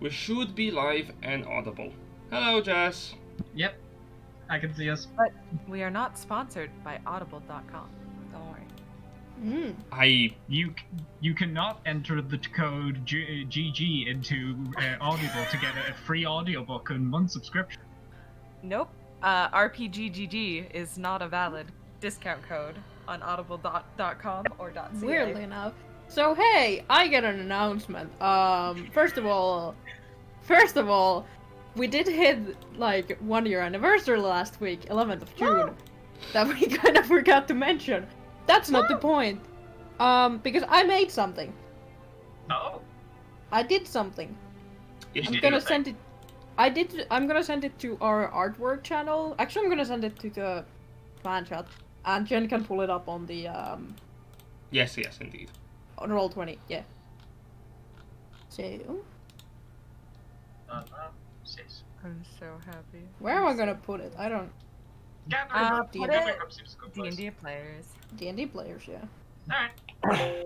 we should be live and audible. Hello, Jess. Yep, I can see us. But we are not sponsored by Audible.com. Don't worry. You cannot enter the code GG into Audible to get a free audiobook and 1 subscription. Nope. RPGGG is not a valid discount code on audible.com or .ca. Weirdly enough. So hey, I get an announcement. First of all, we did hit like 1 year anniversary last week, 11th of June. That we kind of forgot to mention. That's not the point. Because I made something. Oh. I did something. Yes, I'm you gonna did. send it. I'm gonna send it to our artwork channel. Actually, I'm gonna send it to the fan chat, and Jen can pull it up on the Yes, indeed. on Roll20. Yeah. So, I'm so happy. where am I gonna put it? I don't. Put it D&D players. D&D players, yeah. Alright.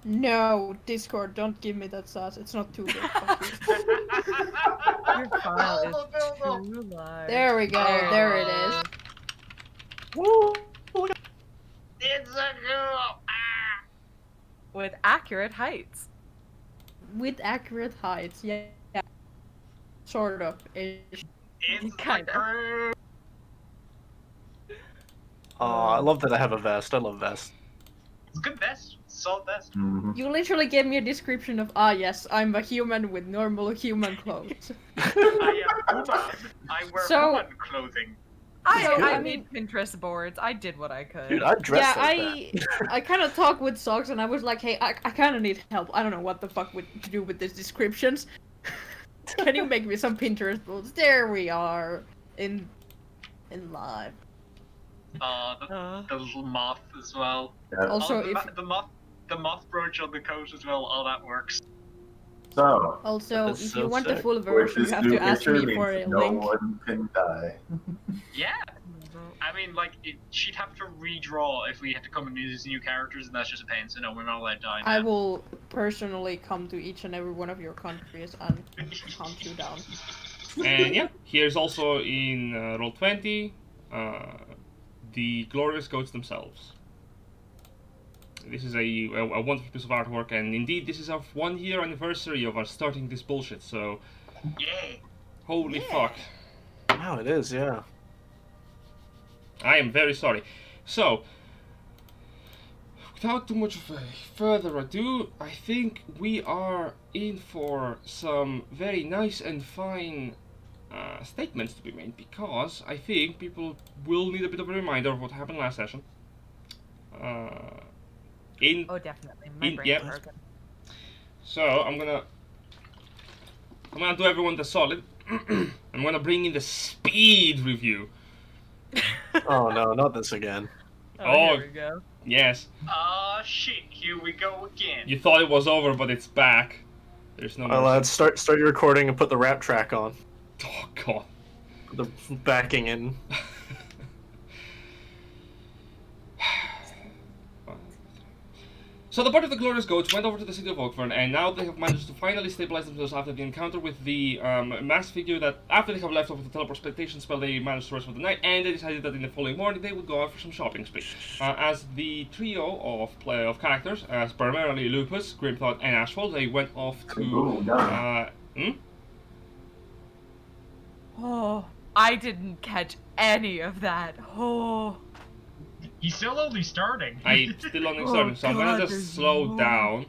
No, Discord, don't give me that sauce. It's not too big. Fuck you. Your file is too large. There we go. There it is. Woo! It's a girl! With accurate heights. With accurate heights, yeah. Sort of. Ish. It's Kind a of. girl! Oh, I love that I have a vest. I love vests. It's a good vest. Solid vest. You literally gave me a description of, yes, I'm a human with normal human clothes. I am woman. I wear So- woman clothing. I made Pinterest boards. I did what I could. Dude, I dressed like I kind of talked with Socks and I was like, hey, I kind of need help. I don't know what the fuck to do with these descriptions. Can you make me some Pinterest boards? There we are. In live. The little moth as well. Yeah. Also, the, if the moth brooch on the coat as well, all that works. So, also That's if so you want the sick. full with version, this you have new to ask picture me for a means no link. one can die. Yeah, I mean, like, she'd have to redraw if we had to come and use new characters, and that's just a pain, so no, we're not allowed to die now. I will personally come to each and every one of your countries and hunt you down. And yeah, here's also in Roll20 the glorious goats themselves. This is a wonderful piece of artwork, and indeed, this is our 1 year anniversary of our starting this bullshit. So, Yeah. holy Yeah. fuck, Wow, it is, yeah. I am very sorry. So, without too much of a further ado, I think we are in for some very nice and fine statements to be made, because I think people will need a bit of a reminder of what happened last session. Oh, definitely. My brain's Yep. broken. So I'm gonna do everyone the solid. I'm gonna bring in the speed review. Oh no, not this again. Oh. Here we go. Yes, Ah, shit, here we go again. you thought it was over, but it's back. There's no Well, more. let's start your recording and put the rap track on. Oh god. Put the backing in. So the party of the Glorious Goats went over to the city of Oakford, and now they have managed to finally stabilize themselves after the encounter with the masked figure that, after they have left off with the teleportation spell, they managed to rest for the night, and they decided that in the following morning they would go out for some shopping spree. As the trio of characters, as primarily Lupus, Grimthought, and Ashfall, they went off to... Ooh, no. Oh, I didn't catch any of that. Oh. He's still only starting. I still only starting, so I'm gonna God, just there's slow more. down.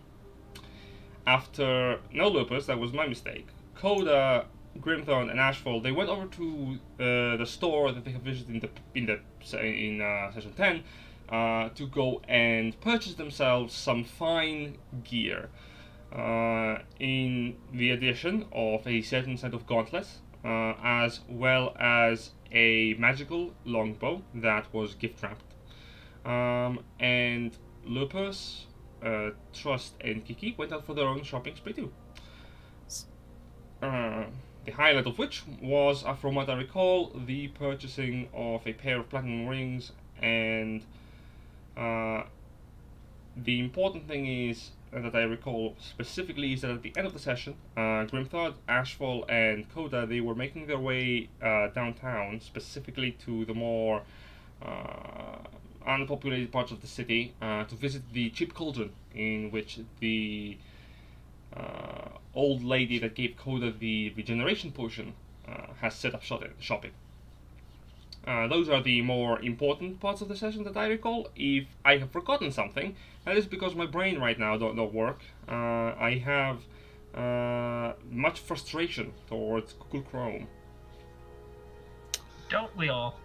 After no Lupus, that was my mistake. Koda, Grimthorn, and Ashfall, they went over to the store that they have visited in session 10 to go and purchase themselves some fine gear. In the addition of a certain set of gauntlets, as well as a magical longbow that was gift wrapped. And Lupus, Trust, and Kiki went out for their own shopping spree too. The highlight of which was, from what I recall, the purchasing of a pair of platinum rings, and the important thing is that I recall specifically is that at the end of the session, Grimthod, Ashfall, and Koda, they were making their way downtown, specifically to the more unpopulated parts of the city, to visit the cheap cauldron in which the old lady that gave Koda the regeneration potion has set up shopping. Those are the more important parts of the session that I recall. If I have forgotten something, that is because my brain right now don't work. I have much frustration towards Google Chrome. Don't we all?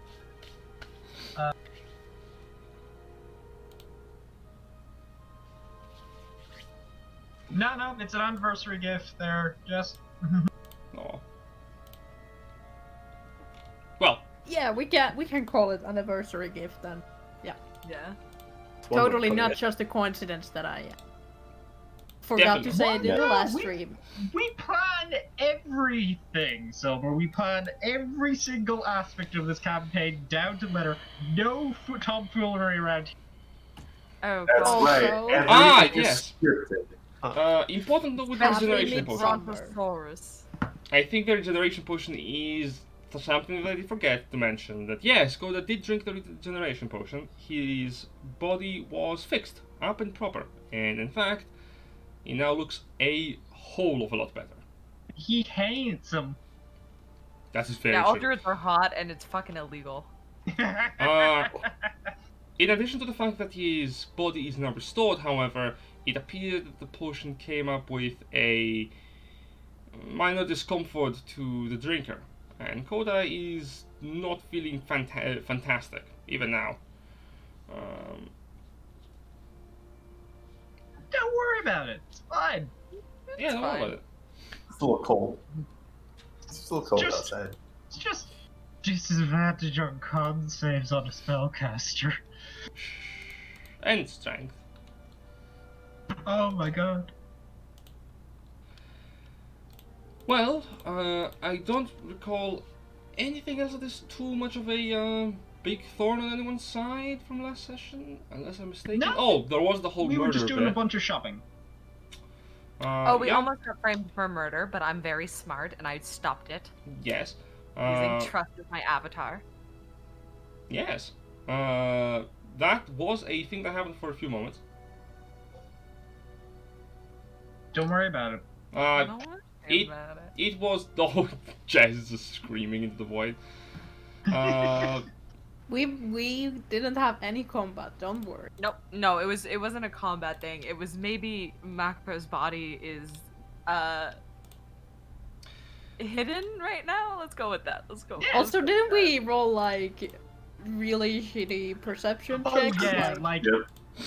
No, it's an anniversary gift there, Jess. Oh. Well, Yeah, we can call it anniversary gift then. Yeah. Totally not just a coincidence that I forgot to say it in the last stream. We plan everything, Silver. We plan every single aspect of this campaign down to the letter. No tomfoolery around here. Oh, That's God. right. Also- Everything is yes. scripted. Important though with the Happy regeneration potion. Brontosaurus. I think the regeneration potion is something that I forget to mention. That yes, Koda did drink the regeneration potion. His body was fixed, up and proper, and in fact, he now looks a whole of a lot better. He hates him. That is very Yeah, all true. druids are hot and it's fucking illegal. In addition to the fact that his body is now restored, however, it appeared that the potion came up with a minor discomfort to the drinker, and Koda is not feeling fantastic, even now. Don't worry about it. It's fine. Yeah, don't worry fine. about it. It's a little cold. It's still cold Just- outside. It's just disadvantage on con saves on a spellcaster. And strength. Oh my god. Well, I don't recall anything else that is too much of a big thorn on anyone's side from last session, unless I'm mistaken. No. Oh, there was the whole We murder were just doing a bit. bunch of shopping. Oh, we Yeah, almost got framed for murder, but I'm very smart and I stopped it Yes. using trust as my avatar. Yes. That was a thing that happened for a few moments. Don't worry about it. Uh, No one it- about it. it was oh, Jazz is just screaming into the void. We didn't have any combat, don't worry. Nope, no, it wasn't a combat thing. It was maybe Macro's body is hidden right now. Let's go with that. Let's go. Yeah. let's Also, go didn't with we roll like really shitty perception Oh checks? yeah, Like, like Yep.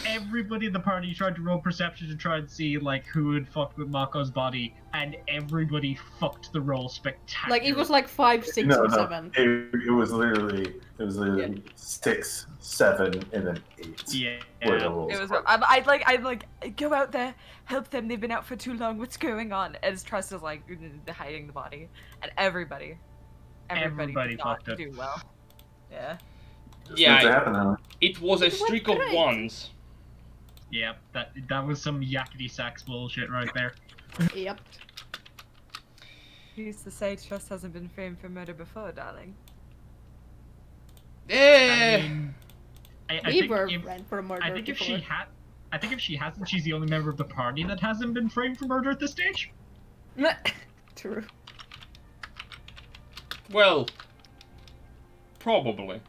everybody in the party tried to roll perception to try and see like who had fucked with Mako's body, and everybody fucked the roll spectacularly. it was like 5, 6, No, or no. 7. It was literally 6, 7, and then 8. Yeah. Were the rolls. It was. I'd like go out there, help them. They've been out for too long. What's going on? As Trust is like hiding the body, and everybody Everybody did not fucked it. do well. Yeah. It's meant to yeah, happen, huh? it was a streak of great. ones. Yeah, that was some yakety sax bullshit right there. Yep. He used to say Trust hasn't been framed for murder before, darling. I Eh. mean, I We think were if, friend for murder I think if before. she hasn't, she's the only member of the party that hasn't been framed for murder at this stage. True. Well, probably.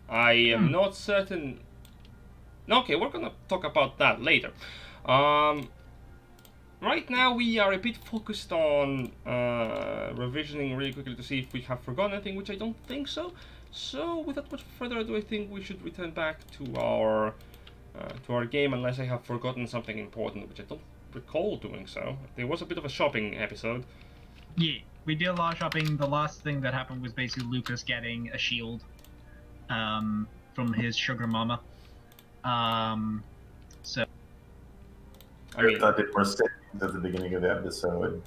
I am not certain. Okay, we're gonna talk about that later. Right now we are a bit focused on revisioning really quickly to see if we have forgotten anything, which I don't think so. So, without much further ado, I think we should return back to our game, unless I have forgotten something important, which I don't recall doing so. There was a bit of a shopping episode. Yeah, we did a lot of shopping. The last thing that happened was basically Lucas getting a shield from his sugar mama. So I mean, I did more statements at the beginning of the episode.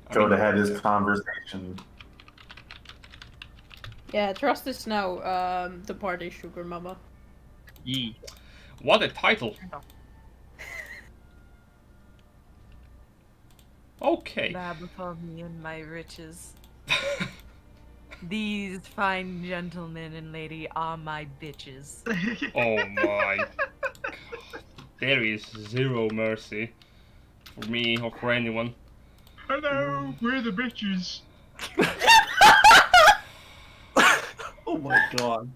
I Koda mean, had his conversation. Yeah, Trust is now the party sugar mama. yeah. what a title! Okay. Bow before me and my riches. These fine gentlemen and lady are my bitches. Oh my god. There is zero mercy for me or for anyone. Hello, we're the bitches. Oh my god.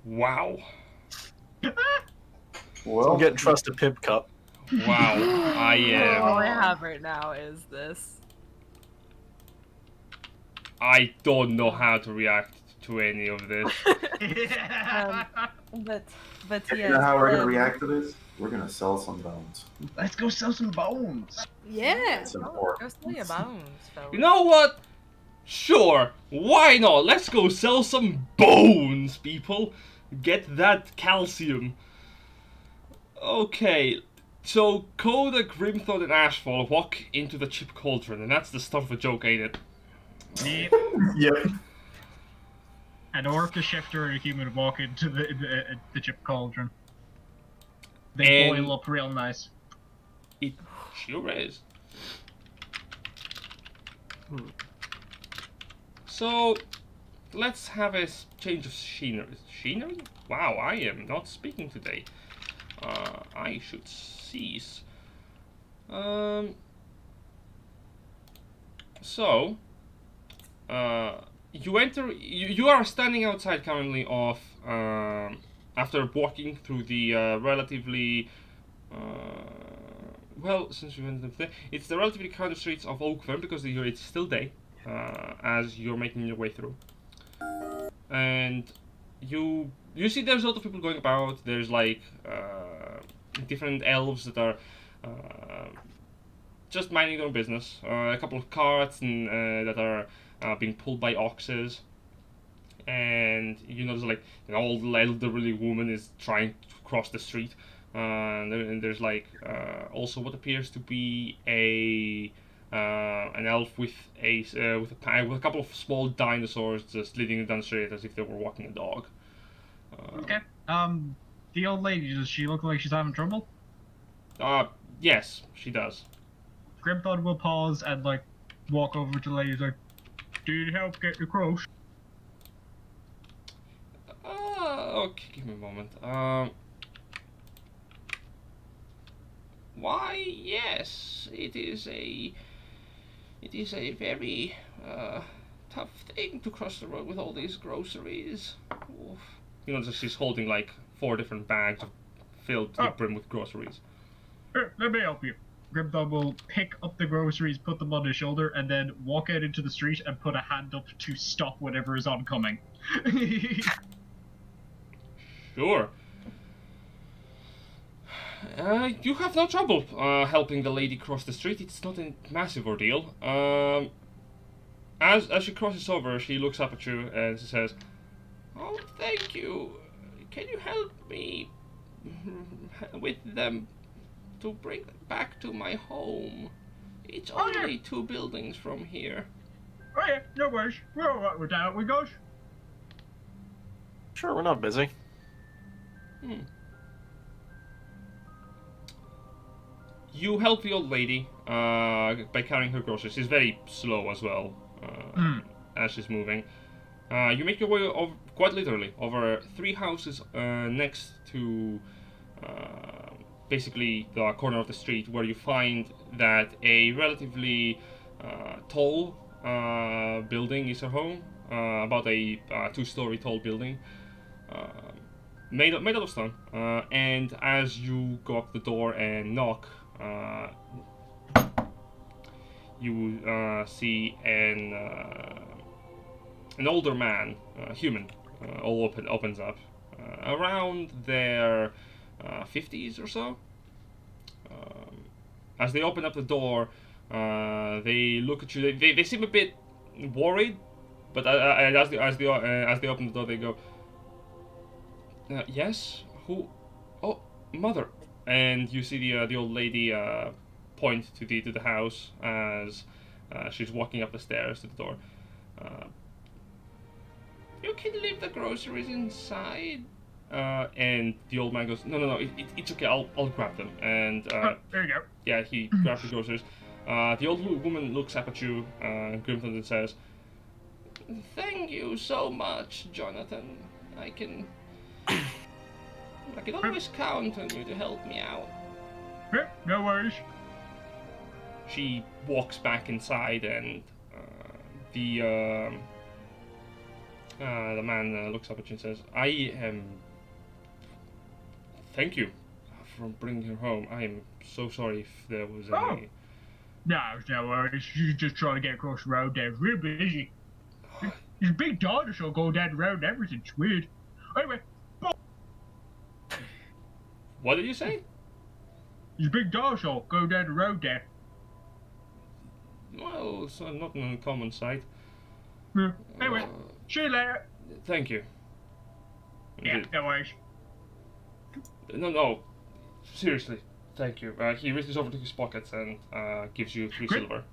Wow. Well, I'm getting trusted Pip Cup. Wow. All I have right now is this. I don't know how to react to any of this. But you yes. know how we're gonna react to this? We're gonna sell some bones. Let's go sell some bones. Yeah. Some Go pork. sell your bones, fellas. You know what? Sure, why not? Let's go sell some bones, people. Get that calcium. Okay, so Koda, Grimthorn, and Ashfall walk into the chip cauldron, and that's the start of a joke, ain't it? Yep. Yep. An orc, a shifter, and a human walk into the chip cauldron. They And- boil up real nice. It sure is. So, let's have a change of scenery. Scenery? Wow, I am not speaking today. I should cease. So, you enter. You are standing outside currently of after walking through the relatively. Well, since you went there, it's the relatively crowded streets of Oakford because it's still day as you're making your way through, and you see there's a lot of people going about. There's like different elves that are just minding their own business. A couple of carts and that are being pulled by oxes, and you notice like an old elderly woman is trying to cross the street. And there's like also what appears to be an elf with with a couple of small dinosaurs just leading down the street as if they were walking a dog. Okay. The old lady, does she look like she's having trouble? Yes, she does. Grimthod will pause and like walk over to the lady. He's like, "Do you need help getting across?" Okay, give me a moment. Why, yes, it is a very tough thing to cross the road with all these groceries. Oof. You know, she's holding like 4 different bags filled to the brim with groceries. Here, let me help you. Grimthod will pick up the groceries, put them on his shoulder, and then walk out into the street and put a hand up to stop whatever is oncoming. Sure. You have no trouble helping the lady cross the street. It's not a massive ordeal. As she crosses over, she looks up at you and she says, "Oh, thank you. Can you help me with them to bring them back to my home? It's only 2 buildings from here." Oh yeah, no worries. We're alright with that, we guys. Sure, we're not busy. You help the old lady by carrying her groceries. She's very slow as well as she's moving. You make your way over, quite literally, over 3 houses next to basically the corner of the street, where you find that a relatively tall building is her home, about a 2-story tall building. Made out of stone, and as you go up the door and knock, you see an older man, human, opens up, around their 50s or so. As they open up the door, they look at you. They seem a bit worried, but as they open the door, they go, "Yes, who? Oh, mother." And you see the old lady point to the house as she's walking up the stairs to the door. "You can leave the groceries inside. And the old man goes, no, it's okay, I'll grab them. And There you go. yeah, he grabs the groceries. The old woman looks up at you, Grimthon, and says, "Thank you so much, Jonathan. I can always count on you to help me out." No worries. She walks back inside, and the man looks up at you and says, "I am. Thank you for bringing her home. I am so sorry if there was any." No worries. She's just trying to get across the road there. It's real busy. There's a big dinosaur going down the road and everything's weird. Anyway, What did you say? there's a big dinosaur going down the road there. Well, it's not an uncommon sight. Anyway, see you later. Thank you. Yeah, no worries. No, seriously, thank you. He reaches over to his pockets and gives you 3 silver.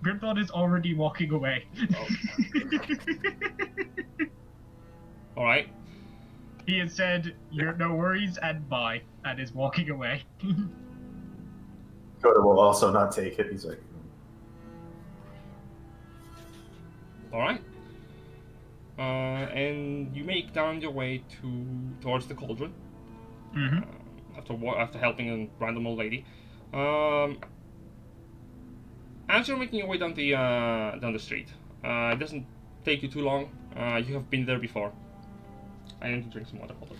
Grimthon is already walking away. Alright. He has said, "You're no worries," and bye, and is walking away. Koda will also not take it. He's like, Alright. And you make down your way towards the cauldron. After helping a random old lady. As you're making your way down the street, it doesn't take you too long. You have been there before. I need to drink some water. Hold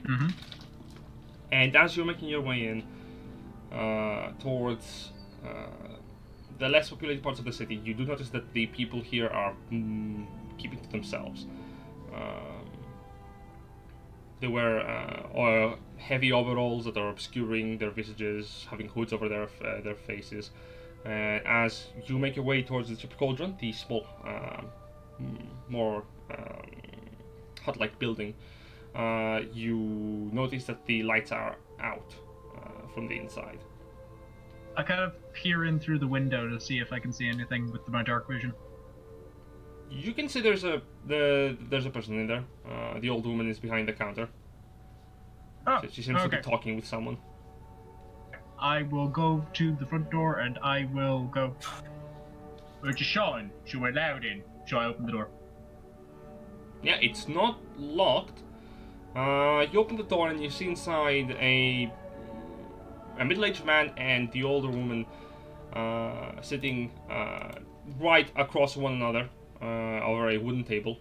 on. And as you're making your way in towards the less populated parts of the city, you do notice that the people here are keeping to themselves. They wear heavy overalls that are obscuring their visages, having hoods over their faces. And as you make your way towards the Triple Cauldron, the small, more hut-like building, you notice that the lights are out from the inside. I kind of peer in through the window to see if I can see anything with my dark vision. You can see there's a person in there. The old woman is behind the counter. Oh, She seems to be okay. talking with someone. I will go to the front door and I will go. It's Sean. Shall we allowed in? Shall I open the door? Yeah, it's not locked. You open the door and you see inside a middle-aged man and the older woman sitting right across one another over a wooden table.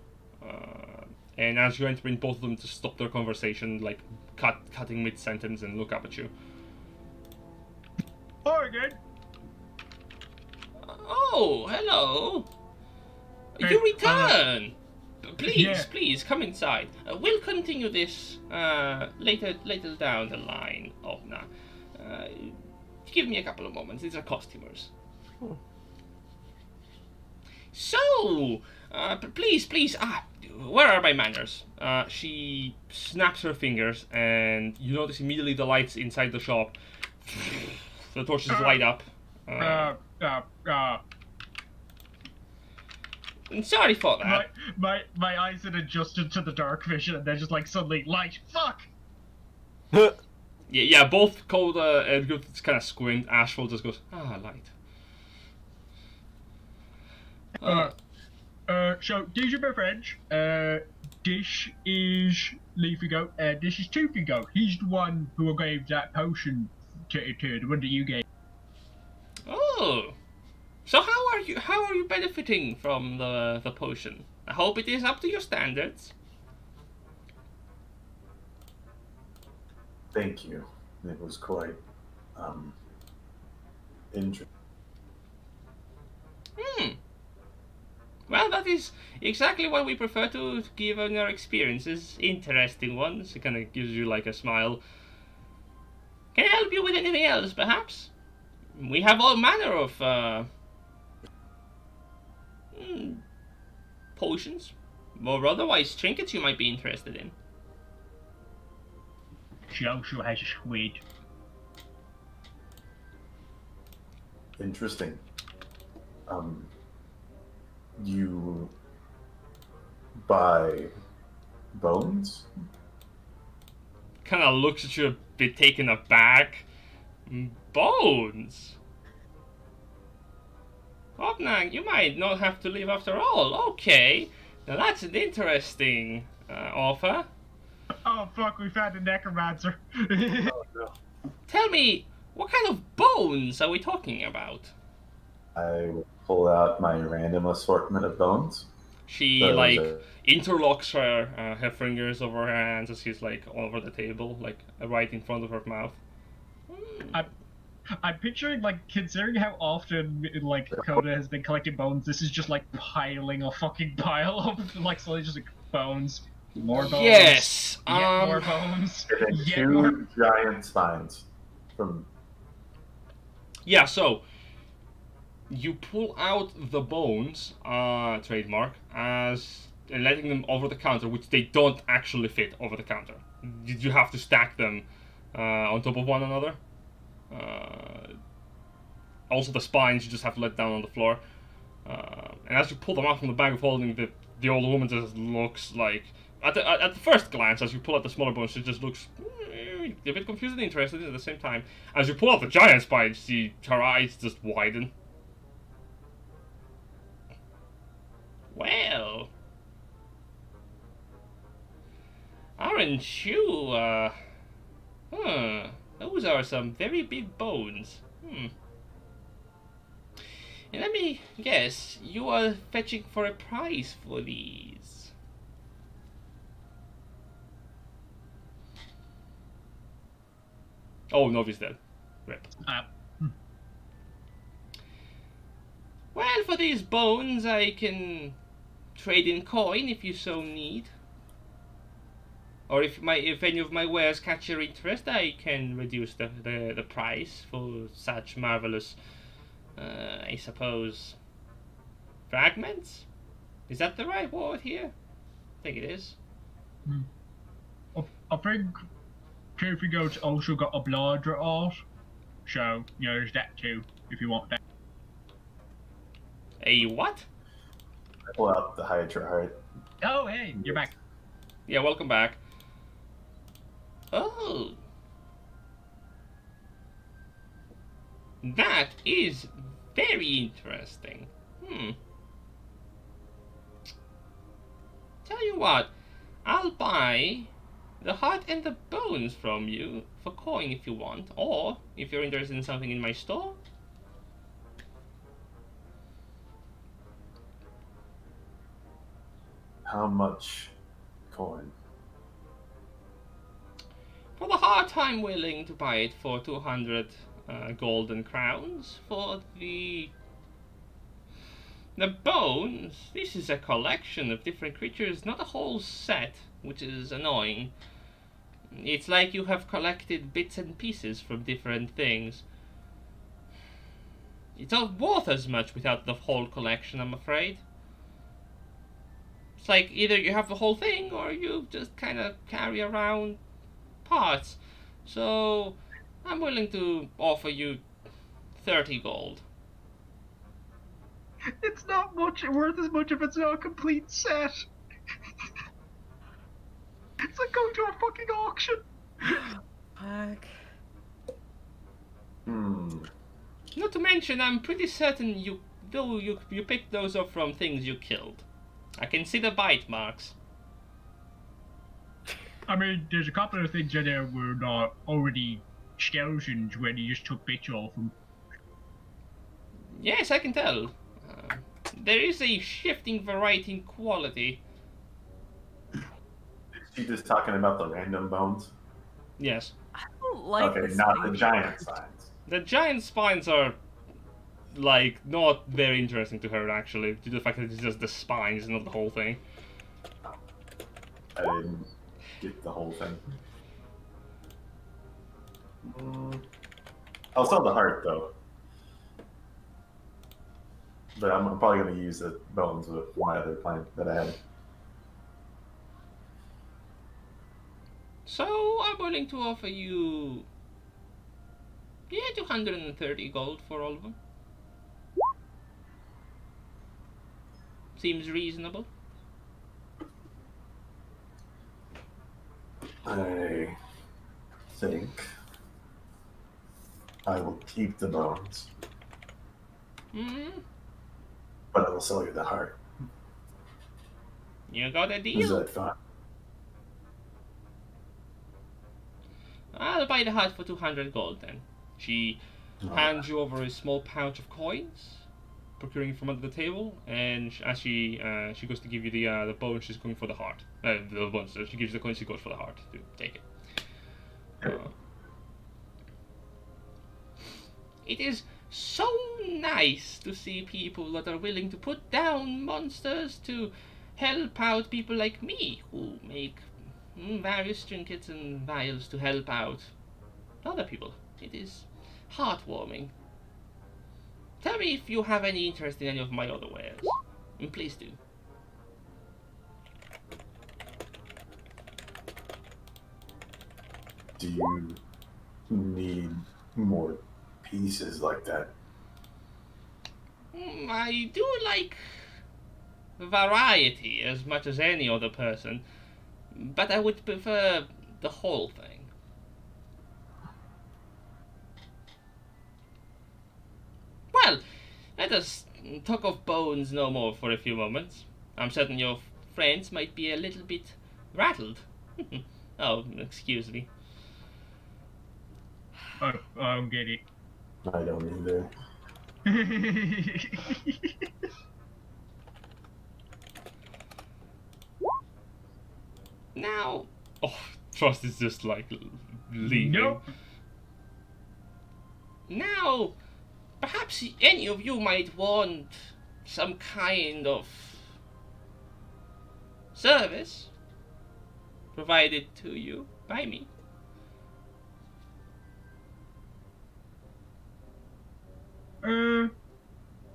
And as you enter in, both of them just stop their conversation, like cutting mid-sentence, and look up at you. Hi again. Oh, hello. Hey, You return. Please, yeah. please come inside. We'll continue this later down the line. Oh, no. Give me a couple of moments. These are customers. So, please. Where are my manners? She snaps her fingers, and you notice immediately the lights inside the shop. The torches light up. Sorry for that. My eyes had adjusted to the dark vision and they're just like suddenly light. Fuck! Yeah, both Koda and Griffiths kind of squint. Ashful just goes, light. So these are my friends. This is Leafy Goat. This is Toothy Goat. He's the one who gave that potion to the one that you gave. Oh, so how are you benefiting from the potion? I hope it is up to your standards. thank you. It was quite interesting. Well, that is exactly what we prefer to give on our experiences. Interesting ones. It kind of gives you like a smile. Can I help you with anything else, perhaps? We have all manner of potions, or otherwise trinkets you might be interested in. She also has a squid. Interesting. You buy bones? kind of looks at you a bit taken aback. Bones? Opnang, you might not have to leave after all. Okay. Now that's an interesting offer. Oh fuck, we found a necromancer. Oh, no. Tell me, what kind of bones are we talking about? I will pull out my random assortment of bones. She Those like are- interlocks her fingers over her hands as she's like over the table, like right in front of her mouth. I'm picturing, like, considering how often, like, Koda has been collecting bones, this is just, like, piling a fucking pile of, like, slowly just, like, bones. More bones. Yes. Yet more bones. Getting Yet more. 2 giant spines from. Yeah. So you pull out the bones, trademark, as and letting them over the counter, which they don't actually fit over the counter. You have to stack them on top of one another. Also, the spines you just have to let down on the floor. And as you pull them out from the bag of holding, the old woman just looks like at the first glance, as you pull out the smaller bones, she just looks a bit confused and interested at the same time. As you pull out the giant spines, her eyes just widen. Well, aren't you? Those are some very big bones. And let me guess, you are fetching for a price for these. Oh, Novi's dead. Rip. Well, for these bones, I can trade in coin if you so need. Or if any of my wares catch your interest, I can reduce the price for such marvelous, I suppose, fragments? Is that the right word here? I think it is. I think Trophy Goat's also got a bladder art, so, you know, there's that too, if you want that. A what? I pull out the Hydra. Oh, hey, you're back. Yeah, welcome back. Oh. That is very interesting. Tell you what, I'll buy the heart and the bones from you for coin if you want, or if you're interested in something in my store. How much coin? For the heart, I'm willing to buy it for 200 golden crowns. For the bones, this is a collection of different creatures, not a whole set, which is annoying. It's like you have collected bits and pieces from different things. It's not worth as much without the whole collection, I'm afraid. It's like either you have the whole thing or you just kind of carry around parts. So I'm willing to offer you 30 gold. It's not much worth as much if it's not a complete set. It's like going to a fucking auction. Fuck. Not to mention, I'm pretty certain you picked those up from things you killed. I can see the bite marks. I mean, there's a couple of things in there were not already skeletons when you just took bits off them. Yes, I can tell. There is a shifting variety in quality. Is she just talking about the random bones? Yes. I don't like Okay, this not thing. the giant spines. The giant spines are, like, not very interesting to her, actually, due to the fact that it's just the spines, not the whole thing. I didn't get the whole thing. I'll sell the heart though. But I'm probably going to use the bones with my other plan that I had. So, I'm willing to offer you... yeah, 230 gold for all of them. Seems reasonable. think I will keep the bones, Hmm? but I will sell you the heart. You got a Is deal? that fine? I'll buy the heart for 200 gold then. She hands you over a small pouch of coins, procuring from under the table, and as she goes to give you the bone, she's going for the heart. The bones. So she gives you the coins, she goes for the heart to take it. It is so nice to see people that are willing to put down monsters to help out people like me who make various trinkets and vials to help out other people. It is heartwarming. Tell me if you have any interest in any of my other wares. And please do. Do you need more pieces like that? I do like variety as much as any other person, but I would prefer the whole thing. Well, let us talk of bones no more for a few moments. I'm certain your friends might be a little bit rattled. Oh, excuse me. I don't get it. I don't either. Now, oh, Trust is just like leaving. Nope. Now, perhaps any of you might want some kind of service provided to you by me. No,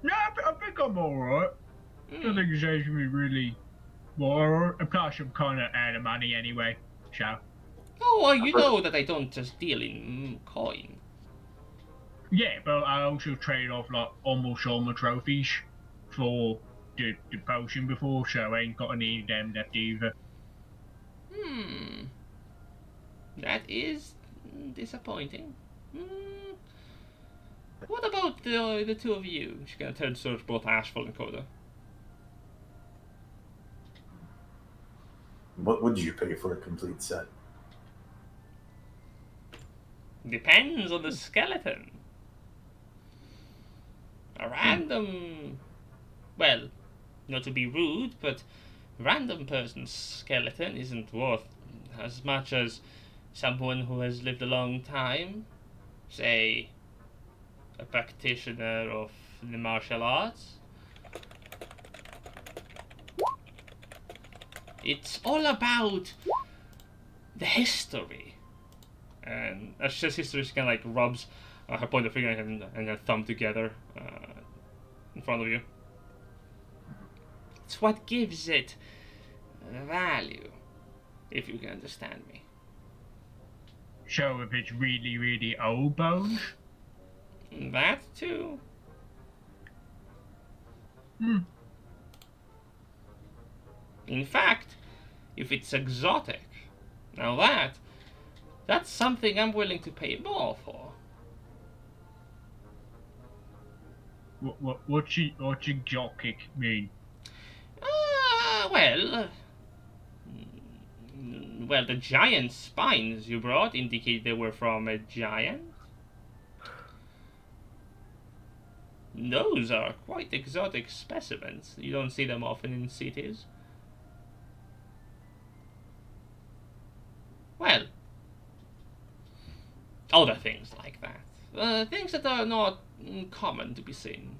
I think I'm alright. I don't think there's anything really. Well, plus I'm kind of out of money anyway, so. Oh, well, you know that I don't just deal in coin. Yeah, but I also traded off like almost all my trophies for the potion before, so I ain't got any of them left either. That is disappointing. What about the two of you? She's gonna turn towards both Ashfall and Koda. What would you pay for a complete set? Depends on the skeleton. A random, well, not to be rude, but random person's skeleton isn't worth as much as someone who has lived a long time, say, a practitioner of the martial arts. It's all about the history. And as she says history, she kind of like rubs her pointer finger and her thumb together in front of you. It's what gives it value, if you can understand me. So if it's really, really old bones? That too. In fact, if it's exotic, now that's something I'm willing to pay more for. What's exotic mean? Well, the giant spines you brought indicate they were from a giant. Those are quite exotic specimens. You don't see them often in cities. Well, other things like that. Things that are not common to be seen.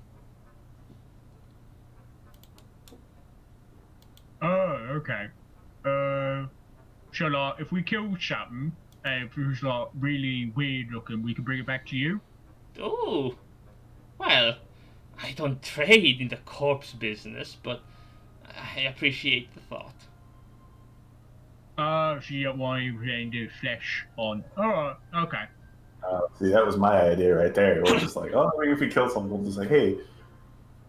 Oh, okay. So like, if we kill something, and if it was like really weird looking, we can bring it back to you? Oh, well, I don't trade in the corpse business, but I appreciate the thought. So you don't want anything to flesh on. Alright, okay. See, that was my idea right there. It was just like, oh, maybe if we kill someone, we'll just like, hey,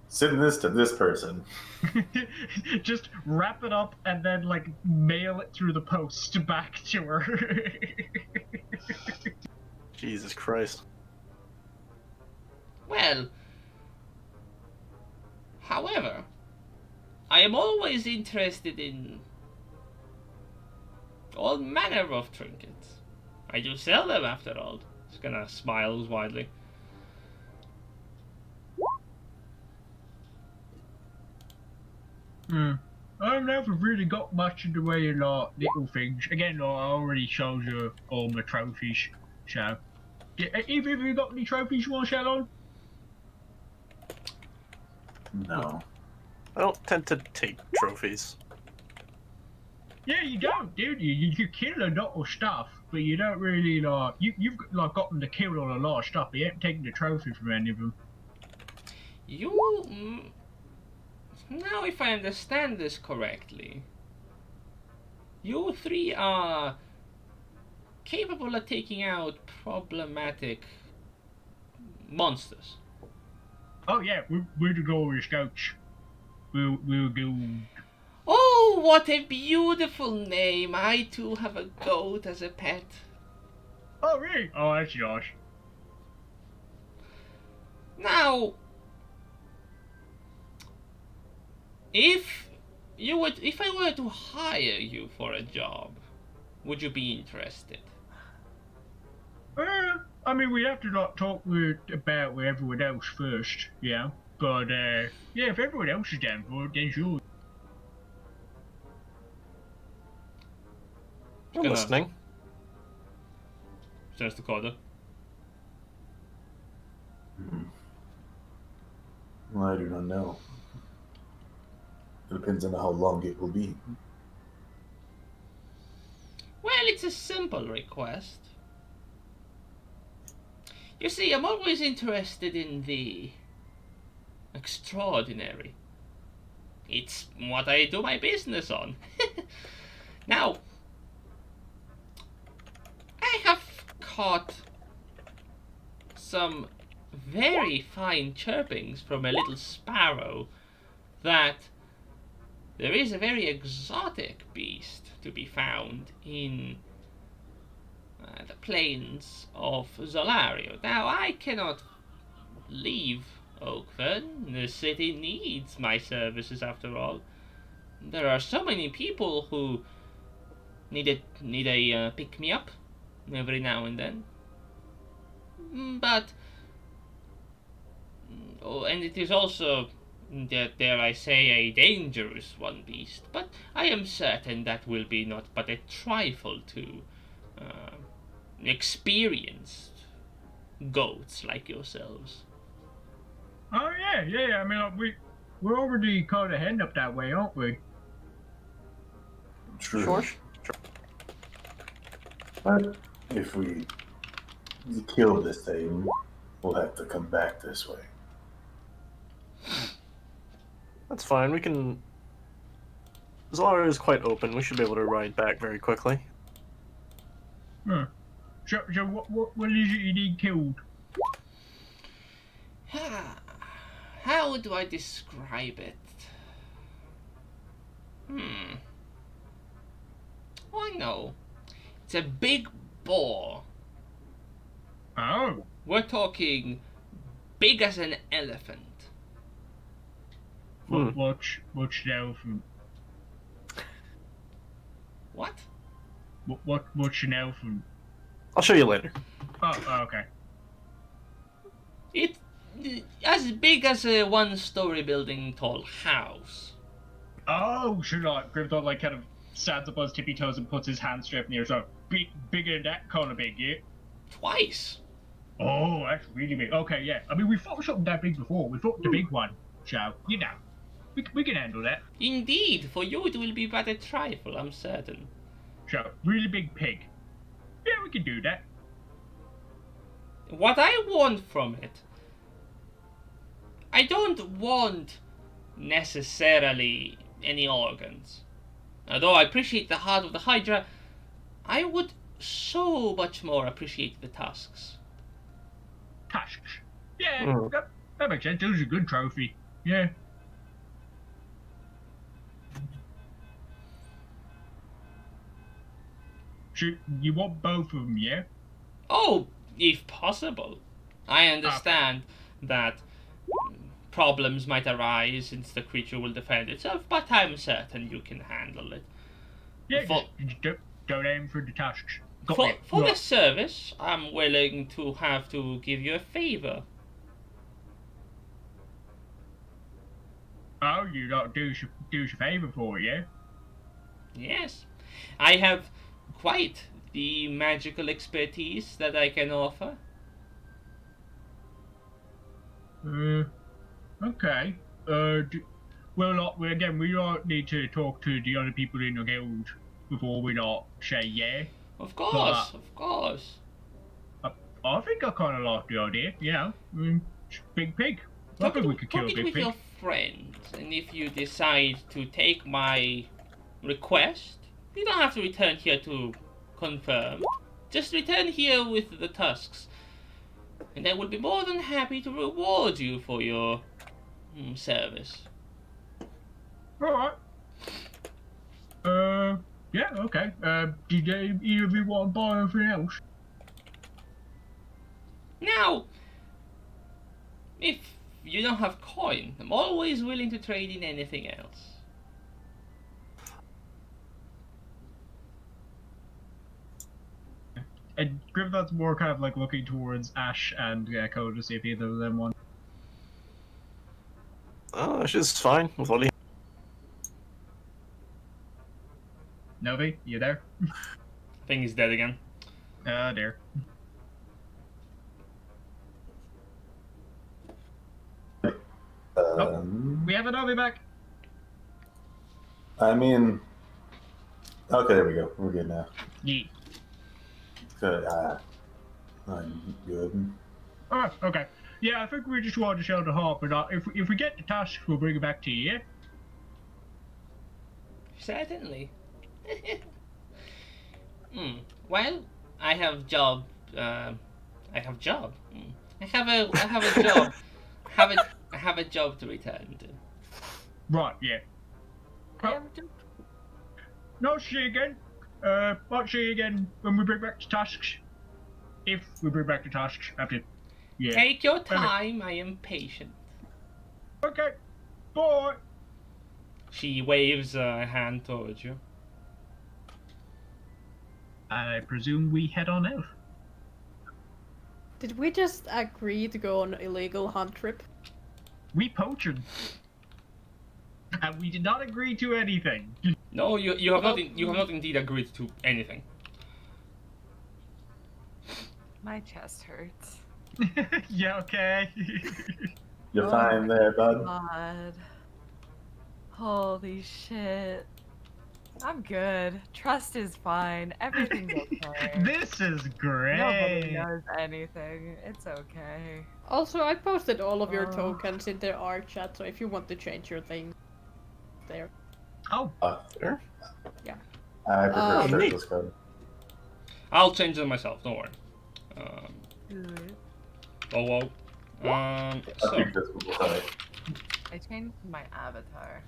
Send this to this person. Just wrap it up and then like mail it through the post back to her. Jesus Christ. Well, however, I am always interested in all manner of trinkets. I do sell them after all. Just gonna smiles widely. I've never really got much in the way of little things. Again, I already showed you all my trophies. So, either of you got any trophies you want to sell on? No. I don't tend to take trophies. Yeah, you don't, dude. You kill a lot of stuff, but you don't really you've like gotten to kill on a lot of stuff. But you haven't taken the trophy from any of them. You. Now, if I understand this correctly, you three are capable of taking out problematic monsters. Oh yeah, we're the glorious goats. We'll go. Oh, what a beautiful name! I too have a goat as a pet. Oh really? Oh, that's Josh. Now, if I were to hire you for a job, would you be interested? I mean, we have to talk about with everyone else first, yeah. But yeah, if everyone else is down for it, then sure. I'm listening. Says the Koda. Well, I do not know. It depends on how long it will be. Well, it's a simple request. You see, I'm always interested in the extraordinary. It's what I do my business on. Now, I have caught some very fine chirpings from a little sparrow that there is a very exotic beast to be found in the plains of Zolario. Now, I cannot leave Oakford. The city needs my services after all. There are so many people who need a pick-me-up every now and then. But and it is also, dare I say, a dangerous one beast. But I am certain that will be not but a trifle to experienced goats like yourselves. Oh yeah. I mean, we're already kind of heading up that way, aren't we? True. Sure. But if we kill this thing, we'll have to come back this way. That's fine. We can. Zolara is quite open. We should be able to ride back very quickly. So what is it you need killed? How do I describe it? Oh, I know. It's a big boar. Oh. We're talking big as an elephant. What's the elephant? What? What's an elephant? I'll show you later. Oh, okay. It's as big as a one-story building tall house. Oh, sure not. Grimthorpe like kind of stands up on his tippy toes and puts his hand straight near, so bigger than that kind of big, yeah? Twice. Oh, that's really big. Okay, yeah. I mean, we fought something that big before. We fought the big one, so, you know. We can handle that. Indeed, for you it will be but a trifle, I'm certain. So, really big pig. Yeah, we can do that. What I want from it, I don't want necessarily any organs. Although I appreciate the heart of the Hydra, I would so much more appreciate the tusks. Tusks. Yeah, that makes sense. Those are a good trophy. Yeah. Should you want both of them? Yeah. Oh, if possible. I understand that problems might arise since the creature will defend itself, but I'm certain you can handle it. Yeah. For- Just don't aim for the tusks. Got For, it. for Right. this service, I'm willing to have to give you a favor. Oh, you don't do us a favour for it, yeah? Yes, I have quite the magical expertise that I can offer. Okay. Again, we don't need to talk to the other people in the guild before we not say yeah. Of course, I think I kind of like the idea, you know. Big pig. I Talk think it, we could kill talk a it big with pig. your friends, and if you decide to take my request, you don't have to return here to confirm. Just return here with the tusks, and I will be more than happy to reward you for your service. Alright. Yeah, okay. Did either of you want to buy anything else? Now, if you don't have coin, I'm always willing to trade in anything else. And Grimthor's more kind of like looking towards Ash and Koda to see if either of them want. She's fine with what he. Novi, you there? I think he's dead again. Oh dear. We have a Novi back. I mean, okay, there we go. We're good now. Yeah. Good. I'm good. Oh, okay. Yeah, I think we just wanted to show the heart, but if we get the tasks, we'll bring it back to you. Yeah? Certainly. Well, I have job. I have job. I have a job. I have a job to return to. Right. Yeah. Yeah, No, see you again. Might see you again when we bring back the tasks. If we bring back the tasks after. Yeah. Take your time. I am patient. Okay. Bye. She waves a hand towards you. I presume we head on out. Did we just agree to go on an illegal hunt trip? We poached. And we did not agree to anything. No, you have not indeed agreed to anything. my chest hurts. Yeah, okay. You're fine there, bud. God. Holy shit. I'm good. Trust is fine. Everything's okay. This is Nobody great. knows anything. It's okay. Also, I posted all of your Oh. tokens in the art chat, so if you want to change your thing, there. Oh, There. I prefer neat. Churchill's code. I'll change them myself. Don't worry. Good. Oh whoa. I So think this will be fine. I changed my avatar.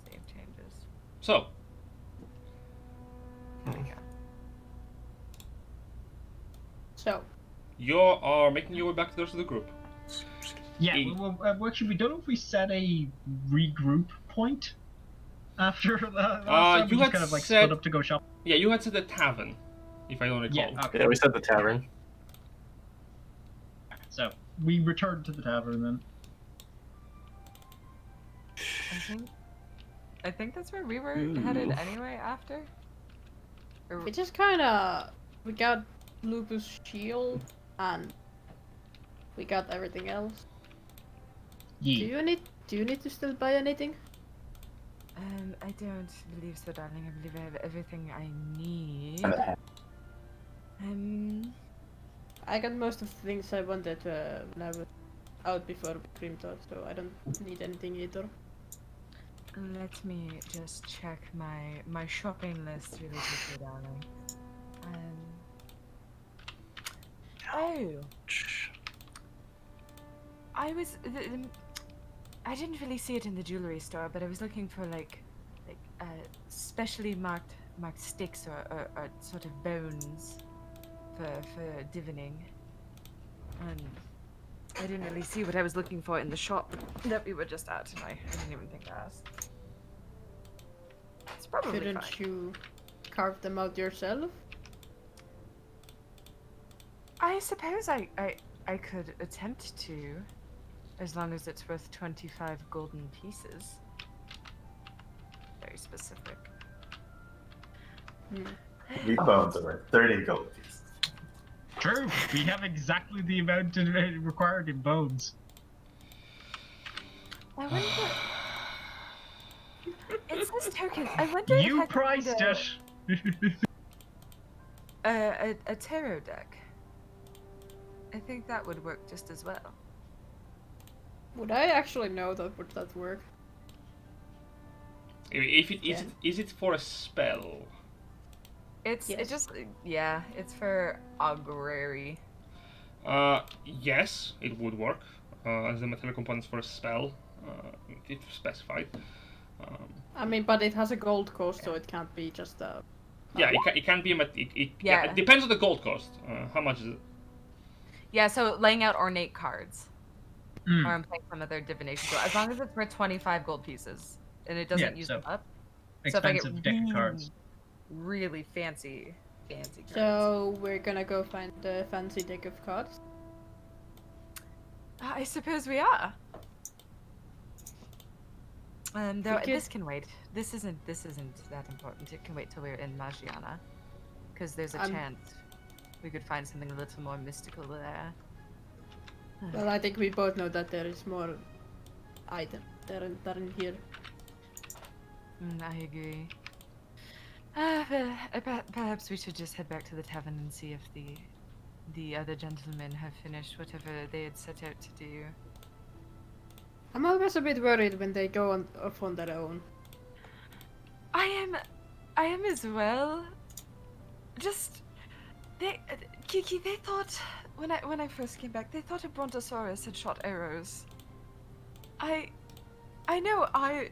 Save changes. so There we go. So, you are making your way back to the rest of the group. yeah. E- Well, what should we do if we set a regroup point after the last time we you just had kind of like said- split up to go shop? Yeah, you had said the tavern, if I don't recall. Yeah. Okay. Yeah, we said the tavern. So we returned to the tavern then. I think that's where we were Ooh. headed anyway after. Or, we just kinda... We got Lupus shield, and we got everything else. Yeah. Do you need to still buy anything? I don't believe so, darling. I believe I have everything I need. I got most of the things I wanted when I was out before Grimthor, so I don't need anything either. Let me just check my shopping list really quickly, darling. Oh, I didn't really see it in the jewelry store, but I was looking for like specially marked sticks or sort of bones for divining, and I didn't really see what I was looking for in the shop that we were just at, and I didn't even think to ask. It's probably Couldn't fine. you carve them out yourself? I suppose I could attempt to, as long as it's worth 25 golden pieces. Very specific. These bones are worth 30 gold pieces. True. We have exactly the amount required in bones. I wonder. It says tokens. I wonder if You I could priced get it. a tarot deck. I think that would work just as well. Would I actually know that would that work? If it is it for a spell? It Yes. just it's for augury. Yes, it would work. As the material components for a spell, if specified. I mean, but it has a gold cost, so it can't be just a. Yeah, it can be it Yeah. depends on the gold cost. How much is it? Yeah, so laying out ornate cards. Mm. Or I'm playing some other divination. So as long as it's worth 25 gold pieces and it doesn't Yeah, use so them up. So if I get expensive deck of cards. really fancy cards. So we're gonna go find the fancy deck of cards. I suppose we are. Though We could- this can wait. This isn't that important. It can wait till we're in Magiana, because there's a chance we could find something a little more mystical there. Well, I think we both know that there is more items that are in here. I agree. Perhaps we should just head back to the tavern and see if the other gentlemen have finished whatever they had set out to do. I'm always a bit worried when they go off on their own. I am as well. Just Kiki, they thought when I first came back, they thought a brontosaurus had shot arrows. I know I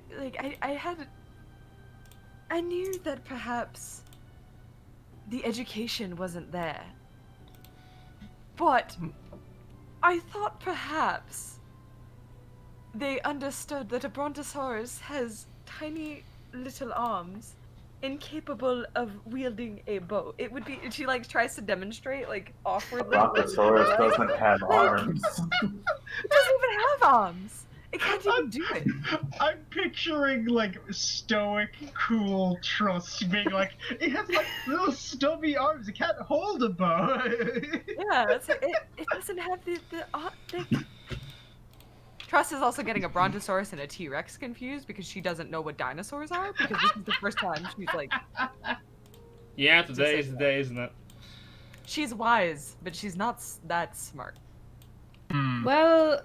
knew that perhaps the education wasn't there. But I thought perhaps they understood that a brontosaurus has tiny little arms incapable of wielding a bow. It would be, she like tries to demonstrate like A awkwardly. brontosaurus doesn't have arms. It doesn't even have arms. It can't even do it. I'm picturing like stoic, cool Trust being like, it has like little stubby arms. It can't hold a bow. Yeah, it's like, it doesn't have the Trust is also getting a brontosaurus and a T-Rex confused because she doesn't know what dinosaurs are, because this is the first time she's like, Yeah, today is the day, isn't it? she's wise, but she's not that smart. Well,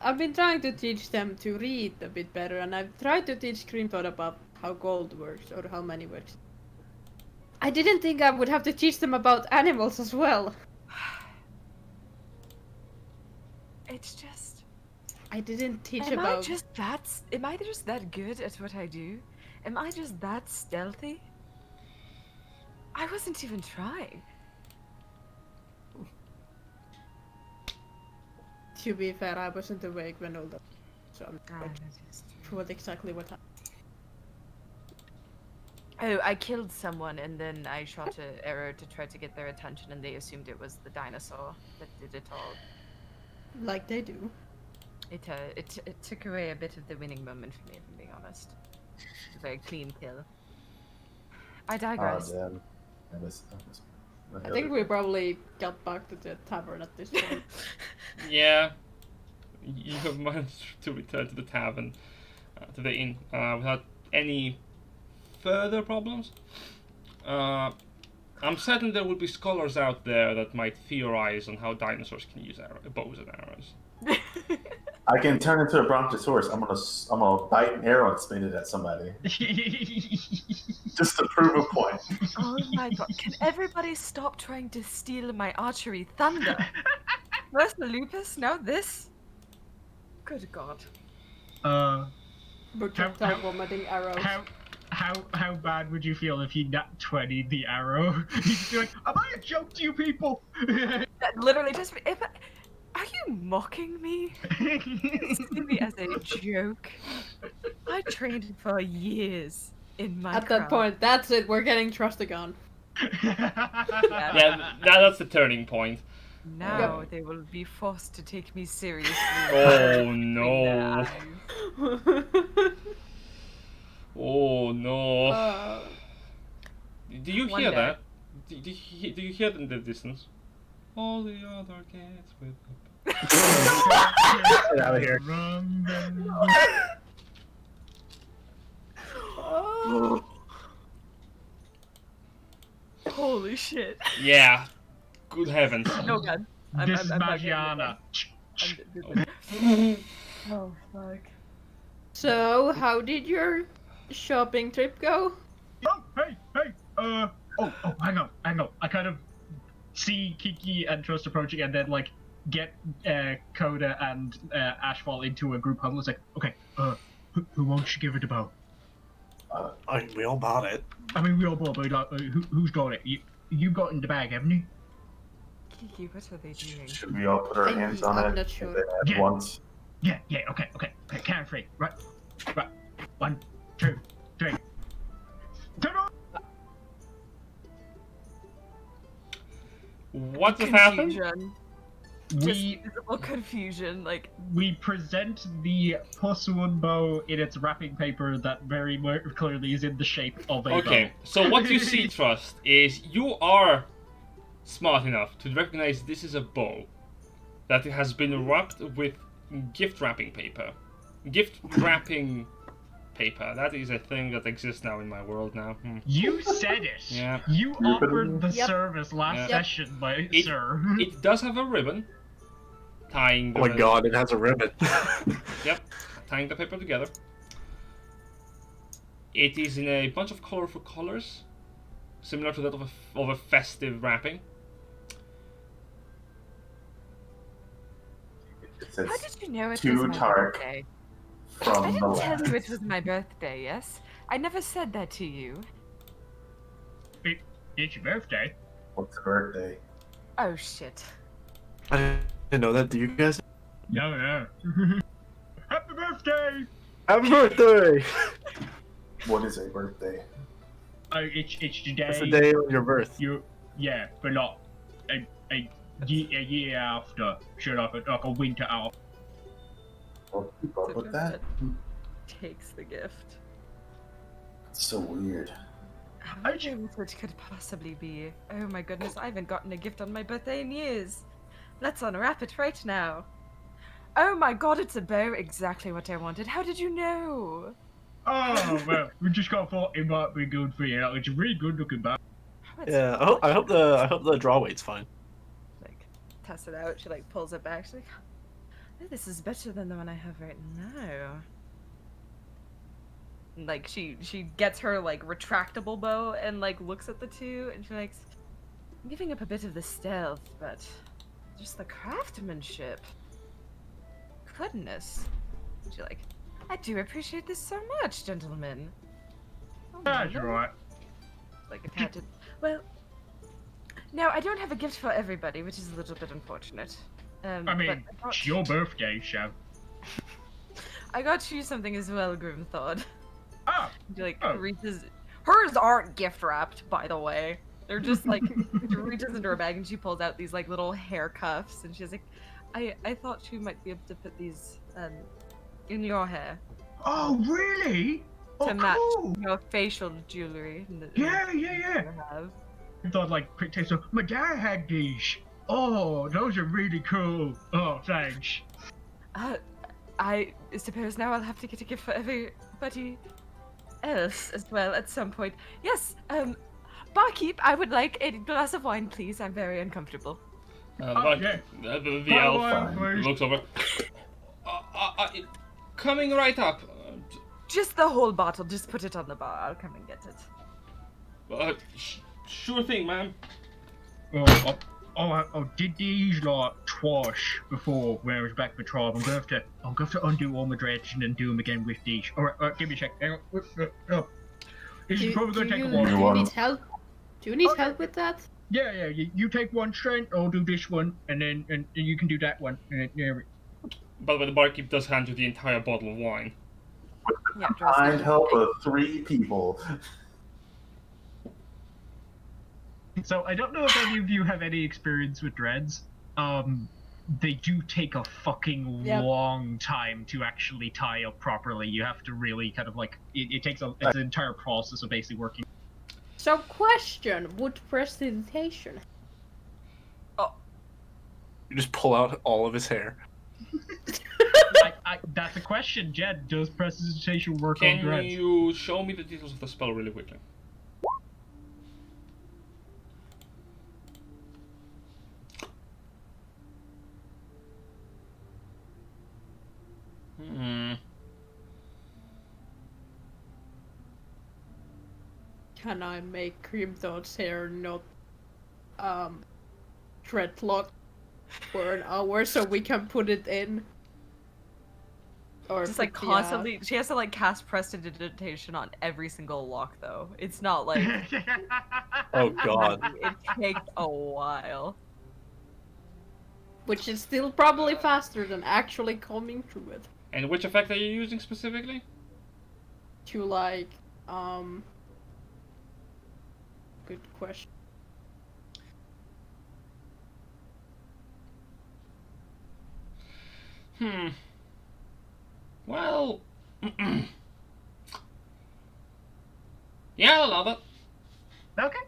I've been trying to teach them to read a bit better, and I've tried to teach Grimthor about how gold works or how money works. I didn't think I would have to teach them about animals as well. It's just, I didn't teach am about. am I just that good at what I do? Am I just that stealthy? I wasn't even trying. To be fair, I wasn't awake when all that. So I'm Ah, not that is true. sure exactly what happened. Oh, I killed someone and then I shot an arrow to try to get their attention, and they assumed it was the dinosaur that did it all. Like they do. It took away a bit of the winning moment for me, if I'm being honest. It's a very clean kill. I Oh, digress. damn. I think we probably got back to the tavern at this point. Yeah. You have managed to return to the tavern, to the inn, without any further problems. I'm certain there will be scholars out there that might theorize on how dinosaurs can use bows and arrows. I can turn into a brontosaurus. I'm gonna bite an arrow and spin it at somebody just to prove a point. Oh my god, can everybody stop trying to steal my archery thunder? First the lupus, now this? Good God. Projectile vomiting arrows. How bad would you feel if you nat 20 the arrow? You'd just be like, am I a joke to you people? That literally just. Are you mocking me? You see me as a joke? I trained for years in Minecraft. At that point, that's it. We're getting Trustagon. Yeah, that's the turning point. Now they will be forced to take me seriously. Oh no. Oh no. Do you hear that? Do you hear them in the distance? All the other cats with the... Get out of here. Holy shit. Yeah. Good heavens. No god. This is Magiana. Oh fuck. So, how did your shopping trip go? Oh, hey. Hang on. I kind of see Kiki and Trust approaching and then, like, get Koda and Ashfall into a group huddle. It's like, okay, who wants to give it a bow? We all bought it. I mean, we all bought, but who's got it? You got it in the bag, haven't you? Kiki, what are they doing? Should we all put our hands on I'm it not sure. and then at once? Yeah, okay. Count three. Right. 1, 2, 3. Turn on! What just happened? Confusion. Just visible confusion, like... We present the +1 bow in its wrapping paper that very clearly is in the shape of a bow. Okay, so what you see, Trust, is you are smart enough to recognize this is a bow that has been wrapped with gift wrapping paper. Gift wrapping paper. That is a thing that exists now in my world now. You said it. Yeah. You offered the Yep. service last Yeah. session, sir. It does have a ribbon tying the... Oh my god, it has a ribbon. Yep, tying the paper together. It is in a bunch of colorful colors, similar to that of a festive wrapping. It says How did you know it Too was my dark. birthday? I from the didn't tell left. you it was my birthday, yes? I never said that to you. It's your birthday. What's the birthday? Oh shit. I didn't know that. Do you guys? No. Happy birthday! Happy birthday! What is a birthday? It's the day. It's the day of your birth. Yeah, but not a year after. Shut up, like a winter after. Well, keep up with that? Takes the gift. It's so weird. How strange it could possibly be. Oh my goodness, I haven't gotten a gift on my birthday in years. Let's unwrap it right now. Oh my god, it's a bow. Exactly what I wanted. How did you know? Oh, well, we just got thought it might be good for you. Like, it's a really good looking bag. Oh, it's Yeah, I hope the draw weight's fine. like test it out. She like pulls it back. She's like, oh, "This is better than the one I have right now." And, like she gets her like retractable bow and like looks at the two and she's like, "I'm giving up a bit of the stealth, but just the craftsmanship. Goodness." She's like, "I do appreciate this so much, gentlemen." Oh, That's no. right. Like it had to. Well, no, I don't have a gift for everybody, which is a little bit unfortunate. I but mean, it's your birthday, so. I got you something as well, Grimthawed. Oh, Like Oh. Rita's, hers aren't gift wrapped, by the way. They're just like Rita's into her bag, and she pulls out these like little hair cuffs, and she's like, I thought you might be able to put these in your hair oh, really? to Oh, match cool. your facial jewelry. Yeah. You have. I thought, like, quick taste of, my dad had these. Oh, those are really cool. Oh, thanks. I suppose now I'll have to get a gift for everybody else as well at some point. Yes, barkeep, I would like a glass of wine, please. I'm very uncomfortable. Yeah. The elf Fine. Please. looks over. Coming right up. Just the whole bottle. Just put it on the bar. I'll come and get it. Sure thing, ma'am. Oh, did these, like, twice before when I was back with Tribe. I'm gonna have to undo all my dreads and then do them again with these. Alright, give me a sec. Hang on. This is probably gonna take a while. Do you need help? Do you need help with that? Yeah. You take one strength, I'll do this one, and then you can do that one. By the way, the barkeep does hand you the entire bottle of wine. Yeah, Find help of 3 people. So I don't know if any of you have any experience with dreads. They do take a fucking long time to actually tie up properly. You have to really kind of like it takes it's an entire process of basically working. So, question: would prestidigitation? You just pull out all of his hair. That's a question, Jed. Does prestidigitation work Can on dreads? you show me the details of the spell really quickly? Can I make Cream Thought's hair not dreadlock for an hour so we can put it in? Or Just like constantly, she has to like cast prestidigitation on every single lock though. It's not like Oh god. it takes a while. Which is still probably faster than actually combing through it. And which effect are you using specifically? To like, good question. Well, yeah, I love it. Okay.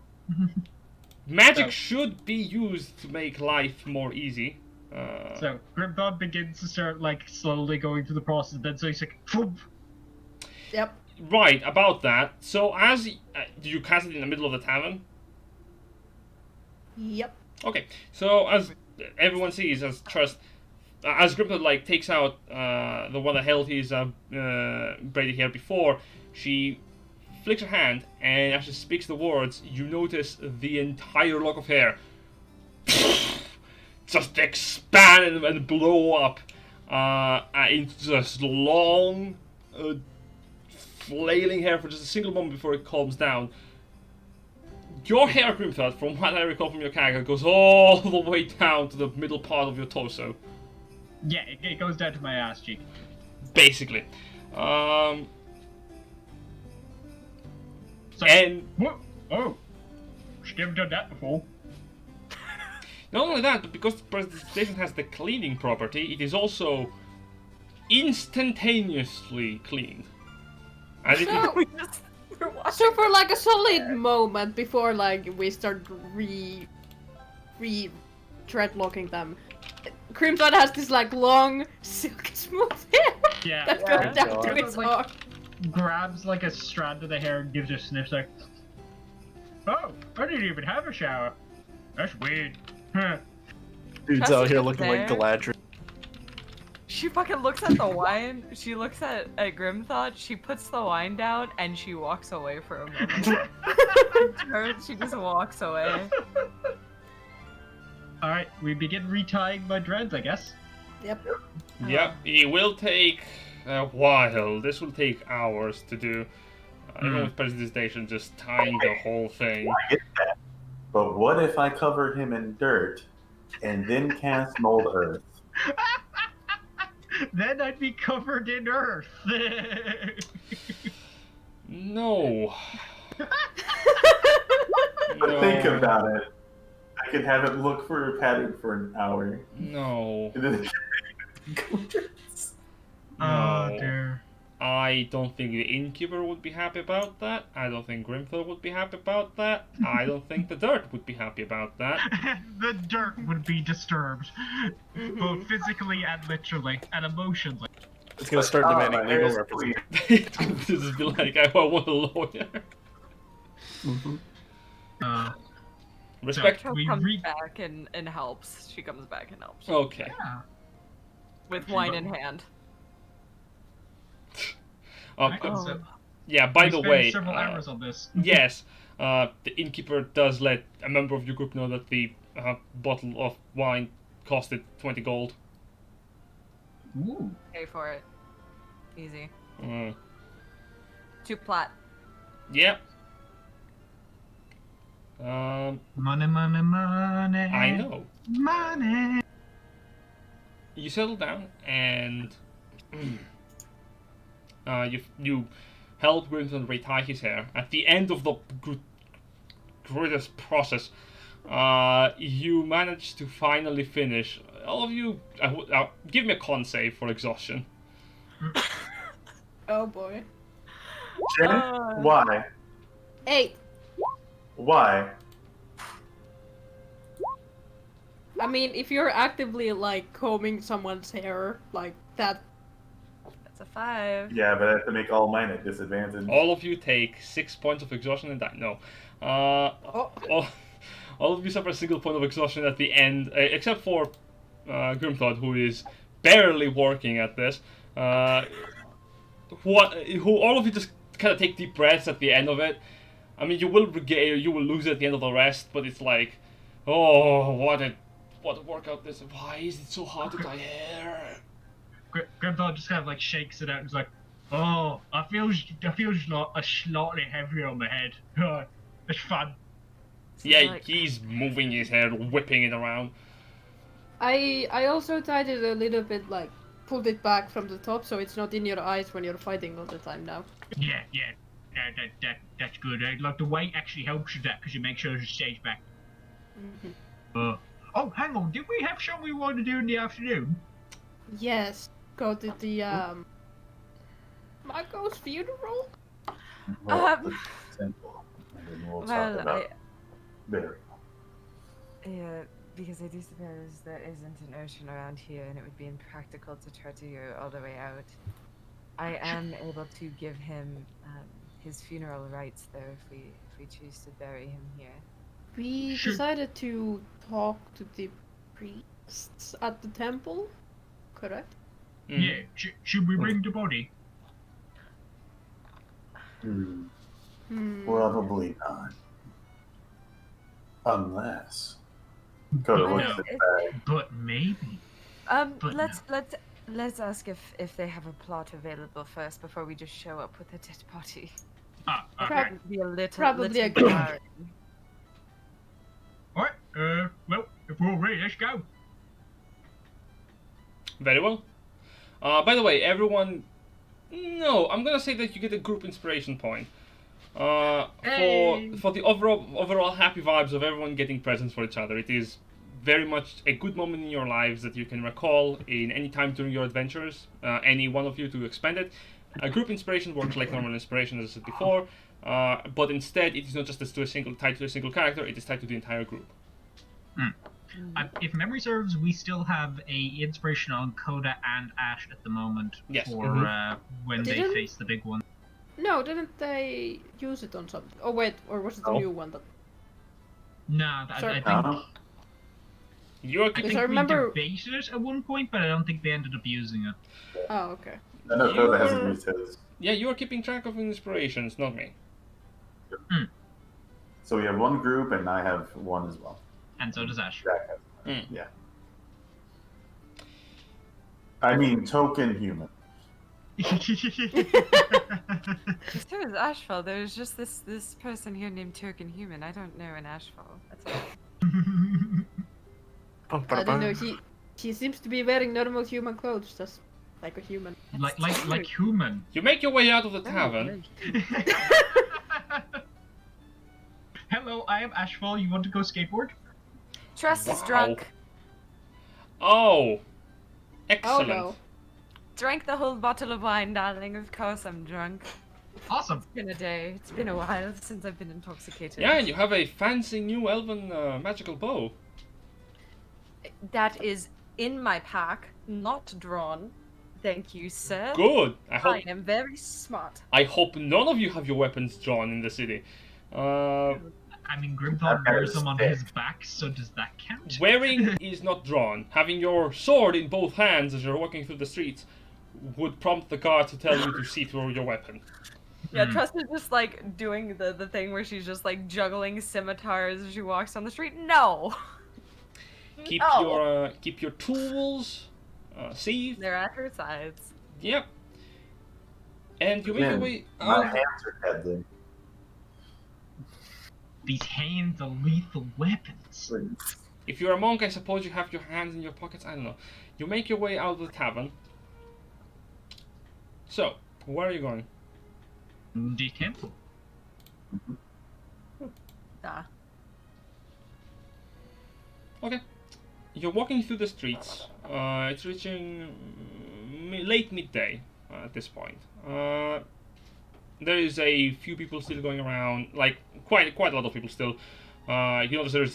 Magic should be used to make life more easy. So Grimthon begins to start like slowly going through the process, then so he's like, "Phoom." Yep. Right, about that. So as do you cast it in the middle of the tavern? Yep. Okay, so as everyone sees, as Grimthon like takes out the one that held his braided hair before, she flicks her hand, and as she speaks the words, you notice the entire lock of hair just expand and blow up into just long, flailing hair for just a single moment before it calms down. Your hair, Grimthud, from what I recall from your character, goes all the way down to the middle part of your torso. Yeah, it goes down to my ass cheek. Basically. So, And what? Oh, she's never done that before. not only that, but because the prestidigitation has the cleaning property, it is also instantaneously cleaned. As if it, So for like a solid moment before like we start dreadlocking them, Crimson has this like long, silky smooth hair Yeah. that goes down to Grimthon, its like, arm. grabs like a strand of the hair and gives it a sniff, like, oh, I didn't even have a shower. That's weird. Huh. Dude's out here looking like Galadriel. She fucking looks at the wine, she looks at Grimthought, she puts the wine down, and she walks away for a moment. She turns, she just walks away. Alright, we begin retying my dreads, I guess. Yep. Yep, it will take a while. This will take hours to do. Even with prestidigitation, just tying the whole thing. I get that. But what if I covered him in dirt and then cast Mold Earth? Then I'd be covered in earth. No. But think about it. I could have it look for a pattern for an hour. No. And then Oh No. dear. I don't think the innkeeper would be happy about that. I don't think Grimthor would be happy about that. I don't think the dirt would be happy about that. The dirt would be disturbed, both physically and literally, and emotionally. It's gonna start demanding my legal hair's representation. This is be like, I want a lawyer. Respect. Cho We comes re- back and helps. She comes back and helps. Okay. Yeah. With wine in hand. Right, Oh. so Yeah, by we the spent way, several hours on this. yes, the innkeeper does let a member of your group know that the bottle of wine cost it 20 gold. Ooh. Pay for it. Easy. 2 plat. Yep. Money, money, money. I know. Money. You settle down and you help Grimton retie his hair. At the end of the greatest process, you manage to finally finish. All of you, give me a con save for exhaustion. Oh boy. Jenny, why? 8. Why? I mean, if you're actively like combing someone's hair like that, That's a 5. Yeah, but I have to make all mine at disadvantage. All of you take 6 points of exhaustion and die. No. All of you suffer a single point of exhaustion at the end, except for Grimthod, who is barely working at this. Who all of you just kind of take deep breaths at the end of it. I mean, you will lose at the end of the rest, but it's like, oh, what a workout this. Why is it so hard to dye hair? Grandpa just kind of like shakes it out and is like, "Oh, I feels like a slightly heavier on my head. It's fun." Yeah, he's moving his hair, whipping it around. I also tied it a little bit, like pulled it back from the top so it's not in your eyes when you're fighting all the time now. Yeah. That's good. Like the weight actually helps with that because it makes sure it stays back. Mm-hmm. Oh, hang on. Did we have something we wanted to do in the afternoon? Yes, go to the Marco's funeral. Simple. And then we'll talk Well, about burial. yeah, because I do suppose there isn't an ocean around here, and it would be impractical to try to go all the way out. I am able to give him his funeral rites, though, if we choose to bury him here. We Should- decided to talk to the priests at the temple, correct? Yeah. Should we bring the body? Probably not. Unless Koda looks at the bag. But maybe. But Let's ask if they have a plot available first before we just show up with a dead body. Okay. That would be a little Probably a little good- jarring. Alright, well, if we're all ready, let's go. Very well. By the way, everyone... No, I'm gonna say that you get a group inspiration point. Hey. For the overall happy vibes of everyone getting presents for each other. It is very much a good moment in your lives that you can recall in any time during your adventures. Any one of you to expend it. A group inspiration works like normal inspiration, as I said before, but instead it is not just tied to a single character, it is tied to the entire group. If memory serves, we still have a inspiration on Koda and Ash at the moment Yes. for when they Didn't- face the big one. No, didn't they use it on something? Oh wait, or was it the No. new one that? No, I Sorry. think You are I Because think I remember- we debated it at one point, but I don't think they ended up using it. Oh, okay. I know You Koda hasn't were- used his. you are keeping track of inspirations, not me. So we have one group, and I have one as well. And so does Ash. Jack has one. Mm. Yeah. I mean, token human. So is Ashfall. There's just this person here named Token Human. I don't know an Ashfall. That's all. I don't know. He seems to be wearing normal human clothes, just like a human. like human. You make your way out of the tavern. Hello, I am Ashfall. You want to go skateboard? Trust is Wow. drunk. Oh, Oh excellent. no. Drank the whole bottle of wine, darling. Of course I'm drunk. Awesome. It's been a day. It's been a while since I've been intoxicated. Yeah, and you have a fancy new elven magical bow. That is in my pack, not drawn. Thank you, sir. Good. I am very smart. I hope none of you have your weapons drawn in the city. I mean, Grimthon wears them on his back, so does that count? Wearing is not drawn. Having your sword in both hands as you're walking through the streets would prompt the guard to tell you to see through your weapon. Yeah, Trust is just like doing the thing where she's just like juggling scimitars as she walks down the street. No! keep Oh. your tools safe. They're at her sides. Yep. And you make your Man, way my out. hands are deadly. These hands are lethal weapons. If you're a monk, I suppose you have your hands in your pockets. I don't know. You make your way out of the tavern. So, where are you going? The temple. Ah. Okay. You're walking through the streets. It's reaching late midday at this point. There is a few people still going around, like quite a lot of people still. You notice there's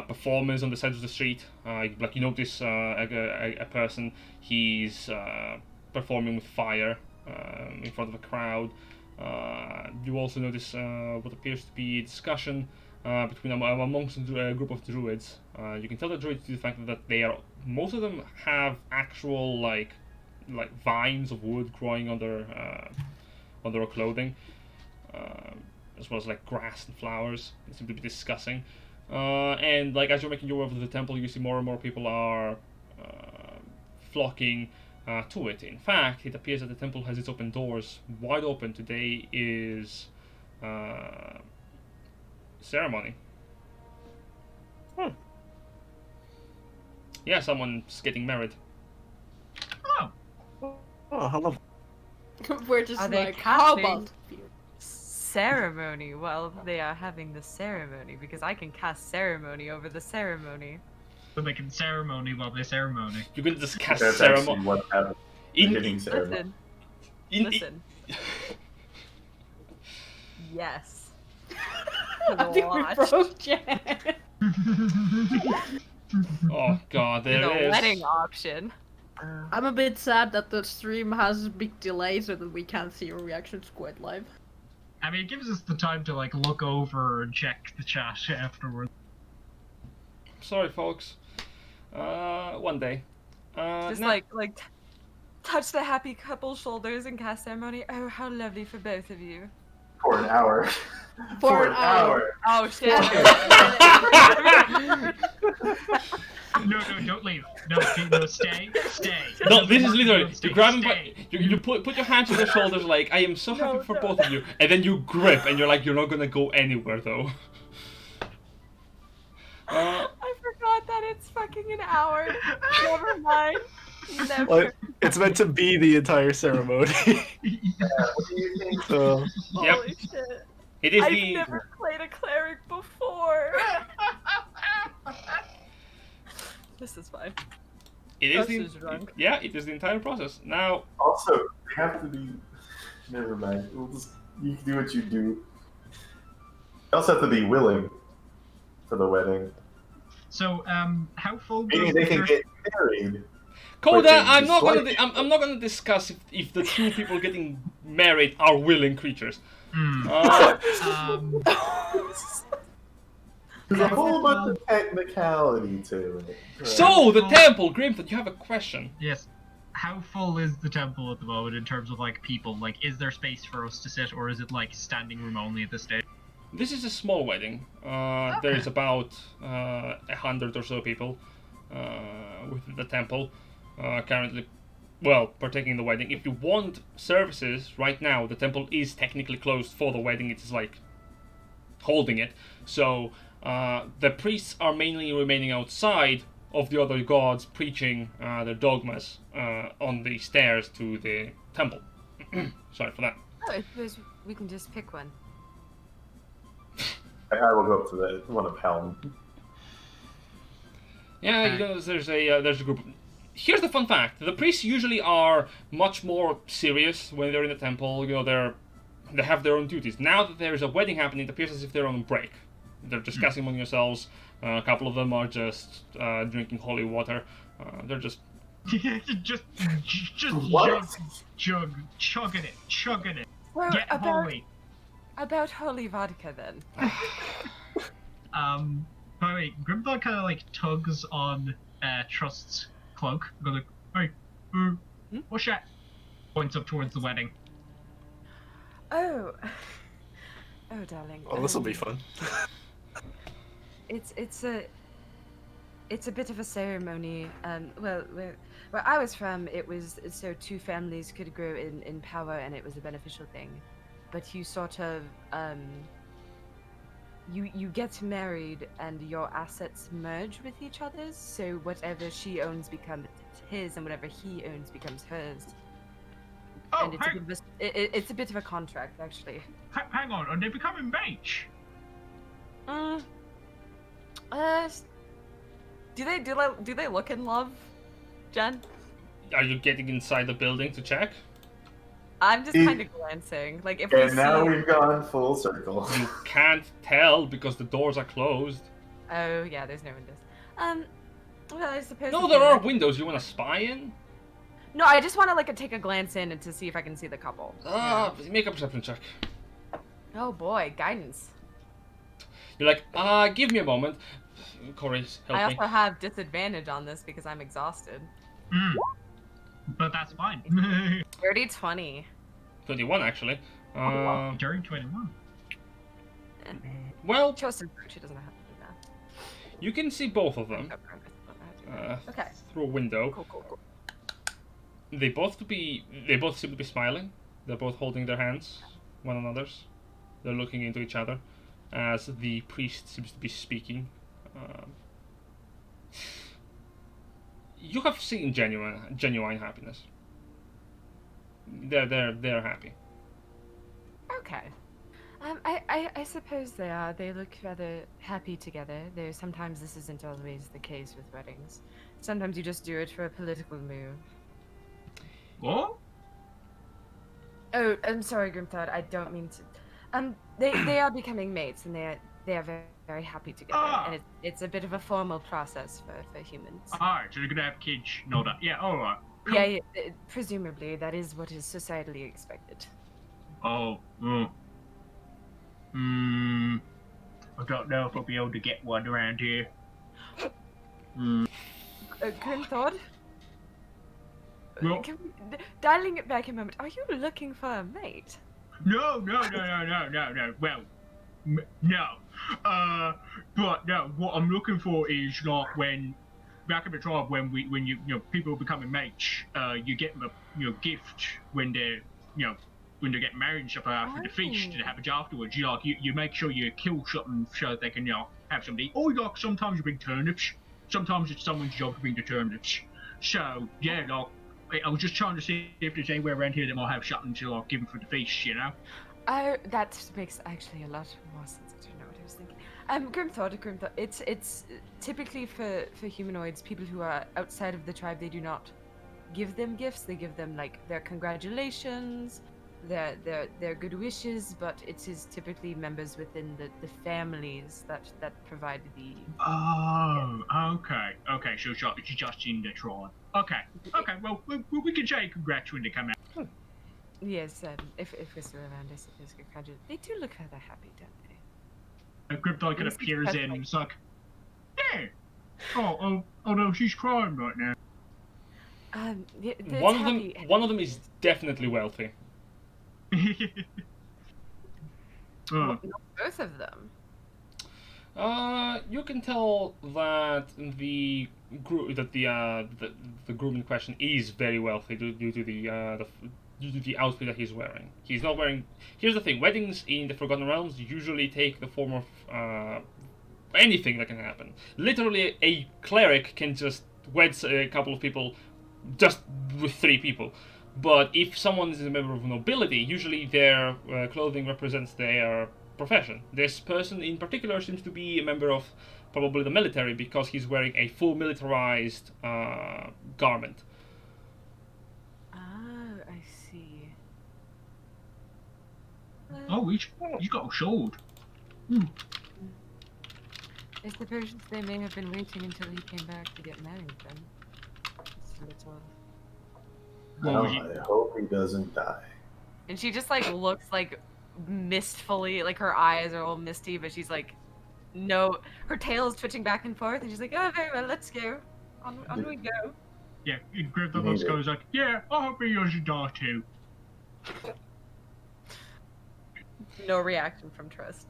performers on the side of the street. Like you notice a person. He's performing with fire in front of a crowd. You also notice what appears to be a discussion between amongst a group of druids. You can tell the druids due to the fact that most of them have actual like vines of wood growing on their clothing, as well as like grass and flowers. They seem to be discussing. And like as you're making your way over to the temple, you see more and more people are flocking to it. In fact, it appears that the temple has its open doors wide open. Today is ceremony. Yeah, someone's getting married. Oh, Oh, hello. We're just Are they like, how casting? about Ceremony while they are having the ceremony, because I can cast ceremony over the ceremony. so they can ceremony while they ceremony. You can just cast That's actually ceremony. what happened. Getting ceremony. Listen, yes. I think we Watch. broke Jan. Oh god, there The it is. wedding option. I'm a bit sad that the stream has a big delay so that we can't see your reactions quite live. I mean, it gives us the time to like look over and check the chat afterwards. Sorry, folks. One day. Just no- like touch the happy couple shoulders and cast ceremony. Oh, how lovely for both of you. For an hour. For an hour. Oh shit. No, don't leave. No, stay. No, this is literally Stay, you grab him stay. by you put your hands on their shoulders like I am so happy for both of you, and then you grip and you're like you're not gonna go anywhere though. I forgot that it's fucking an hour. Never mind. Never. Well, it's meant to be the entire ceremony. What do you think? So, Yep. Holy shit. It is I've the never played a cleric before. This is fine. it is Us the is drunk. yeah it is the entire process. Now Also, they have to be. Never mind. You can do what you do. They also have to be willing for the wedding. So, how full Meaning does they the can church... get married. Koda, But they I'm not dislike gonna discuss if the two people getting married are willing creatures. Hmm. Uh, There's a whole bunch of technicality to it. so the temple, Grimthon, you have a question. Yes. How full is the temple at the moment in terms of like people? Like, is there space for us to sit, or is it like standing room only at this stage? This is a small wedding. There is about 100 or so people within the temple currently, well, partaking in the wedding. If you want services right now, the temple is technically closed for the wedding. It's like holding it. So the priests are mainly remaining outside of the other gods, preaching their dogmas on the stairs to the temple. Sorry for that. Oh, I suppose we can just pick one. I will go up to the one of Helm. Yeah, you know, there's a group. Here's the fun fact: the priests usually are much more serious when they're in the temple. You know, they have their own duties. Now that there is a wedding happening, it appears as if they're on break. They're discussing among themselves. A couple of them are just drinking holy water. They're just just What? chugging it. Well, Get holy. about holy vodka then. By the way, Grimthon kind of like tugs on Trust's cloak. Goes like, hey, what's that? Points up towards the wedding. Oh. Oh, darling. well, this will be fun. It's a it's a bit of a ceremony. Well, where I was from, it was so two families could grow in power, and it was a beneficial thing. But you sort of you get married, and your assets merge with each other's. So whatever she owns becomes his, and whatever he owns becomes hers. Oh, And it's a bit of a contract, actually. hang on. Are they becoming mates? Uh, do they look in love, Jen? Are you getting inside the building to check? I'm just kind of glancing. Like if we And now see. we've gone full circle. You can't tell because the doors are closed. Oh yeah, there's no windows. Well, I suppose. No, if there you are like- windows. You want to spy in? No, I just want to like take a glance in and to see if I can see the couple. Make a perception check. Oh boy, guidance. You're like, give me a moment. Corey, help I me. also have disadvantage on this because I'm exhausted. But that's fine. Dirty 20. 21, actually. During 21. Well, Chosen fruit. She doesn't know how to do that. you can see both of them Okay. through a window. Cool. They both seem to be smiling. They're both holding their hands, one another's. They're looking into each other, as the priest seems to be speaking. You have seen genuine happiness. They're happy. Okay. I suppose they are. They look rather happy together. Though sometimes this isn't always the case with weddings. Sometimes you just do it for a political move. What? Oh, I'm sorry, Grimthod. I don't mean to. They are becoming mates, and they are very, very happy together. And it's a bit of a formal process for humans. Alright, so they're gonna have kids and all that. Yeah, alright. Cool. Yeah, presumably that is what is societally expected. Oh, I don't know if I'll be able to get one around here. Grimthod? Well- Dialing it back a moment, are you looking for a mate? No. Well, no. But no, what I'm looking for is like when back in the tribe when you people are becoming mates, you get them a gift when they're when they get married and stuff after the feast that happens afterwards. You make sure you kill something so that they can have something. Or like sometimes you bring turnips. Sometimes it's someone's job to bring the turnips. So yeah, like I was just trying to see if there's anywhere around here that might have something to give them for the feast, Oh, that makes actually a lot more sense. I don't know what I was thinking. Grimthod. It's typically for humanoids, people who are outside of the tribe. They do not give them gifts. They give them like their congratulations, their good wishes. But it is typically members within the families that provide the. Oh, okay. So it's just in the tribe. Okay. Well, we can say congrats when they come out. Yes, if we're still around, I suppose congratulations. They do look rather happy, don't they? Crypto kind of appears in. It's like, yeah. Oh no, she's crying right now. One of them is definitely wealthy. Not both of them. You can tell that the group the groom in question is very wealthy due to the outfit that he's wearing. He's not wearing. Here's the thing: weddings in the Forgotten Realms usually take the form of anything that can happen. Literally, a cleric can just wed a couple of people just with 3 people. But if someone is a member of nobility, usually their clothing represents their profession. This person in particular seems to be a member of probably the military because he's wearing a full militarized garment. Oh, I see. Oh, he's got a sword. I suppose they may have been waiting until he came back to get married then. It's a little... Well, I hope he doesn't die. And she just like looks like mistfully, like her eyes are all misty, but she's like, no, her tail is twitching back and forth, and she's like, oh, very well, let's go. On we go. yeah, Crypto goes like, yeah, I hope he doesn't die too. No reaction from Trist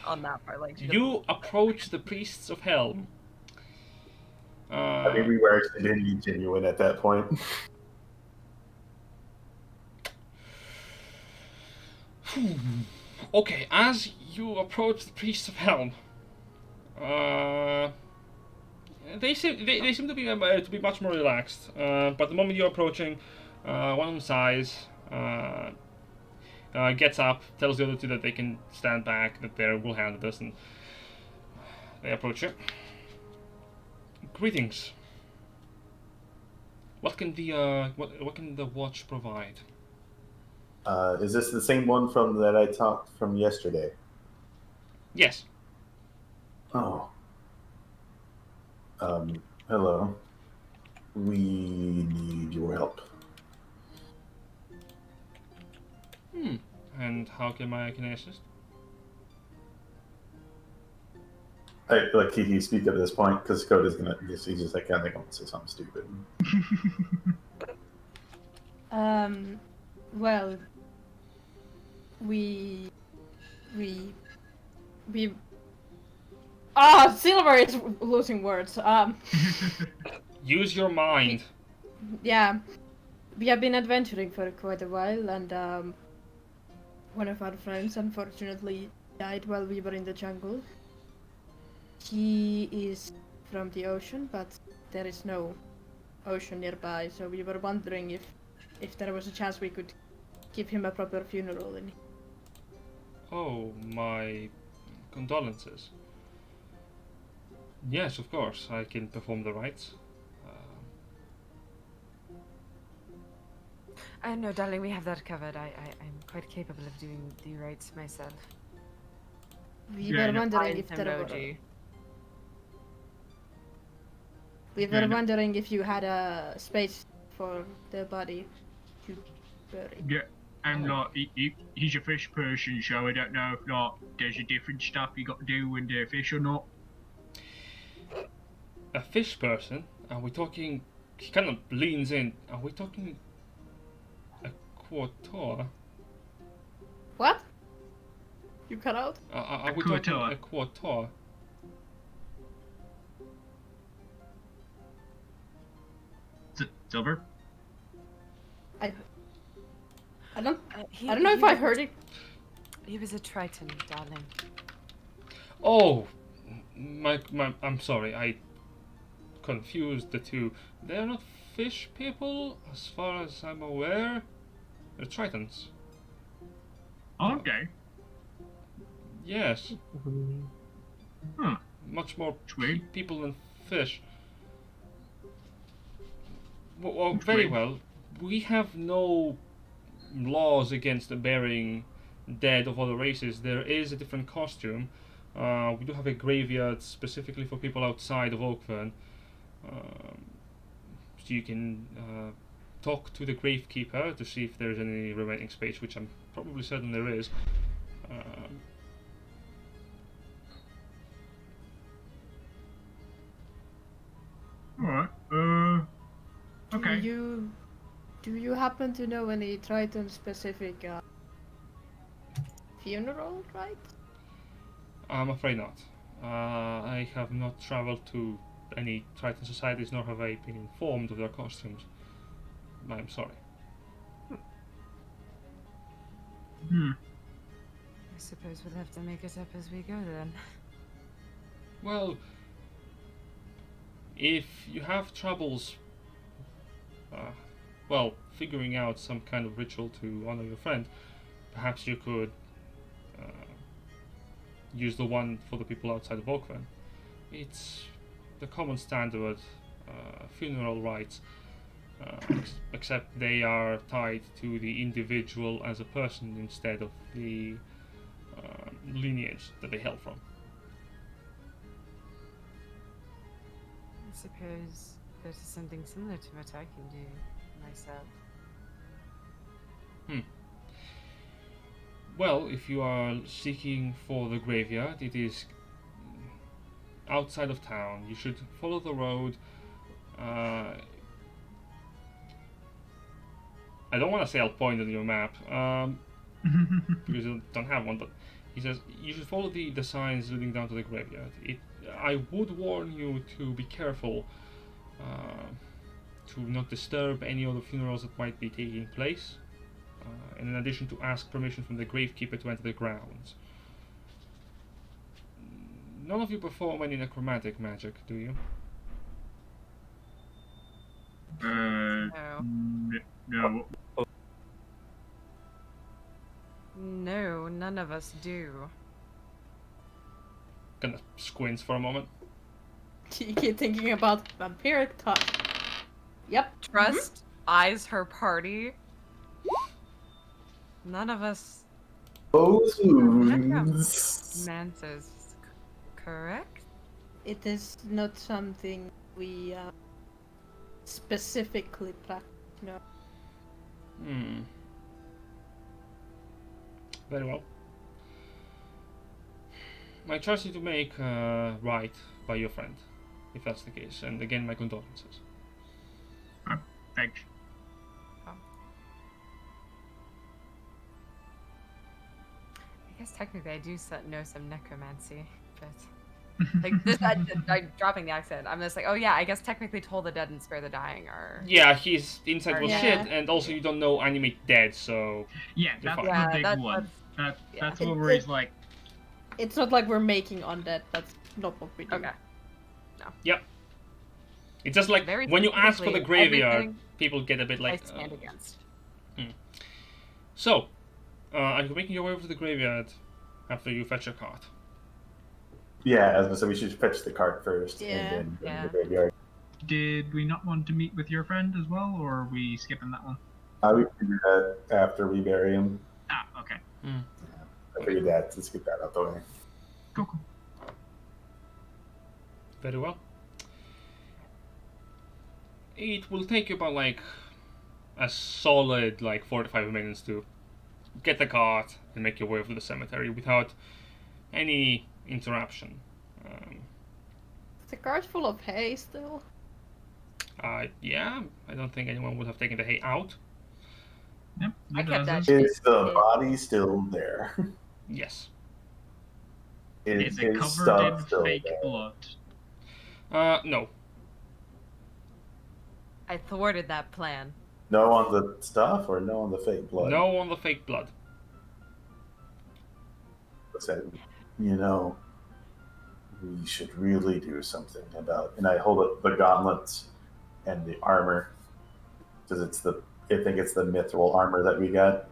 on that part. Like You approach the priests of Helm. I mean, we were actually being genuine at that point. Okay, as you approach the priests of Helm, they seem to be much more relaxed. But the moment you're approaching, one of them sighs, gets up, tells the other two that they can stand back, that they will handle this, and they approach you. Greetings. What can what can the watch provide? Is this the same one from that I talked from yesterday? Yes. Oh. Hello. We need your help. And how can I assist? Like, can you speak up at this point? Because Koda's gonna. He's just like, I think I'm gonna say something stupid. Well, we. Silver is losing words. Use your mind. Yeah. We have been adventuring for quite a while, and one of our friends unfortunately died while we were in the jungle. He is from the ocean, but there is no ocean nearby, so we were wondering if there was a chance we could give him a proper funeral. Oh, my condolences. Yes, of course, I can perform the rites. No, darling, we have that covered. I'm quite capable of doing the rites myself. We were wondering if there were. We were wondering if you had a space for the body to bury. Yeah, I'm not. He's a fish person, so I don't know if not there's a different stuff you got to do with the fish or not. A fish person? Are we talking? He kind of leans in. Are we talking a quator? What? You cut out? Are we talking a quator? Silver? I don't I know if I heard it. He was a Triton, darling. Oh, I'm sorry. I confused the two. They're not fish people, as far as I'm aware. They're Tritons. Okay. Yes. Huh. Much more Sweet. people than fish. Well, very well. We have no laws against burying dead of other races. There is a different costume. We do have a graveyard specifically for people outside of Oakfern. So you can talk to the gravekeeper to see if there's any remaining space, which I'm probably certain there is. Alright. Okay. Do you happen to know any Triton specific funeral rites? I'm afraid not. I have not traveled to any Triton societies, nor have I been informed of their costumes. I'm sorry. I suppose we'll have to make it up as we go then. Well, if you have troubles, figuring out some kind of ritual to honor your friend, perhaps you could use the one for the people outside of Oakland. It's the common standard funeral rites, except they are tied to the individual as a person instead of the lineage that they hail from. I suppose that is something similar to what I can do myself. Well, if you are seeking for the graveyard, it is outside of town. You should follow the road. I don't want to say I'll point on your map, because I don't have one, but he says you should follow the signs leading down to the graveyard. I would warn you to be careful. to not disturb any other funerals that might be taking place, and in addition to ask permission from the gravekeeper to enter the grounds. None of you perform any necromantic magic, do you? No. No. No, none of us do. Kind of squints for a moment. You keep thinking about vampiric touch. Yep. Trust eyes her party. None of us Those mancers, correct? It is not something we specifically practice. No. Very well. I trust you to make right by your friend, if that's the case. And again, my condolences. Thanks. I guess technically I do know some necromancy, but like this, I'm dropping the accent. I'm just like, oh yeah, I guess technically toll the dead and spare the dying are. Yeah, his insight was Yeah. shit, and also you don't know animate dead, so Yeah, You're that's fine. the big that's- one. yeah. That's what where he's like, It's not like we're making undead. That's not what we do. Okay. it's just like Very when you ask for the specifically, graveyard, everything people get a bit I like. stand against. So, are you making your way over to the graveyard after you fetch your cart? Yeah, as I said, we should fetch the cart first Yeah. and then go Yeah. to the graveyard. did we not want to meet with your friend as well, or are we skipping that one? We can do that after we bury him. Ah, okay. I figured that. Let's get that out the way. Cool. Very well. It will take you about like a solid like 45 minutes to get the cart and make your way over to the cemetery without any interruption. The cart's full of hay still. Yeah, I don't think anyone would have taken the hay out. Yep. I it kept does that it. shit. Is the body still there? Yes. Is it his covered in stuff still fake there? blood? No. I thwarted that plan. No on the stuff or no on the fake blood? No on the fake blood. I said, you know, we should really do something about. And I hold up the gauntlets and the armor because I think it's the mithril armor that we got.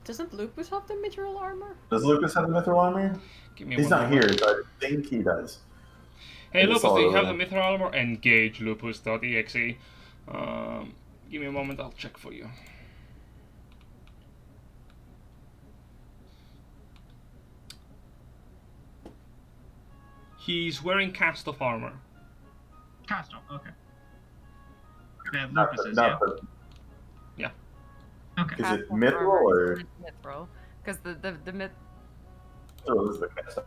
Doesn't Lupus have the mithril armor? Does Lucas have the mithril armor? Give me He's one not moment. here, so I think he does. Hey It's Lupus, all do you over have the there. mithril armor? Engage lupus.exe. Give me a moment, I'll check for you. He's wearing cast of armor. Cast off. Okay. The Not Lucas's, the, yeah. not the, Okay. Is it Cast off mithril armor or- is mithril? Because the myth. oh, this is the cast.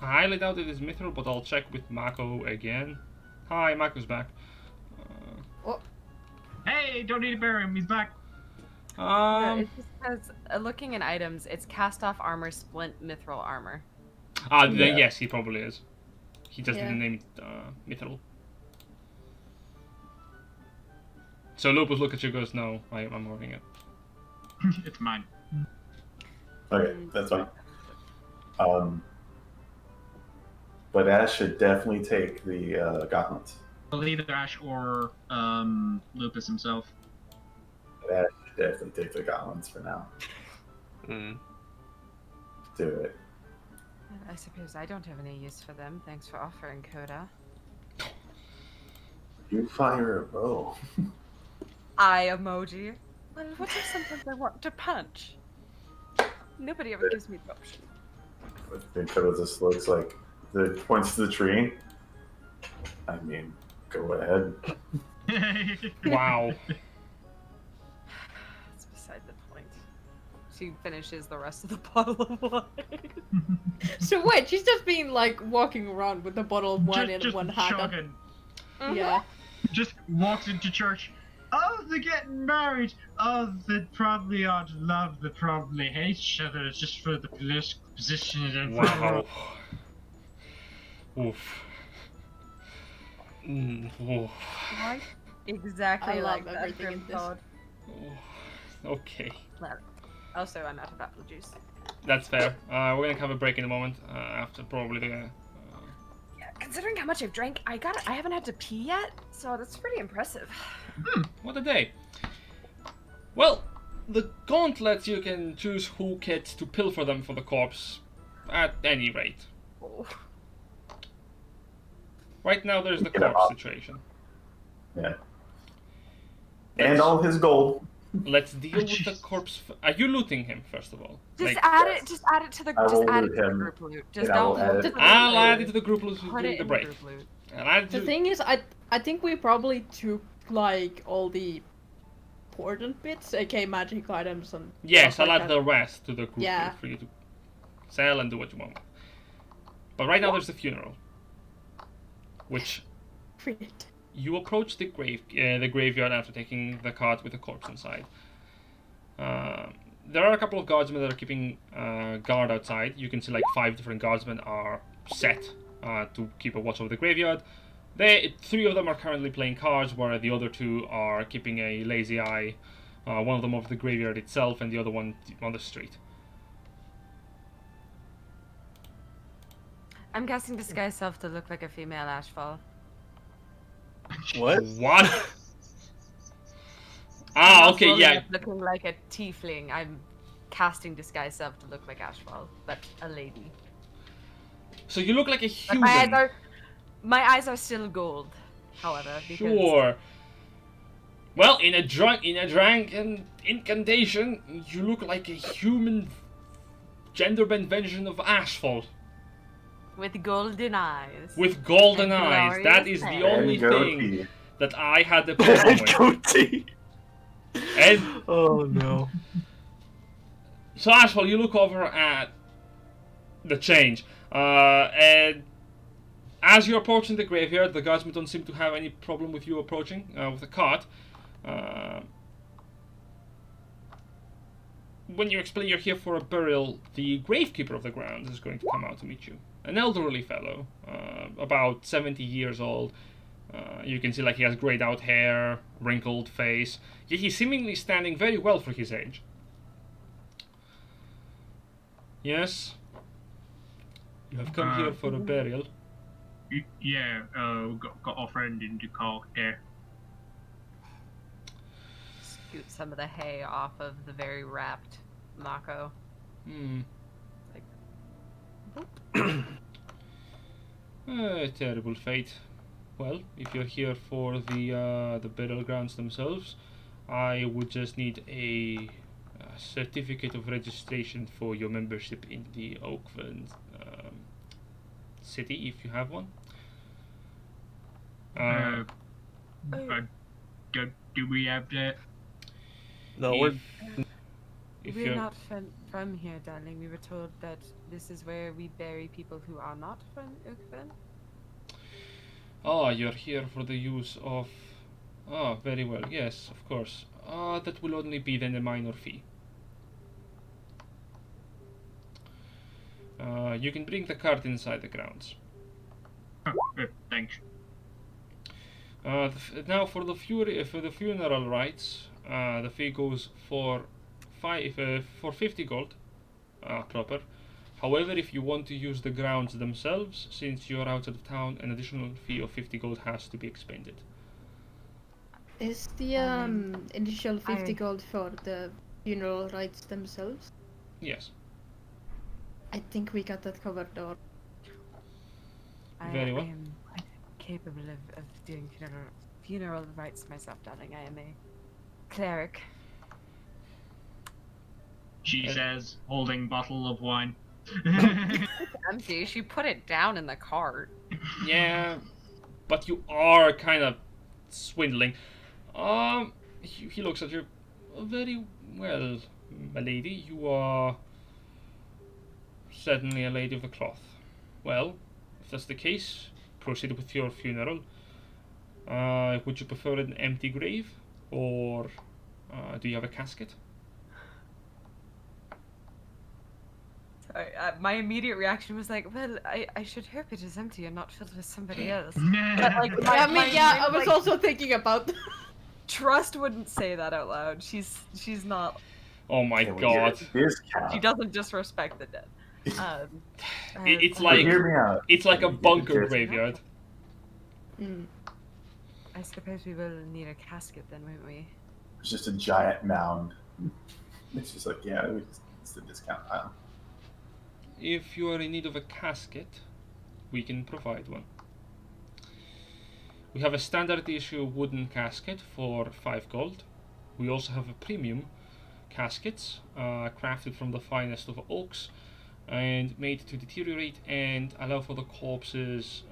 I highly doubt it is mithril, but I'll check with Mako again. Hi, Mako's back. Hey, don't need to bury him. He's back. It just says, looking at items, it's cast off armor, splint, mithril armor. Then Yeah. yes, he probably is. He just Yeah. didn't name it mithril. So Lupus look at you, goes, no, I'm wearing it. It's mine. Okay, that's fine. But Ash should definitely take the gauntlets. Well, either Ash or Lucas himself. Ash should definitely take the gauntlets for now. Do it. I suppose I don't have any use for them. Thanks for offering, Koda. You fire a bow. Eye emoji. Well, what if sometimes I want to punch? Nobody ever gives me the option. I think Koda just looks like the points to the tree. I mean, go ahead. Wow. That's beside the point. She finishes the rest of the bottle of wine. So wait, she's just been like walking around with a bottle of wine in just one hand. chugging. Yeah. Just walks into church. Oh, they're getting married. Oh, they probably are in love. They probably hate each other. It's just for the political position. And Wow. Oof. Oh, Right? Exactly I like love that. everything in Grim this. thought. okay, Well, also, I'm out of apple juice. that's fair. We're gonna have a break in a moment after probably the. Yeah, considering how much I've drank, I haven't had to pee yet, so that's pretty impressive. What a day. Well, the gauntlets you can choose who gets to pilfer them for the corpse, at any rate. Oh. Right now, there's the Get him corpse up. situation. Yeah. And all his gold. Let's deal with the Jesus. corpse. Are you looting him first of all? Just Like, add yes. it. Just add it to the. I Just will add it loot to the him, group loot. Just and I will don't. add Loot it. it I'll add later. it to the group loot Put during it the in break. the group loot. And I The do. thing is, I think we probably took like all the important bits, aka magic items and Yes, stuff I'll like add that. the rest to the group Yeah. loot for you to sell and do what you want. But right now, there's the funeral, which Great. you approach the graveyard after taking the cart with the corpse inside. There are a couple of guardsmen that are keeping guard outside. You can see like 5 different guardsmen are set to keep a watch over the graveyard. 3 of them are currently playing cards, where the other 2 are keeping a lazy eye. One of them over the graveyard itself, and the other one on the street. I'm casting disguise self to look like a female Ashfall. What? What? I'm not Okay, rolling yeah. up looking like a tiefling. I'm casting disguise self to look like Ashfall, but a lady. So you look like a But human. my eyes are still gold, however. Because Sure. Well, in a drunken incantation, you look like a human gender-bent version of Asphalt with golden eyes. with golden And eyes. That glorious is the hair. only And thing goatee. that I had a problem with. Goatee. And Oh no. so, Asphalt, you look over at the change, and as you're approaching the graveyard, the guardsmen don't seem to have any problem with you approaching with the cart. When you explain you're here for a burial, the gravekeeper of the grounds is going to come out to meet you. An elderly fellow, about 70 years old. You can see like he has grayed out hair, wrinkled face, yet he's seemingly standing very well for his age. Yes? You have come here for a burial. Yeah, got our friend in the car there. Scoot some of the hay off of the very wrapped Mako. Terrible fate. Well, if you're here for the burial grounds themselves, I would just need a certificate of registration for your membership in the Oakland city, if you have one. Do we have that? No, we're if We're you're not from here, darling. We were told that this is where we bury people who are not from Oakland. Ah, you're here for the use of. Ah, very well. Yes, of course. That will only be then a minor fee. You can bring the cart inside the grounds. Thanks. Now for the funeral rites, the fee goes for 50 gold, proper. However, if you want to use the grounds themselves, since you're outside of town, an additional fee of 50 gold has to be expended. Is the initial 50 I- gold for the funeral rites themselves? Yes. I think we got that covered though. Very well. I am quite capable of doing funeral rites myself, darling. I am a cleric. She says, holding bottle of wine. Empty. She put it down in the cart. Yeah, but you are kind of swindling. He looks at you. Very well, my lady. You are certainly a lady of the cloth. Well, if that's the case, proceed with your funeral. Would you prefer an empty grave, or do you have a casket? Sorry, my immediate reaction was like, well, I should hope it is empty and not filled with somebody else. But like, I mean, yeah, I was also thinking about. Trust wouldn't say that out loud. She's not. Oh my Can we god. get a discount? She doesn't disrespect the dead. It's But like hear me out. it's like a Can we get bunker discount? graveyard. I suppose we will need a casket then, won't we? It's just a giant mound. It's just like, yeah, it's the discount aisle. If you are in need of a casket, we can provide one. We have a standard issue wooden casket for 5 gold. We also have a premium caskets crafted from the finest of oaks and made to deteriorate and allow for the corpse's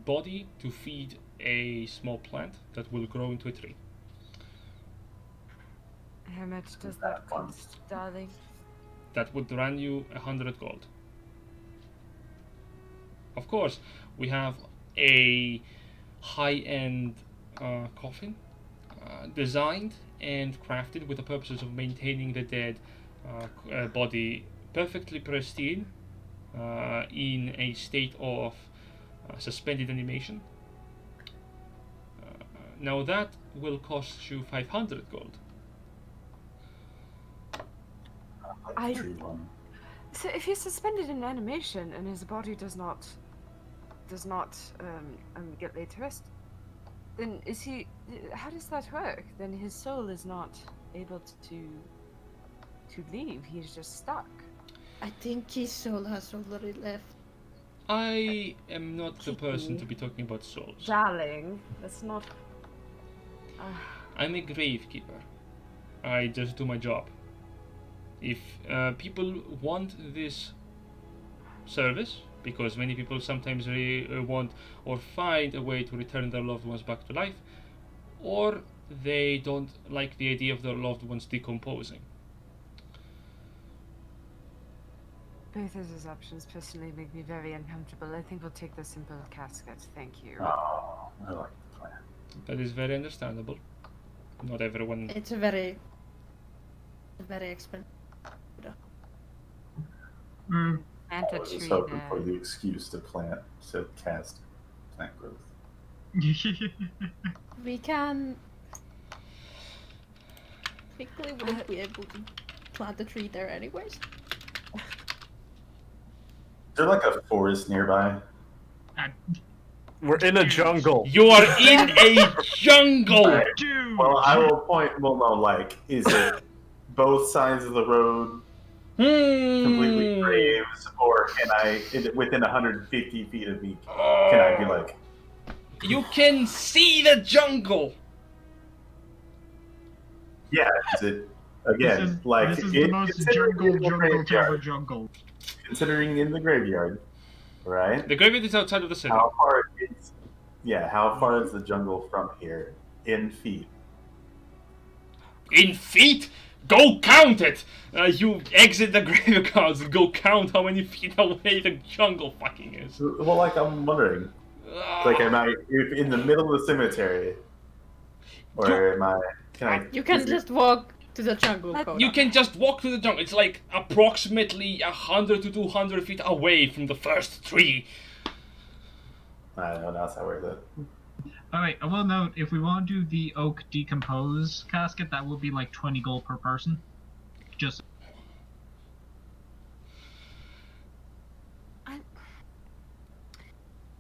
body to feed a small plant that will grow into a tree. How much does that cost, darling? That would run you 100 gold. Of course, we have a high-end coffin designed and crafted with the purposes of maintaining the dead body perfectly pristine in a state of suspended animation. Now that will cost you 500 gold. Like the tree one. So if he's suspended in animation and his body does not get laid to rest, then is he? How does that work? Then his soul is not able to leave. He's just stuck. I think his soul has already left. I am not the person to be talking about souls. Darling, that's not. I'm a gravekeeper. I just do my job. If people want this service, because many people sometimes want or find a way to return their loved ones back to life, or they don't like the idea of their loved ones decomposing. Both of those options personally make me very uncomfortable. I think we'll take the simple casket. Thank you. Oh, I like the plan. That is very understandable. Not everyone. It's a very expensive. And I a was tree hoping there. for the excuse to cast plant growth. We can. Technically, wouldn't be able to plant the tree there anyways. Is there like a forest nearby? We're in a jungle. You are in a jungle! Dude! Well, I will point. Well, no, like, is it both sides of the road completely graves, or can I, within 150 feet of me, can I be like? You can see the jungle! Yeah, is it again This is, like this is the most jungle graveyard, jungle. considering in the graveyard, right? The graveyard is outside of the city. How far is? Yeah, how far is the jungle from here in feet? In feet? Go count it! You exit the graveyards and go count how many feet away the jungle fucking is. Well, like I'm wondering, like, am I in the middle of the cemetery, or am I? Can I? You can is it- just walk to the jungle, Koda. You can just walk to the jungle. It's like approximately 100 to 200 feet away from the first tree. I don't know. That's how we're the. Alright, I will note, if we want to do the oak decompose casket, that will be like 20 gold per person. Just...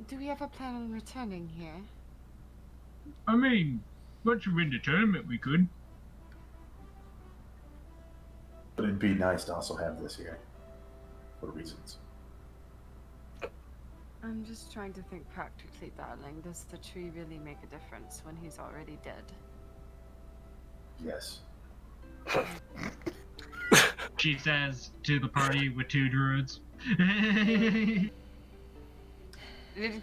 Do we have a plan on returning here? I mean, once you're in the tournament, we could. But it'd be nice to also have this here, for reasons. I'm just trying to think practically, darling. Does the tree really make a difference when he's already dead? Yes. She says to the party with 2 druids.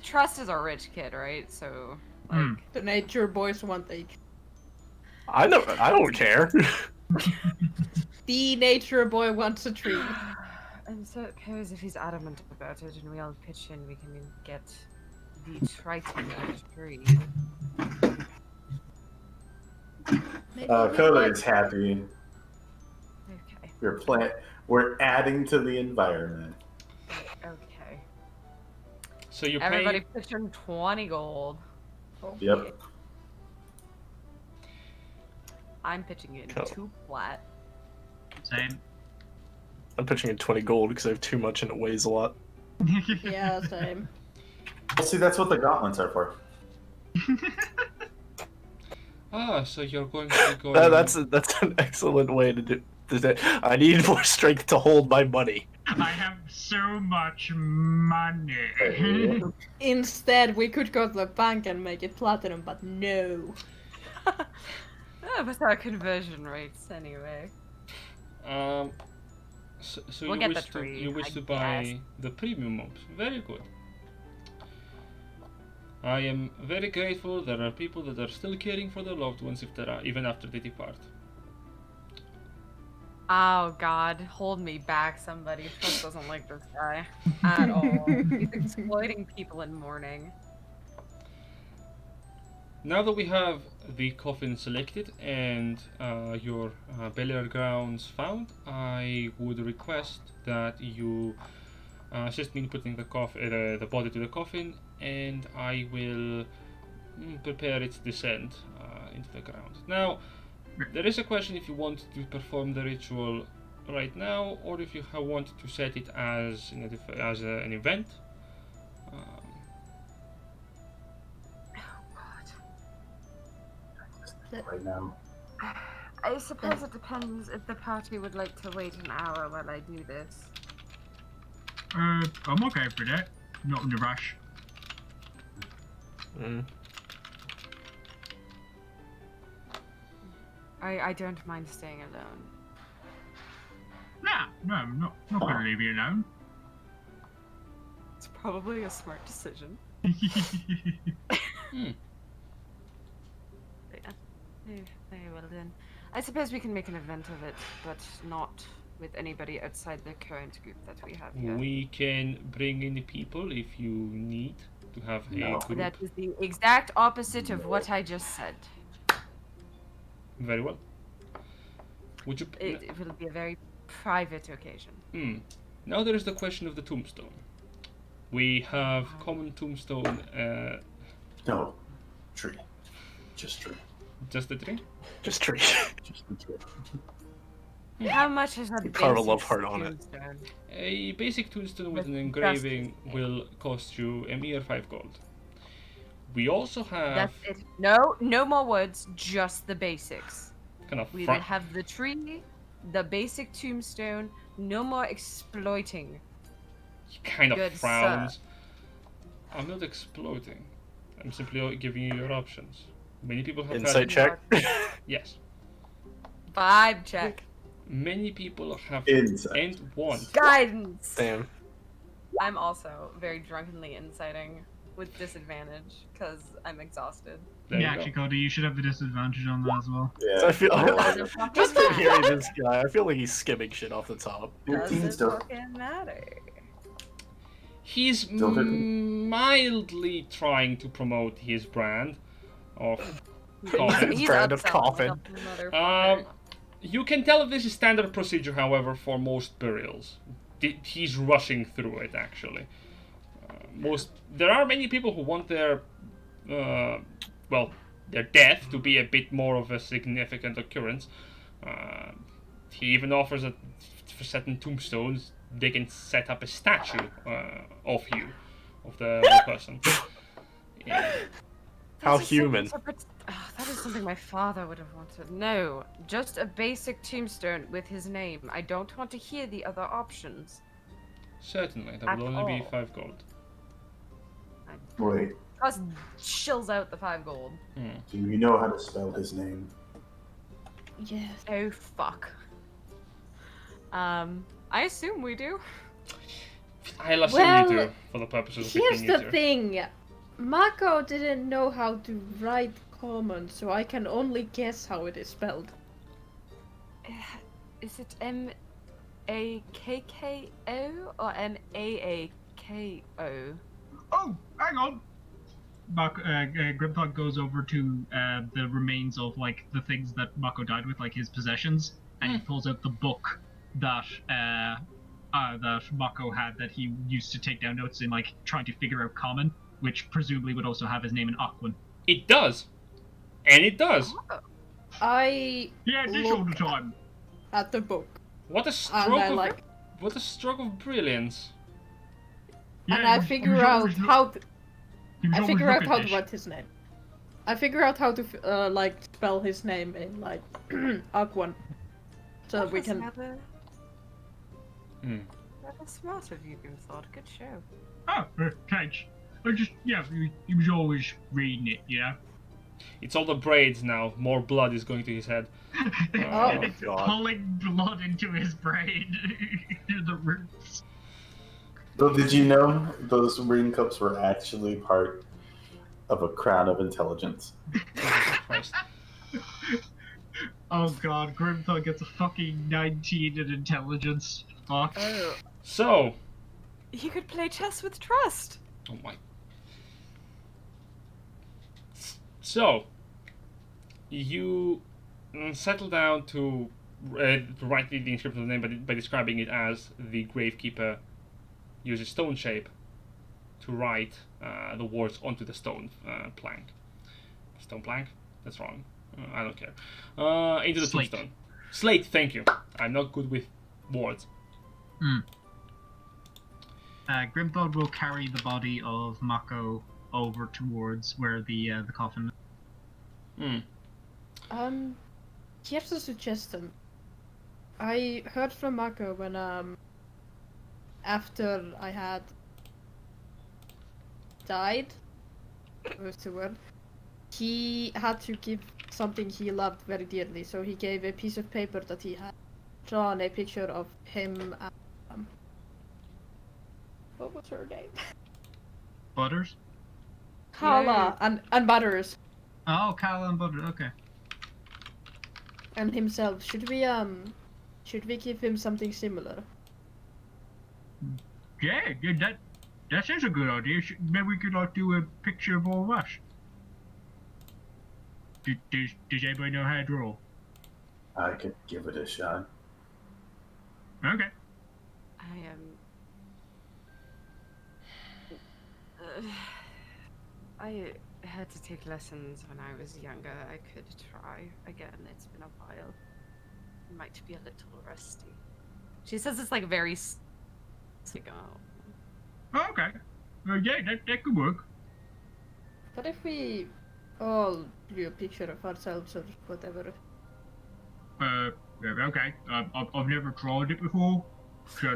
Trust is a rich kid, right? So, like, Hmm. The nature boys want the I don't care. the nature boy wants a tree. and so it appears if he's adamant about it and we all pitch in, we can get the Triton out of tree. Maybe we Koda like- is happy. Okay. Your plant. We're adding to the environment. Okay. So you Everybody pay. pitch in 20 gold. Okay. Yep. I'm pitching in Cool. 2 flat. Same. I'm pitching in 20 gold because I have too much and it weighs a lot. Yeah, same. Well, see, that's what the gauntlets are for. So you're going to be going. That's an excellent way to do. I need more strength to hold my money. I have so much money. Instead, we could go to the bank and make it platinum, but no. With our conversion rates, anyway. So We'll you get wish the to tree, you wish I to buy guess. the premium mobs. Very good. I am very grateful there are people that are still caring for their loved ones if there are, even after they depart. Oh god, hold me back, somebody. Trust doesn't like this guy at all. He's exploiting people in mourning. Now that we have the coffin selected and your burial grounds found, I would request that you assist me in putting the body to the coffin, and I will prepare its descent into the ground. Now, there is a question if you want to perform the ritual right now, or if you want to set it as an event. Right now. I suppose it depends if the party would like to wait an hour while I do this. I'm okay for that. Not in a rush. Mm. I don't mind staying alone. Nah, no, I'm not gonna leave you alone. It's probably a smart decision. Very well then. I suppose we can make an event of it, but not with anybody outside the current group that we have here. We can bring in people if you need to have No. a group. That is the exact opposite of what I just said. Very well. Would you? It will be a very private occasion. Now there is the question of the tombstone. We have common tombstone. No. Tree. Just tree. Just the tree. Just tree. Just the tree. How much is a You carve a basic love heart on it. tombstone? A basic tombstone with an With engraving justice. will cost you a mere 5 gold. We also have That's it. No more words. Just the basics. kind of We will have the tree, the basic tombstone. No more exploiting. He kind of Good frowns. I'm not exploiting. I'm simply giving you your options. Many people have Insight check. Yes. Vibe check. Many people have Insight. and want. Guidance. Damn. I'm also very drunkenly inciting with disadvantage because I'm exhausted. There Yeah, you go. actually, Cody, you should have the disadvantage on that as well. Yeah. So I feel Doesn't just fucking from hearing matter. this guy, I feel like he's skimming shit off the top. 15 Doesn't still. fucking matter. He's Still didn't. mildly trying to promote his brand of coffin. He's Brand of upselling coffin. up the motherfucker. You can tell this is standard procedure, however, for most burials. He's rushing through it, actually. There are many people who want their death to be a bit more of a significant occurrence. He even offers that for certain tombstones they can set up a statue of you, of the person. Yeah. How This is something human. to that is something my father would have wanted. No, just a basic tombstone with his name. I don't want to hear the other options. Certainly, that At will only be all. 5 gold. Wait, Plus, chills out the 5 gold. do you know how to spell his name? Yes. Oh fuck. I assume we do. I'll assume Well, you do, for the purposes of Here's picking the easier. thing. Mako didn't know how to write common, so I can only guess how it is spelled. Is it M-A-K-K-O or M-A-A-K-O? Oh, hang on. Grimthog goes over to the remains of like the things that Mako died with, like his possessions, and he pulls out the book that that Mako had that he used to take down notes in, like trying to figure out common, which presumably would also have his name in Aquan. It does, and it does. I Yeah, this all the look time. at the book What a and stroke I of like, what a stroke of brilliance. Yeah, and I he was figure out always look- how to, he was I always figure out looking how to fish. write his name. I figure out how to like spell his name in like Aquan, so That we was can. rather, Hmm. rather smart of you, Grimthorpe. Good show. Oh, thanks. I just, yeah, he was always reading it, you know? It's all the braids now. More blood is going to his head. Oh, It's God. pulling blood into his brain. Through the roots. Though, did you know those ring cups were actually part of a crown of intelligence? Jesus Christ. Oh god, Grimthor gets a fucking 19 in intelligence. Fuck. Oh, So, he could play chess with trust. oh my. So, you settle down to write the inscription of the name by describing it as the gravekeeper uses stone shape to write the words onto the stone plank. Stone plank? That's wrong. I don't care. Into the Slate. tombstone. Slate, thank you. I'm not good with words. Grimthor will carry the body of Mako over towards where the coffin. Here's a suggestion. I heard from Mako when after I had died, was the word, he had to give something he loved very dearly, so he gave a piece of paper that he had drawn a picture of him and what was her name? Butters? Kala and Butters Oh, Kala and Butters, okay. and himself. Should we give him something similar? Yeah, that sounds a good idea. Maybe we could like do a picture of all of us. Does anybody know how to draw? I could give it a shot. Okay. I am. I had to take lessons when I was younger. I could try again. It's been a while. I might be a little rusty. She says it's like very. Like, oh. Okay. Yeah, that could work. What if we all drew a picture of ourselves or whatever? Yeah, okay. I've never tried it before, so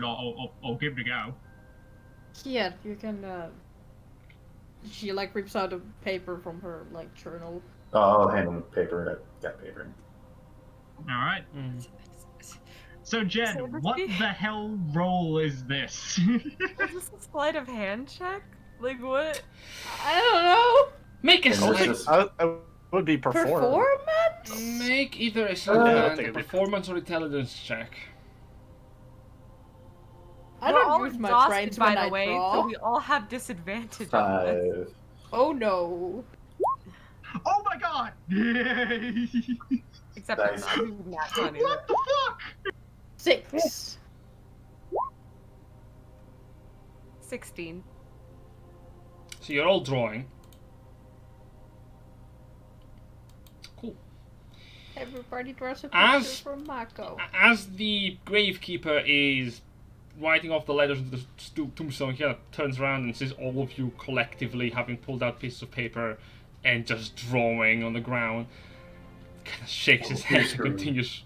I'll give it a go. Here, you can. She like rips out a paper from her like journal. Oh, I'll hand him paper. I got paper. All right. Mm. So Jen, So this what be- the hell role is this? Is this a sleight of hand check? Like what? I don't know. Make a And sleight. this is- I would be Performance? Make either a sleight of Yeah, I'll hand, take a it. performance, or intelligence check. I We're don't all use my exhausted, brains by when the I way, draw. so we all have disadvantage on this. 5. Oh no. Oh my god! Yay! Except Nice. I'm not nat 20. What the fuck? 6. 16. So you're all drawing. Cool. Everybody draws a picture As- from Mako. As the gravekeeper is writing off the letters into the tombstone, he turns around and sees all of you collectively having pulled out pieces of paper and just drawing on the ground. Kind of shakes his head and continues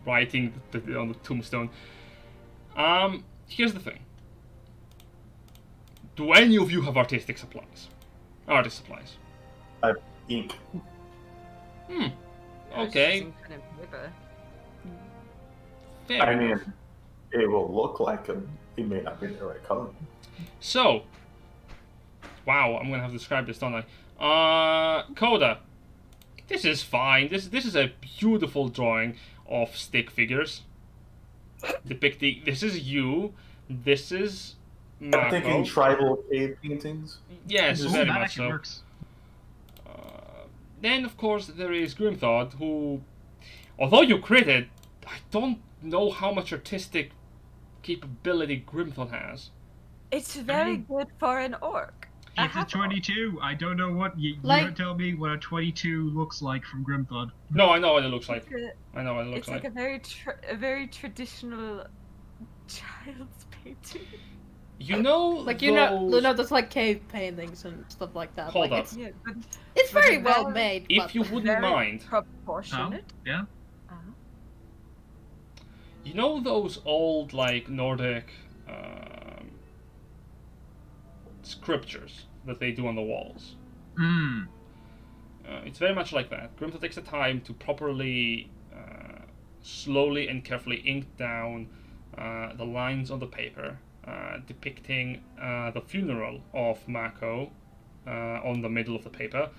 writing on the tombstone. Here's the thing. Do any of you have artistic supplies? Artist supplies. Ink. Yeah, Okay. some kind of paper. Fair I enough. mean, it will look like him. He may not be the right color. So, wow, I'm gonna have to describe this, don't I? Koda, this is fine. This is a beautiful drawing of stick figures depicting. This is you. This is I'm thinking Mako. tribal cave paintings. Yes, Ooh, very that much actually so. works. Then, of course, there is Grimthod, who, although you critted, I don't know how much artistic capability Grimthon has. It's very mean- good for an orc. A It's a half-orc. 22. I don't know what you Like- tell me what a 22 looks like from Grimthon. No, I know what it looks like. It's I know what it looks It's like a very traditional child's painting. You know, Like those... that's like cave paintings and stuff like that. Hold like, up. Yeah, but It's But very it's well very- made. If but... you wouldn't very mind, proportionate. Yeah. Uh-huh. you know those old, like, Nordic scriptures that they do on the walls? Hmm. It's very much like that. Grimthor takes the time to properly, slowly and carefully ink down the lines on the paper, depicting the funeral of Mako on the middle of the paper,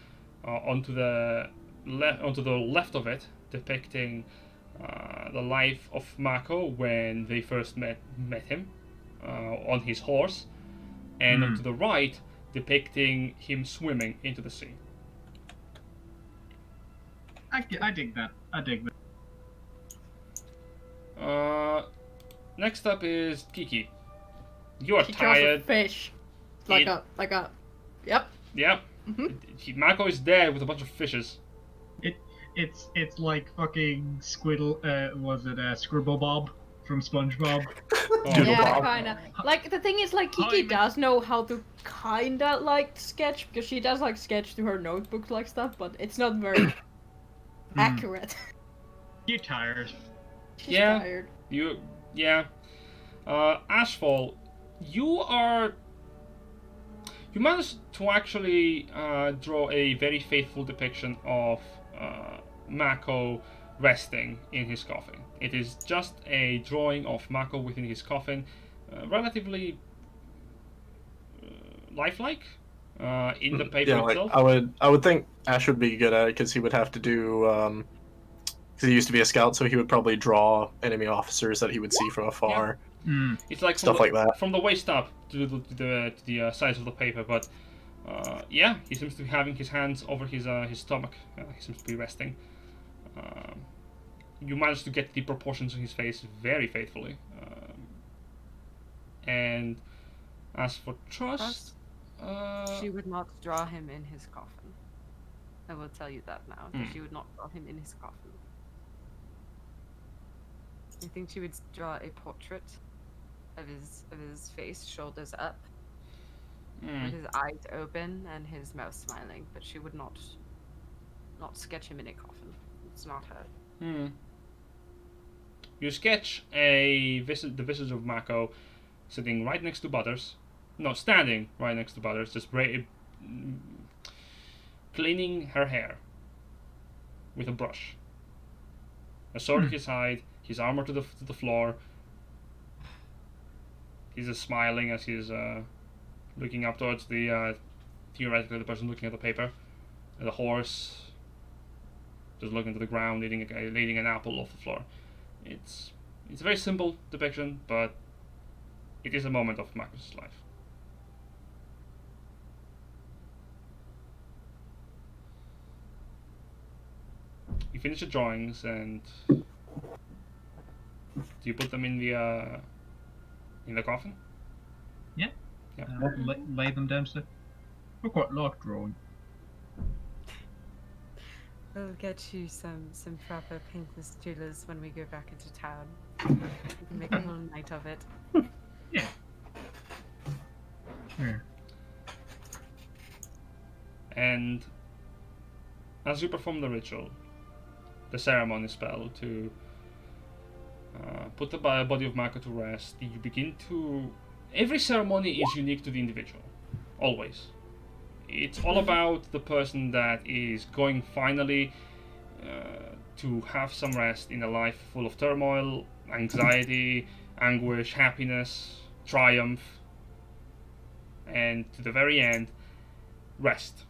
onto the left of it, depicting the life of Mako when they first met him on his horse, and onto the right, depicting him swimming into the sea. I dig that. I dig that. Next up is Kiki. You are She draws a tired. fish. It- Yep. Yep. Mhm. Mako is dead with a bunch of fishes. It's like fucking Squiddle. Was it Scribble Bob from SpongeBob? Doodle Yeah, Bob. kinda. Like the thing is, like Kiki Hi, does know how to kinda like sketch because she does like sketch through her notebooks like stuff, but it's not very accurate. You're tired. She's Yeah. tired. Yeah. Ashfall, you managed to actually draw a very faithful depiction of Mako resting in his coffin. It is just a drawing of Mako within his coffin, relatively lifelike in the paper Yeah, like itself. I would think Ash would be good at it because he would have to do because he used to be a scout, so he would probably draw enemy officers that he would see from afar. Hmm. It's like Stuff like that. from the waist up to the size of the paper, but yeah, he seems to be having his hands over his stomach. He seems to be resting. You managed to get the proportions of his face very faithfully. And as for Trust, She would not draw him in his coffin. I will tell you that now. That she would not draw him in his coffin. I think she would draw a portrait of his face, shoulders up, with his eyes open and his mouth smiling, but she would not sketch him in a coffin. It's not her. You sketch the visage of Mako sitting right next to Butters. No, standing right next to Butters, just cleaning her hair with a brush. A sword at his side, his armor to the floor. He's just smiling as he's looking up towards theoretically the person looking at the paper. And the horse just looking to the ground, eating an apple off the floor. It's a very simple depiction, but it is a moment of Marcus's life. You finish the drawings, and do you put them in the coffin? Yeah. Yeah. Lay them downstairs. I quite like drawing. We'll get you some proper paintless jewelers when we go back into town. We can make a whole night of it. Yeah. Yeah. And as you perform the ritual, the ceremony spell to put the body of Mako to rest, you begin to... Every ceremony is unique to the individual. Always. It's all about the person that is going finally to have some rest in a life full of turmoil, anxiety, anguish, happiness, triumph, and to the very end, rest.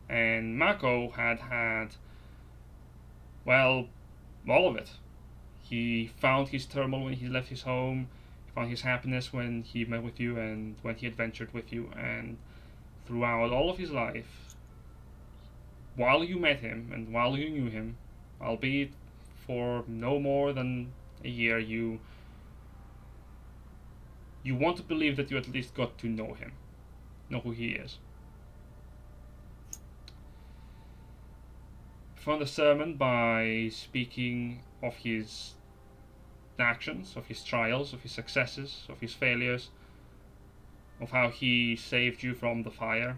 And Mako had, well, all of it. He found his turmoil when he left his home, he found his happiness when he met with you and when he adventured with you, and throughout all of his life, while you met him and while you knew him, albeit for no more than a year, you want to believe that you at least got to know him, know who he is. Found a sermon by speaking of his actions, of his trials, of his successes, of his failures, of how he saved you from the fire,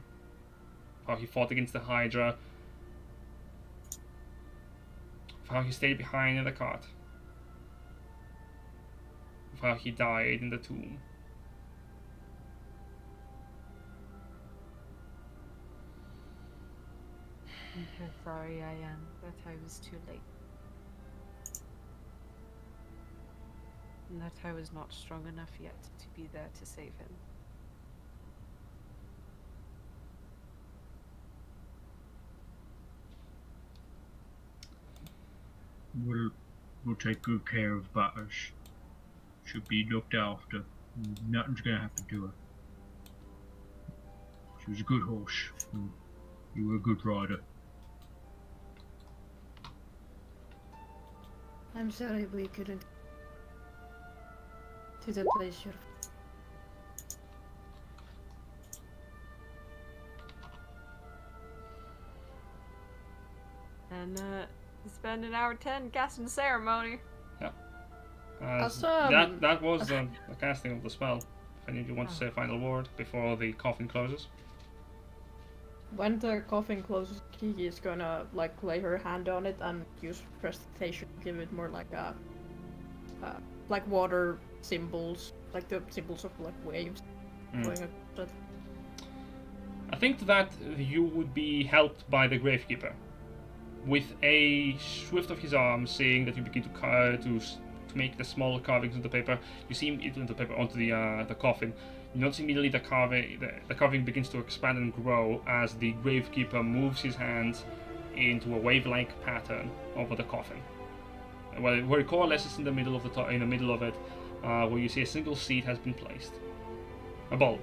how he fought against the Hydra, of how he stayed behind in the cart, of how he died in the tomb. And how sorry I am that I was too late. And that I was not strong enough yet to be there to save him. We'll take good care of Butters. Should be looked after. Nothing's gonna happen to her. She was a good horse. You were a good rider. I'm sorry we couldn't to the place you're. And spend an hour 10 casting ceremony. Awesome. That was the casting of the spell. If any of you want to say a final word before the coffin closes. When the coffin closes, Kiki is gonna like lay her hand on it and use prestidigitation to give it more like water symbols, like the symbols of like waves going across it. I think that you would be helped by the Gravekeeper. With a swift of his arm, seeing that you begin to make the small carvings on the paper, you see it on the paper onto the coffin. You notice immediately the carving begins to expand and grow as the Gravekeeper moves his hands into a wave-like pattern over the coffin. Where it coalesces in the middle of it, where you see a single seed has been placed, a bulb.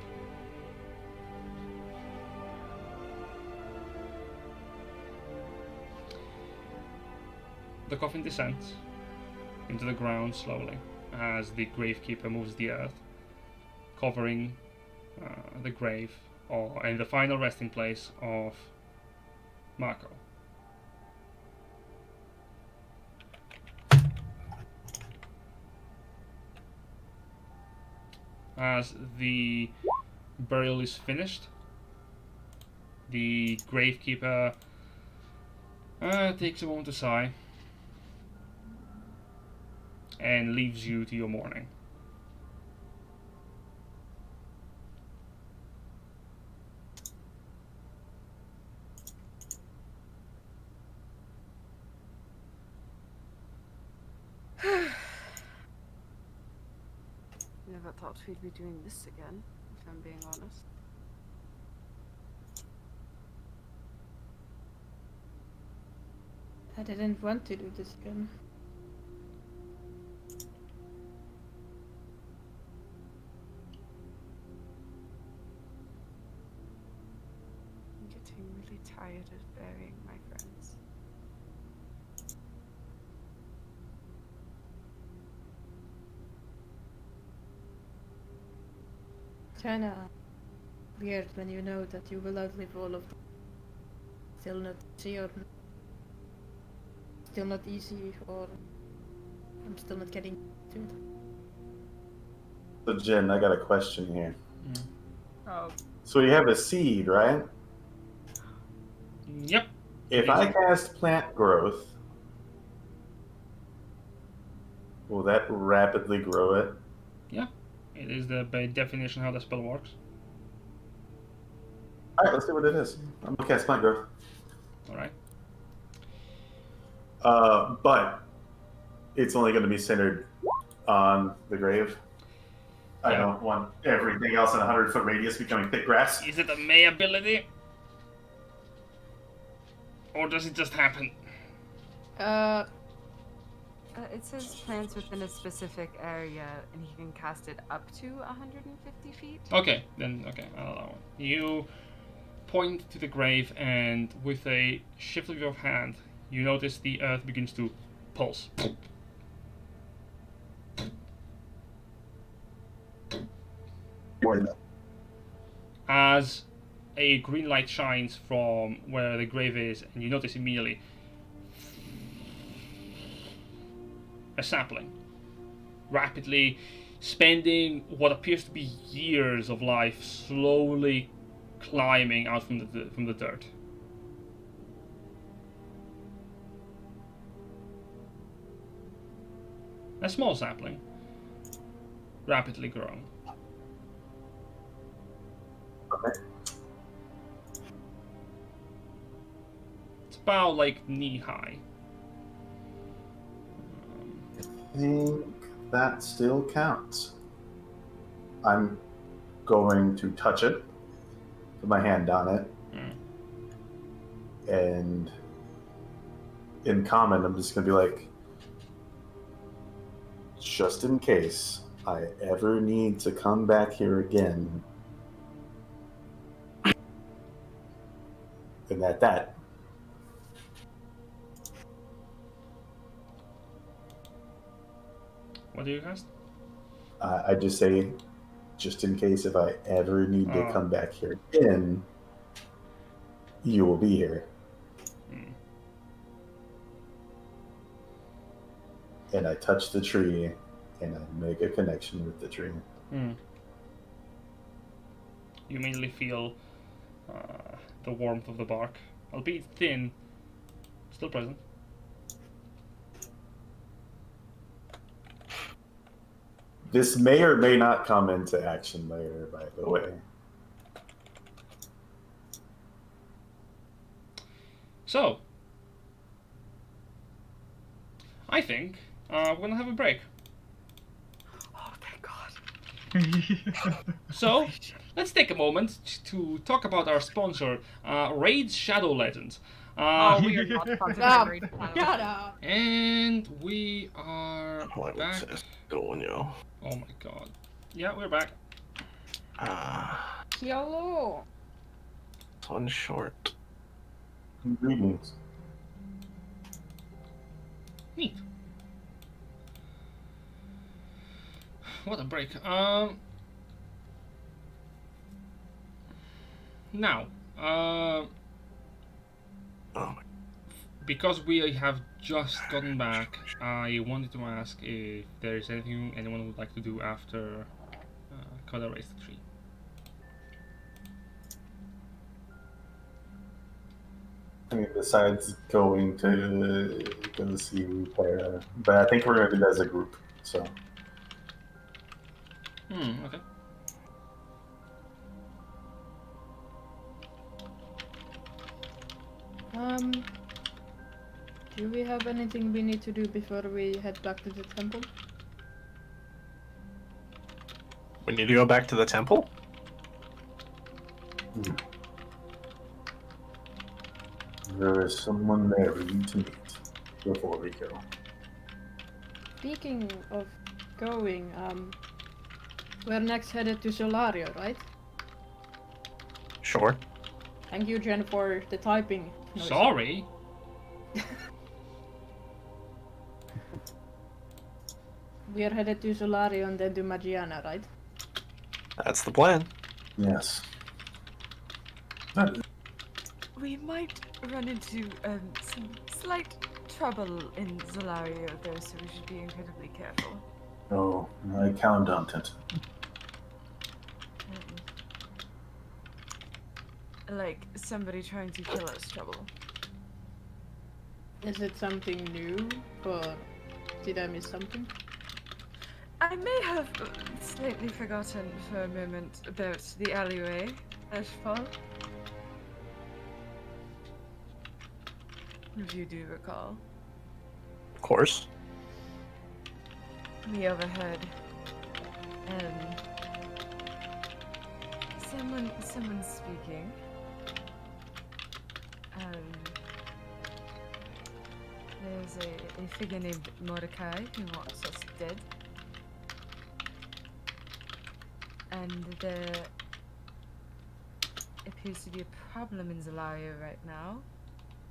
The coffin descends into the ground slowly as the Gravekeeper moves the earth, covering the grave and the final resting place of Marco. As the burial is finished, the Gravekeeper takes a moment to sigh and leaves you to your mourning. Never thought we'd be doing this again, if I'm being honest. I didn't want to do this again. I'm getting really tired of burying my friends. Kinda weird when you know that you will outlive all of them. Still not easy or still not easy, or I'm still not getting to it. So, Jen, I got a question here. Oh, So you have a seed, right? Yep. If I cast plant growth, will that rapidly grow it? Yeah. It is by definition how the spell works. All right, let's see what it is. I'm gonna cast plant growth. All right. But it's only going to be centered on the grave. I Yeah. don't want everything else in a 100-foot radius becoming thick grass. Is it a May ability? Or does it just happen? it says plants within a specific area, and he can cast it up to 150 feet. Okay, I'll allow it. You point to the grave, and with a shift of your hand, you notice the earth begins to pulse. more than As a green light shines from where the grave is, and you notice immediately a sapling rapidly spending what appears to be years of life slowly climbing out from the dirt. A small sapling, rapidly growing. Okay. It's about like knee high. I think that still counts. I'm going to touch it, put my hand on it, and in common, I'm just going to be like, just in case I ever need to come back here again. And at that, What do you cast? I just say, just in case if I ever need to come back here again, you will be here. And I touch the tree, and I make a connection with the tree. You immediately feel the warmth of the bark, albeit thin, still present. This may or may not come into action later, by the way. So, I think we're gonna have a break. Oh, thank God. So, let's take a moment to talk about our sponsor, Raid's Shadow Legends. Oh, we are not sponsored by Raid Shadow. Shut up. And we are What back. is going on? Oh my god. Yeah, we're back. Yellow. It's on short. Greetings. Neat. What a break. Now, Oh my. because we have just gotten back, I wanted to ask if there is anything anyone would like to do after Koda raised the tree. I mean, besides going to go see Perra, but I think we're going to do that as a group. So Okay. Do we have anything we need to do before we head back to the temple? We need to go back to the temple? there is someone there we need to meet before we go. Speaking of going, we're next headed to Solario, right? Sure. Thank you, Jen, for the typing noise. Sorry. We are headed to Solario and then to Magiana, right? That's the plan. Yes. We might run into some slight trouble in Zolario, though, so we should be incredibly careful. Oh, I count on it. Like somebody trying to kill us trouble. Is it something new, or did I miss something? I may have slightly forgotten for a moment about the alleyway, Ashfall. If you do recall. Of course. We overheard someone speaking. There's a figure named Mordecai who wants us dead. And there appears to be a problem in Zolario right now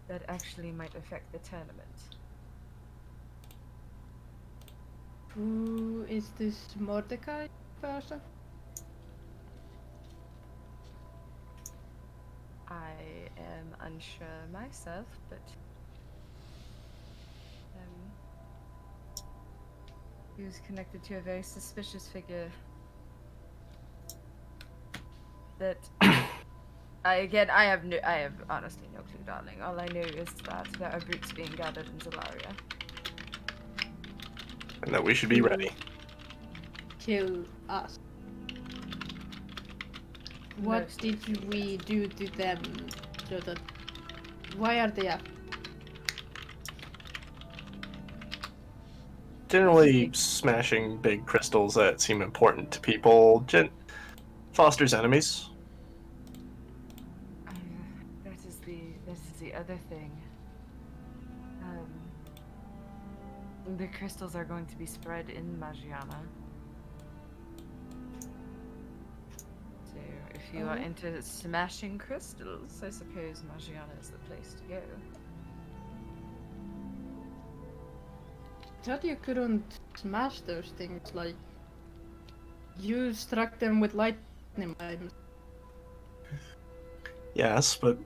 that actually might affect the tournament. Who is this Mordecai person? am unsure myself, but he was connected to a very suspicious figure that I have honestly no clue, darling. All I know is that there are brutes being gathered in Zolaria. And that we should be ready. Kill us. What Most did we do to them so that... Why are they up? Generally, smashing big crystals that seem important to people fosters enemies. That is the other thing. The crystals are going to be spread in Magiana. So if you are into smashing crystals, I suppose Magiana is the place to go. Thought you couldn't smash those things, like... You struck them with lightning beams. Yes, but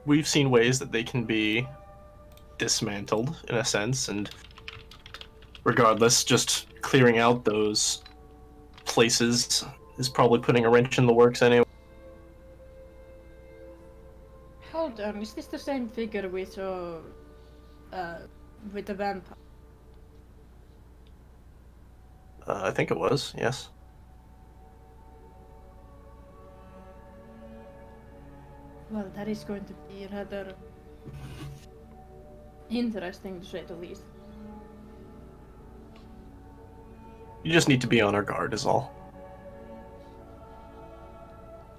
we've seen ways that they can be dismantled, in a sense, and regardless, just clearing out those places is probably putting a wrench in the works anyway. Hold on, is this the same figure we saw with the vampire? I think it was, yes. Well, that is going to be rather interesting to say the least. You just need to be on our guard is all.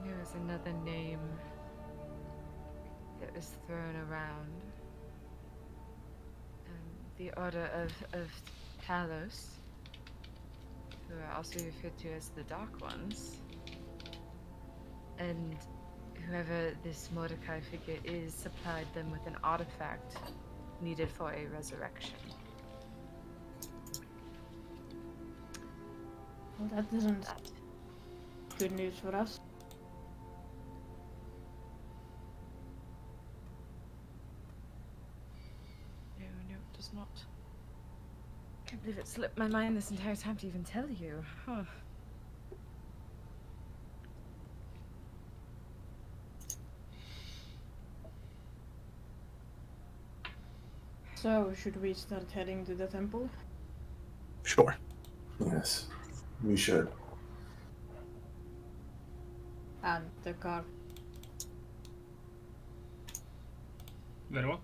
There was another name that was thrown around. The Order of Talos, who are also referred to as the Dark Ones. And whoever this Mordecai figure is supplied them with an artifact needed for a resurrection. Well, that isn't good news for us. No, it does not. I can't believe it slipped my mind this entire time to even tell you. Huh. So, should we start heading to the temple? Sure. Yes, we should. And the car. Very well.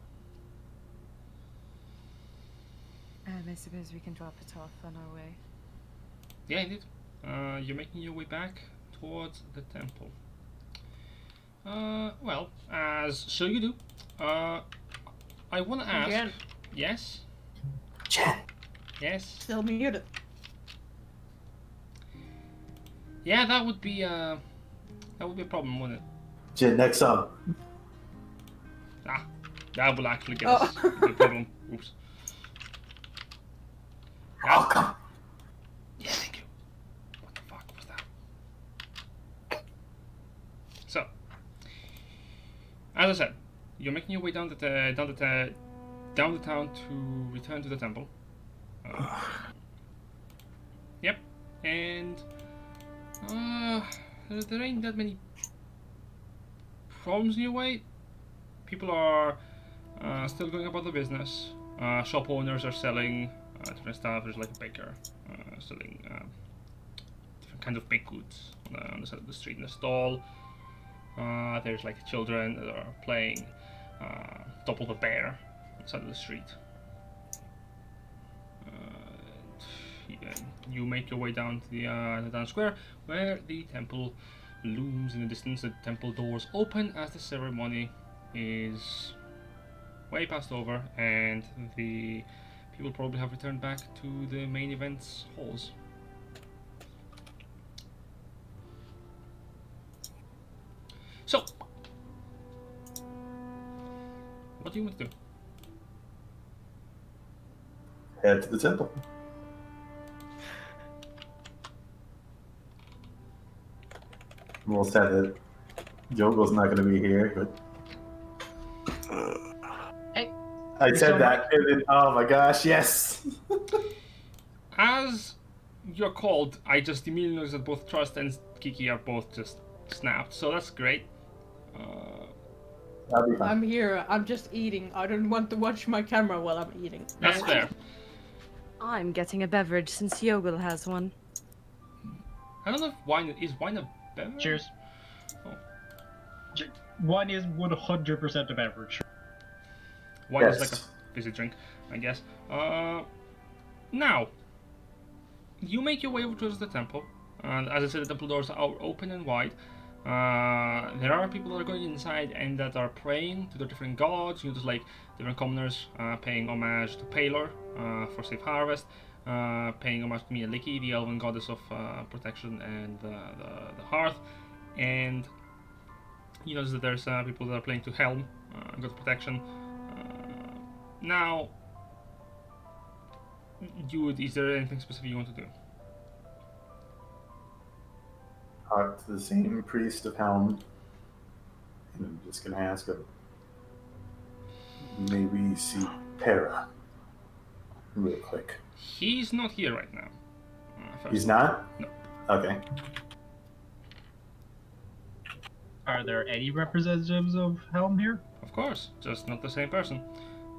I suppose we can drop it off on our way. Yeah, indeed. You're making your way back towards the temple. Well, as so you do. I want to ask. Again. Yes. Jen. Yes. Still muted. Yeah, that would be a problem, wouldn't it? Jen, next song. Ah, that will actually get Oh. us the problem. Oops. Yeah. Welcome. Yeah, thank you. What the fuck was that? So, as I said, you're making your way down the town to return to the temple. Yep, and there ain't that many problems in your way. People are still going about their business. Shop owners are selling different stuff. There's like a baker selling different kinds of baked goods on the side of the street in a stall. There's like children that are playing top of the bear on the side of the street. You make your way down to the town square, where the temple looms in the distance. The temple doors open as the ceremony is way passed over, and the people probably have returned back to the main events halls. So, what do you want to do? Head to the temple. We'll say that Yogel's not going to be here, but I said that, and then, oh my gosh, yes. As you're called, I just immediately noticed that both Trust and Kiki are both just snapped, so that's great. That'll be fine. I'm here. I'm just eating. I don't want to watch my camera while I'm eating. That's fair. I'm getting a beverage since Yogel has one. I don't know if wine is wine a beverage. Cheers. Oh. Wine is 100% a beverage. Wine is Yes. like a fizzy drink, I guess. Now, you make your way over towards the temple, and as I said, the temple doors are open and wide. There are people that are going inside and that are praying to their different gods. Just like different commoners paying homage to Palor for safe harvest, paying homage to Mialiki, the elven goddess of protection and the hearth, and you notice that there's people that are playing to Helm, god of protection. Now, is there anything specific you want to do? Talk to the same priest of Helm. And I'm just gonna ask him. Maybe see Perra. Real quick. He's not here right now. He's not? No. Okay. Are there any representatives of Helm here? Of course, just not the same person.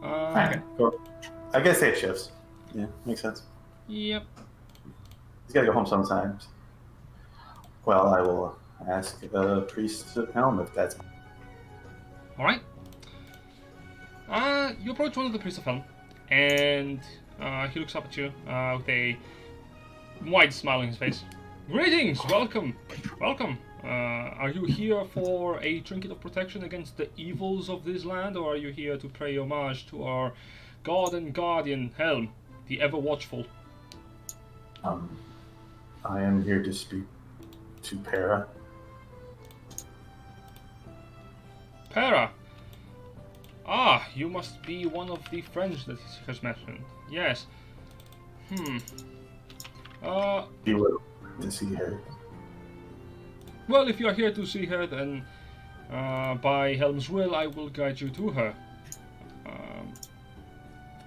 Okay. Cool. I guess it shifts. Yeah, makes sense. Yep. He's gotta go home sometimes. Well, I will ask priest of Helm if that's. Alright. You approach one of the priests of Helm, and he looks up at you with a wide smile on his face. Greetings! Welcome! Welcome! Are you here for a trinket of protection against the evils of this land, or are you here to pay homage to our god and guardian, Helm, the ever-watchful? I am here to speak to Perra. Perra! Ah, you must be one of the friends that he has mentioned. Yes. You will to see her. Well, if you are here to see her, then by Helm's will, I will guide you to her.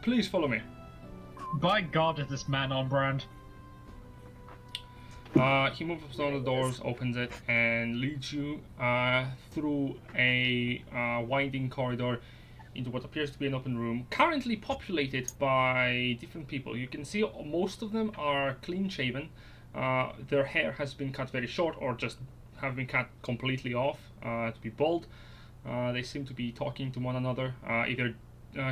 Please follow me. By God, is this man on brand? He moves up to one of the doors, opens it, and leads you through a winding corridor into what appears to be an open room, currently populated by different people. You can see most of them are clean-shaven. Their hair has been cut very short, or just have been cut completely off to be bald. They seem to be talking to one another, either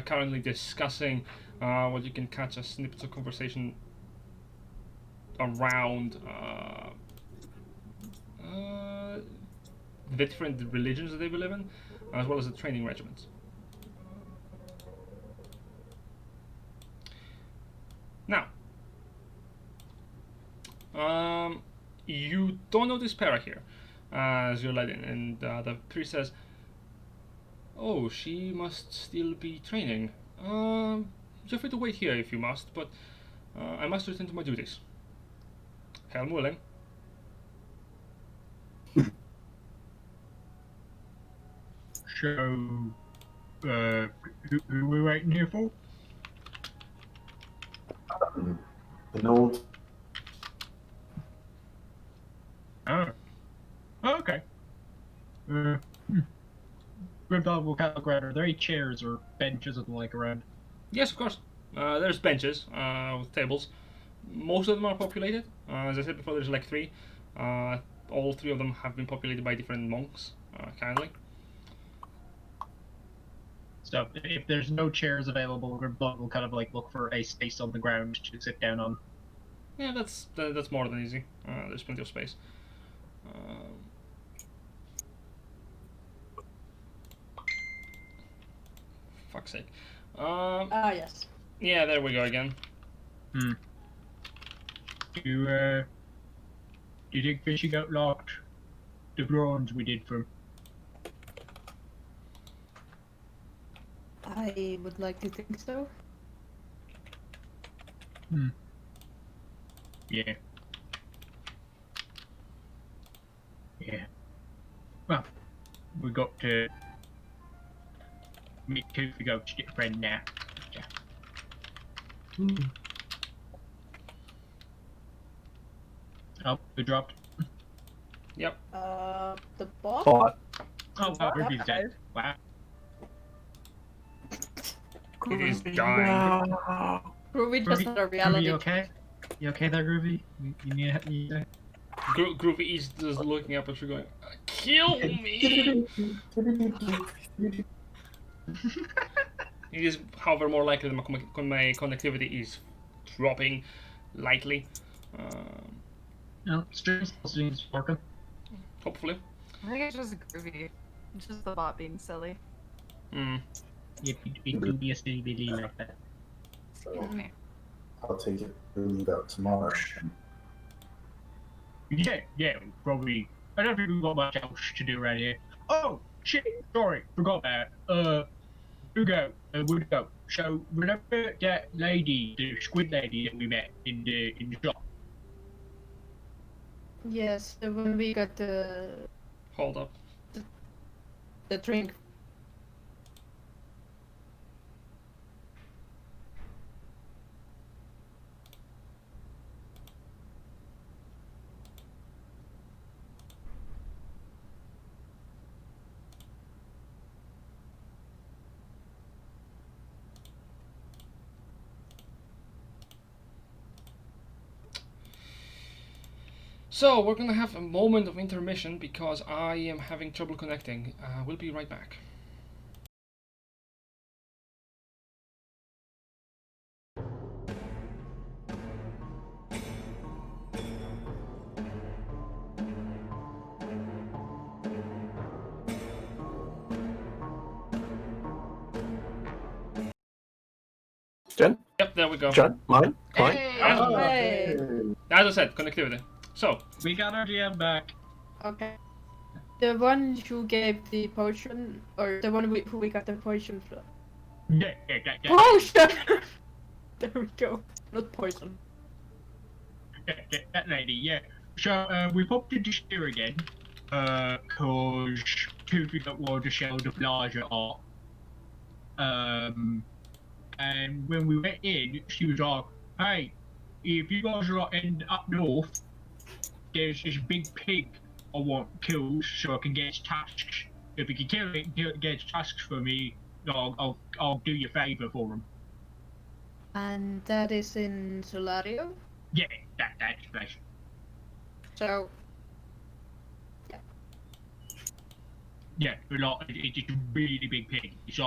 currently discussing what you can catch as snippets of conversation around the different religions that they believe in, as well as the training regiments. Now, you don't notice Perra here as you're led in, and the priest says, "Oh, she must still be training. You're free to wait here if you must, but I must return to my duties. Helm willing." So, who are we waiting here for? An old. Oh. Okay. Grimdog will kind of look around. Are there any chairs or benches or the like around? Yes, of course. There's benches with tables. Most of them are populated. As I said before, there's like 3. All 3 of them have been populated by different monks, kindly. So, if there's no chairs available, Grimdog will kind of like look for a space on the ground to sit down on. Yeah, that's more than easy. There's plenty of space. Fuck's sake. Yes. Yeah, there we go again. Do you think fishing out locked the bronze we did from? I would like to think so. Yeah. Yeah. Well, we got to Me too, we go to get friend now. Yeah. Oh, we dropped. Yep. The bot? Bot. Oh, wow, Ruby's dead. Wow. It is dying. Ruby just not a reality. Ruby, you okay? You okay there, Ruby? You need help? Groovy is just looking up at you going, kill me! It is, however, more likely that my connectivity is dropping lightly. No, stream's working. Hopefully. I think it's just groovy. It's just the bot being silly. Hmm. Yep, it could be a silly bitty like that. So I'll take it to leave out tomorrow. Yeah, probably. I don't think we've got much else to do around here. Oh, shit, sorry, forgot that. Hugo, Woodgo. So, remember that lady, the squid lady that we met in the shop? Yes, when we got the Hold up. drink. So, we're gonna have a moment of intermission because I am having trouble connecting. We'll be right back. Jen? Yep, there we go. John? Mine? Mine? Hey! Oh, Hey. As I said, connectivity. So, We got our GM back. Okay. The one who gave the potion, or the one who we got the potion from. Yeah. Potion! There we go. Not poison. That lady, yeah. So, we popped into here again, cause Tufi got wanted to show the plaza art. And when we went in, she was like, hey, if you guys are up north, there's this big pig I want killed so I can get its tusks. If you can kill it, get its tusks for me, I'll do you a favour for them. And that is in Solario. Yeah, that's the place. So, Yeah, it's a really big pig. It's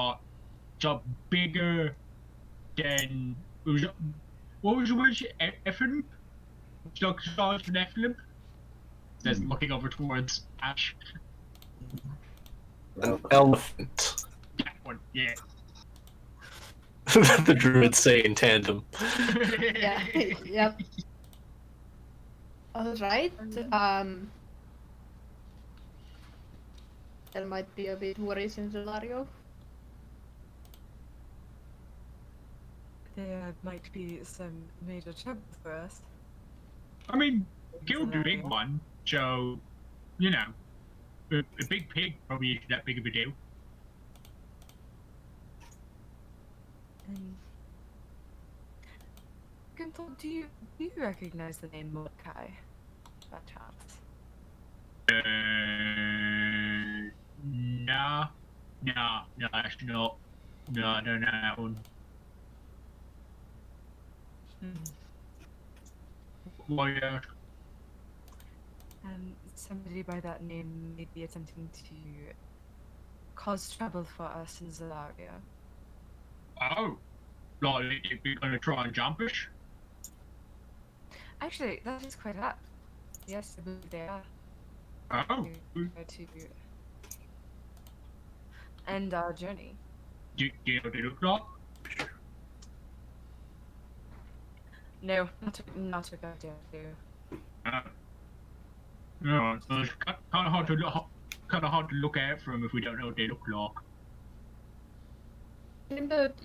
bigger than what was the word? Effin? It's like the size of an effin. Says looking over towards Ash. An elephant. That one, yeah. The druids say in tandem. yeah, yep. Alright, there might be a bit worries in Solario. There might be some major trouble for us. I mean, killed the big one, so you know, a big pig probably isn't that big of a deal. Gunther, do you recognize the name Mordecai, by chance? Nah, actually not. No, I don't know that one. Why, Somebody by that name may be attempting to cause trouble for us in Zalaria. oh, like if you're gonna try and jump us? Actually, that is quite apt. Yes, I believe they are. Oh, To end our journey. do you know what they look like? No, not a good idea. No, so it's kind of hard to look at from if we don't know what they look like.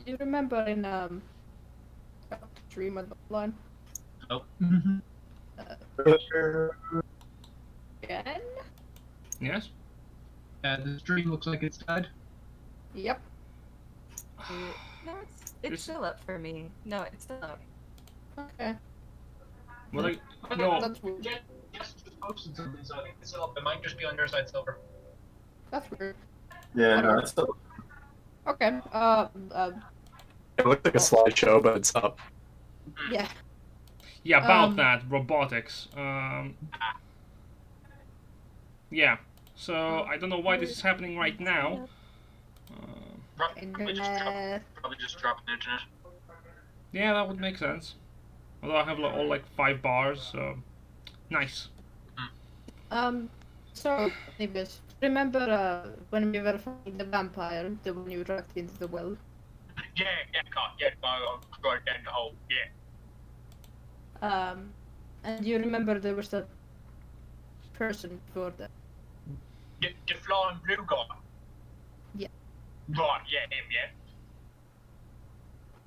You remember in Dream of the Line? Oh. Again? yes? The stream looks like it's dead. Yep. No, it's still up for me. No, it's still up. Okay. Well, like, Okay, no. That's weird. Just posted something, so I think it's up. It might just be on their side, Silver. That's weird. Yeah, no, Whatever. it's still. Okay. It looked like a slideshow, but it's up. Yeah. Yeah, about Um, that robotics. Yeah. So I don't know why this is happening right now. Internet. Probably just dropping the internet. Yeah, that would make sense. Although I have like, all like 5 bars, so nice. So, anyways, remember when we were fighting the vampire, the one you dragged into the well? Yeah, can't get right down the hole. Yeah. And you remember there was that person before that? The flying blue guy. Yeah. Right, yeah, him, yeah.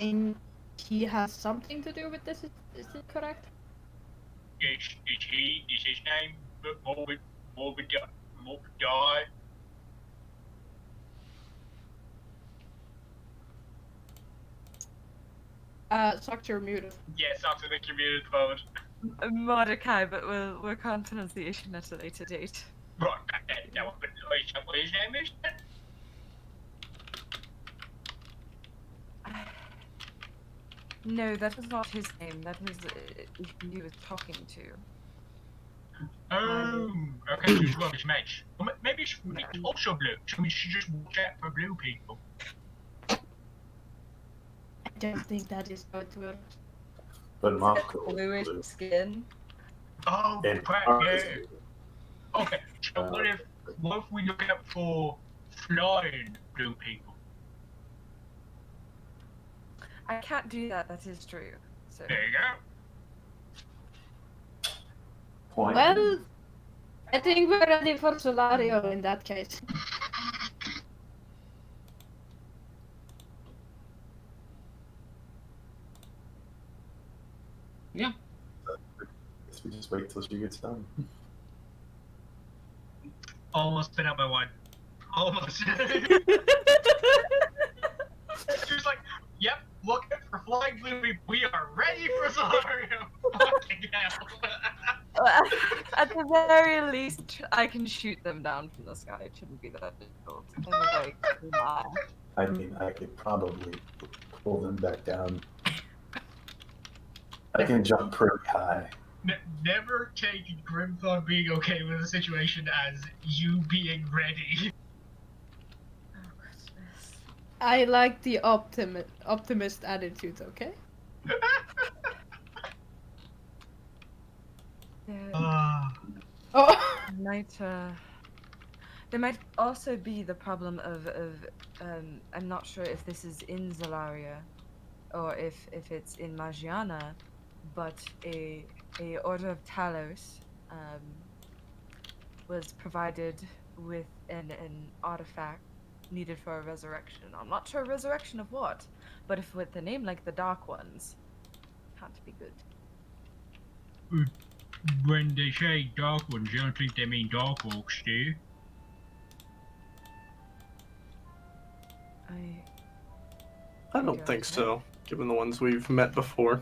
And he has something to do with this, is it correct? Is his name Morbid Die? Socks, you're muted. Yeah, Socks, I think you're muted at the moment. Mordecai, but we'll work on pronunciation at a later date. Right, that would be what his name is? No, that was not his name. That was who he was talking to. Okay, so he's rubbish match. Well, maybe it's also blue, so we should just watch out for blue people. I don't think that is how it works. But Moscow. Bluish skin. Oh, And crap, ours yeah. is- Okay, so what if we look out for flying blue people? I can't do that. That is true. So There you go. Point. Well, I think we're ready for Solario in that case. Yeah. Guess we just wait till she gets done. Almost been out by one. Almost. She was like, yep, look out for flying blue people. We are ready for Solario. Fucking hell. at the very least, I can shoot them down from the sky. It shouldn't be that difficult. I'm a very cool guy. I mean, I could probably pull them back down. I can jump pretty high. Never take Grimthon being okay with the situation as you being ready. Oh, Christmas. I like the optimist attitude, okay? There Oh! might there might also be the problem of I'm not sure if this is in Zalaria or if it's in Magiana, but a Order of Talos was provided with an artifact needed for a resurrection. I'm not sure a resurrection of what, but if with a name like the Dark Ones, can't be good. When they say dark ones, you don't think they mean dark orcs, do you? I don't think so, given the ones we've met before.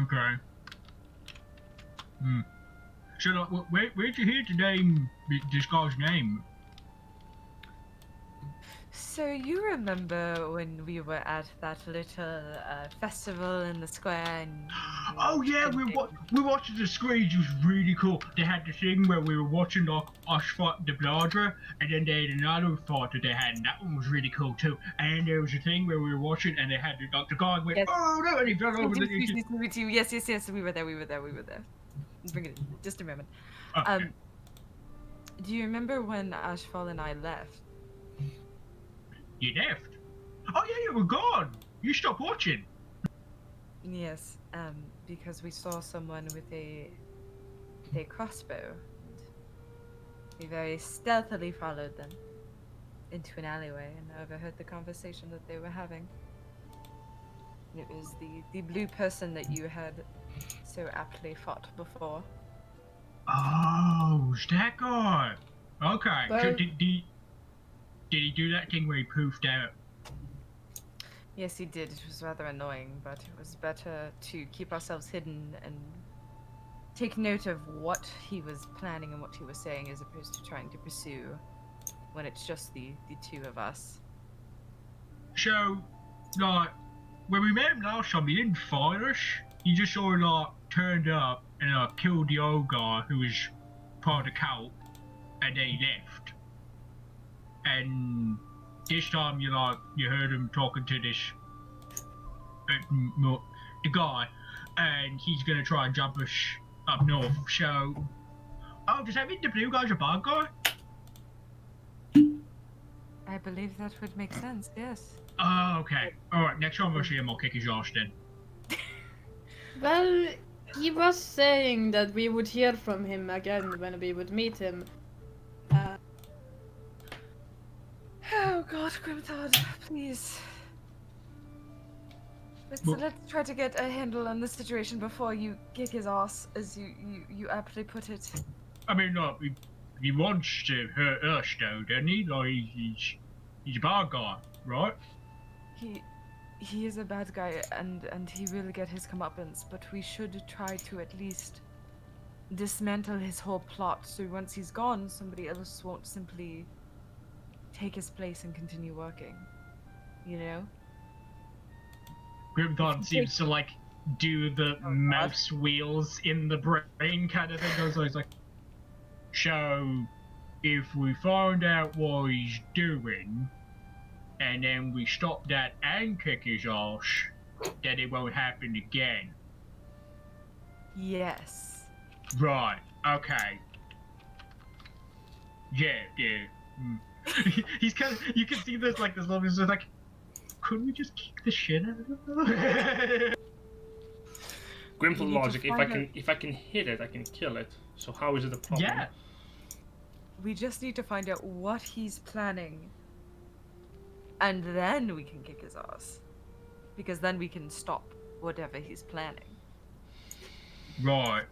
Okay. So, where'd you hear the name, this guy's name? So you remember when we were at that little festival in the square? And Oh yeah, we watched the screens. It was really cool. They had the thing where we were watching like us fight the Bladra, and then they had another fight that they had, and that one was really cool too. And there was a thing where we were watching, and they had the guy went, Yes. oh no, and he fell over the. Yes, we were there. Bring it in. Just a moment. Okay. Do you remember when Ashfall and I left? You left? Oh yeah, you were gone. You stopped watching. Yes, because we saw someone with a crossbow. We very stealthily followed them into an alleyway and overheard the conversation that they were having. It was the blue person that you had so aptly fought before. Oh, it's that guy. Okay. So Well- Did he do that thing where he poofed out? Yes, he did. It was rather annoying, but it was better to keep ourselves hidden and take note of what he was planning and what he was saying as opposed to trying to pursue when it's just the two of us. So, like, when we met him last time, he didn't fight us. He just sort of, like, turned up and, killed the old guy who was part of the cult, and then he left. And this time, you heard him talking to this, the guy, and he's gonna try and jump us up north. So, does that mean the blue guy's a bad guy? I believe that would make sense, yes. Oh, okay. Alright, next time I see him, I'll kick his ass then. Well, he was saying that we would hear from him again when we would meet him. Oh god, Grimthod, please. Let's try to get a handle on the situation before you kick his ass, as you aptly put it. I mean, look, he wants to hurt us, though, doesn't he? Like, he's a bad guy, right? He is a bad guy, and he will get his comeuppance, but we should try to at least dismantle his whole plot, so once he's gone, somebody else won't simply take his place and continue working. You know? Grimthon seems to, like, do the mouse wheels in the brain kind of thing. Goes like, so, if we find out what he's doing, and then we stop that and kick his ass, then it won't happen again. Yes. Right, okay. Yeah. He's kind of, you can see this, like, this little, he's just like, couldn't we just kick the shit out of him? Grimthod logic, if I can hit it, I can kill it. So how is it a problem? Yeah. We just need to find out what he's planning. And then we can kick his ass. Because then we can stop whatever he's planning. Right.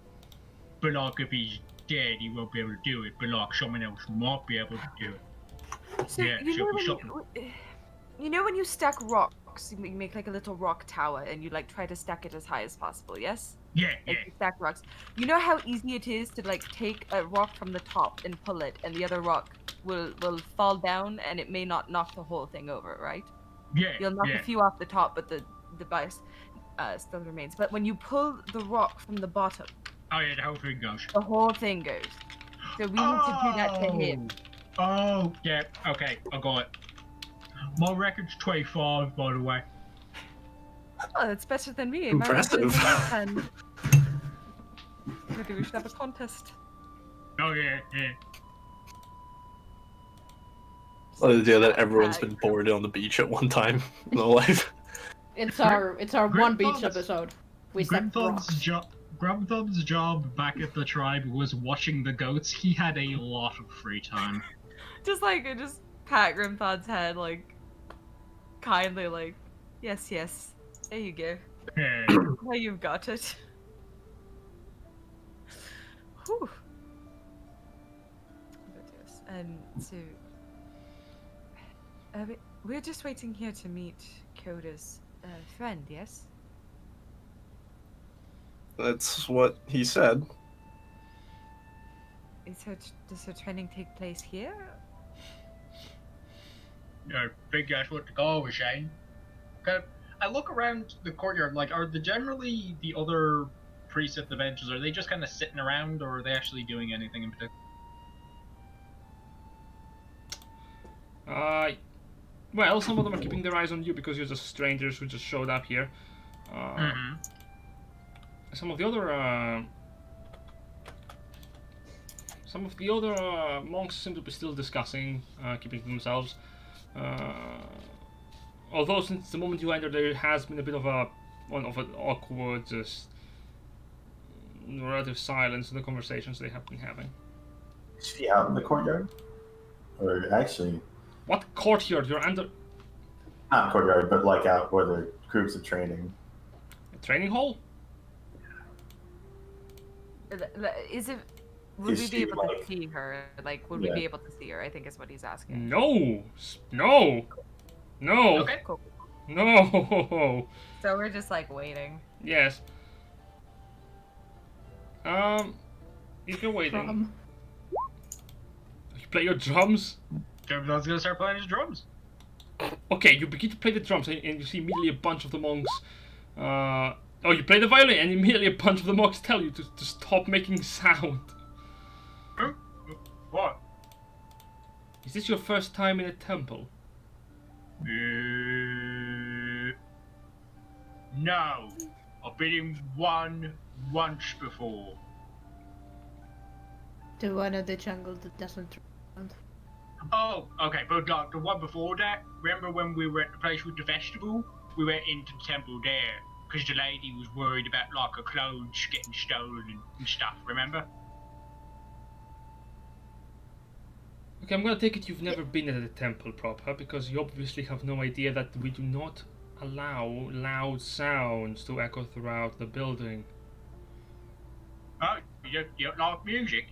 But like if he's dead, he won't be able to do it. But like someone else might be able to do it. So, Yeah, you so know we stop you know when you stack rocks, you make like a little rock tower and you like try to stack it as high as possible, yes? Yeah, Like yeah. you stack rocks. You know how easy it is to like take a rock from the top and pull it, and the other rock will fall down and it may not knock the whole thing over, right? Yeah, You'll knock yeah. a few off the top, but the base still remains. But when you pull the rock from the bottom, Oh yeah, the whole thing goes. the whole thing goes. So we need to do that to him. Oh, yeah, okay, I got it. My record's 25, by the way. Oh, that's better than me. Impressive. My record's 10. Maybe we should have a contest. Oh yeah. Well, the idea that everyone's been bored on the beach at one time in their life. It's our one beach Grimthon's- episode. We stacked rocks. Grimthon's job back at the tribe was watching the goats. He had a lot of free time. Just pat Grimthod's head, like, kindly, like, yes, there you go. Yeah. Now you've got it. Whew. But yes, so, we're just waiting here to meet Koda's friend, yes? That's what he said. Does her training take place here? I think that's what the guy was saying. Okay, I look around the courtyard, like, are generally the other priests at the benches, are they just kind of sitting around, or are they actually doing anything in particular? Well, some of them are keeping their eyes on you because you're just strangers who just showed up here. Some of the other monks seem to be still discussing, keeping to themselves. Although since the moment you entered, there has been a bit of an awkward, just relative silence in the conversations they have been having. Is she out in the courtyard? Or actually, What courtyard? You're under not courtyard, but like out where the groups are training. a training hall? Is it? Would Is we be she, able like- to see her? Like, would Yeah. we be able to see her? I think is what he's asking. No! No! No! Okay. Cool. No! So we're just like waiting. Yes. If you're waiting, From. you play your drums. Grimthorn's gonna start playing his drums. Okay, you begin to play the drums, and you see immediately a bunch of the monks. Oh, you play the violin, and immediately a bunch of the monks tell you to stop making sound. What? Is this your first time in a temple? No. I've been in one once before. The one of the jungle that doesn't. Oh, okay, but like the one before that, remember when we were at the place with the festival? We went into the temple there, because the lady was worried about like her clothes getting stolen and stuff, remember? Okay, I'm gonna take it you've never been at a temple proper, because you obviously have no idea that we do not allow loud sounds to echo throughout the building. Oh, you don't like music?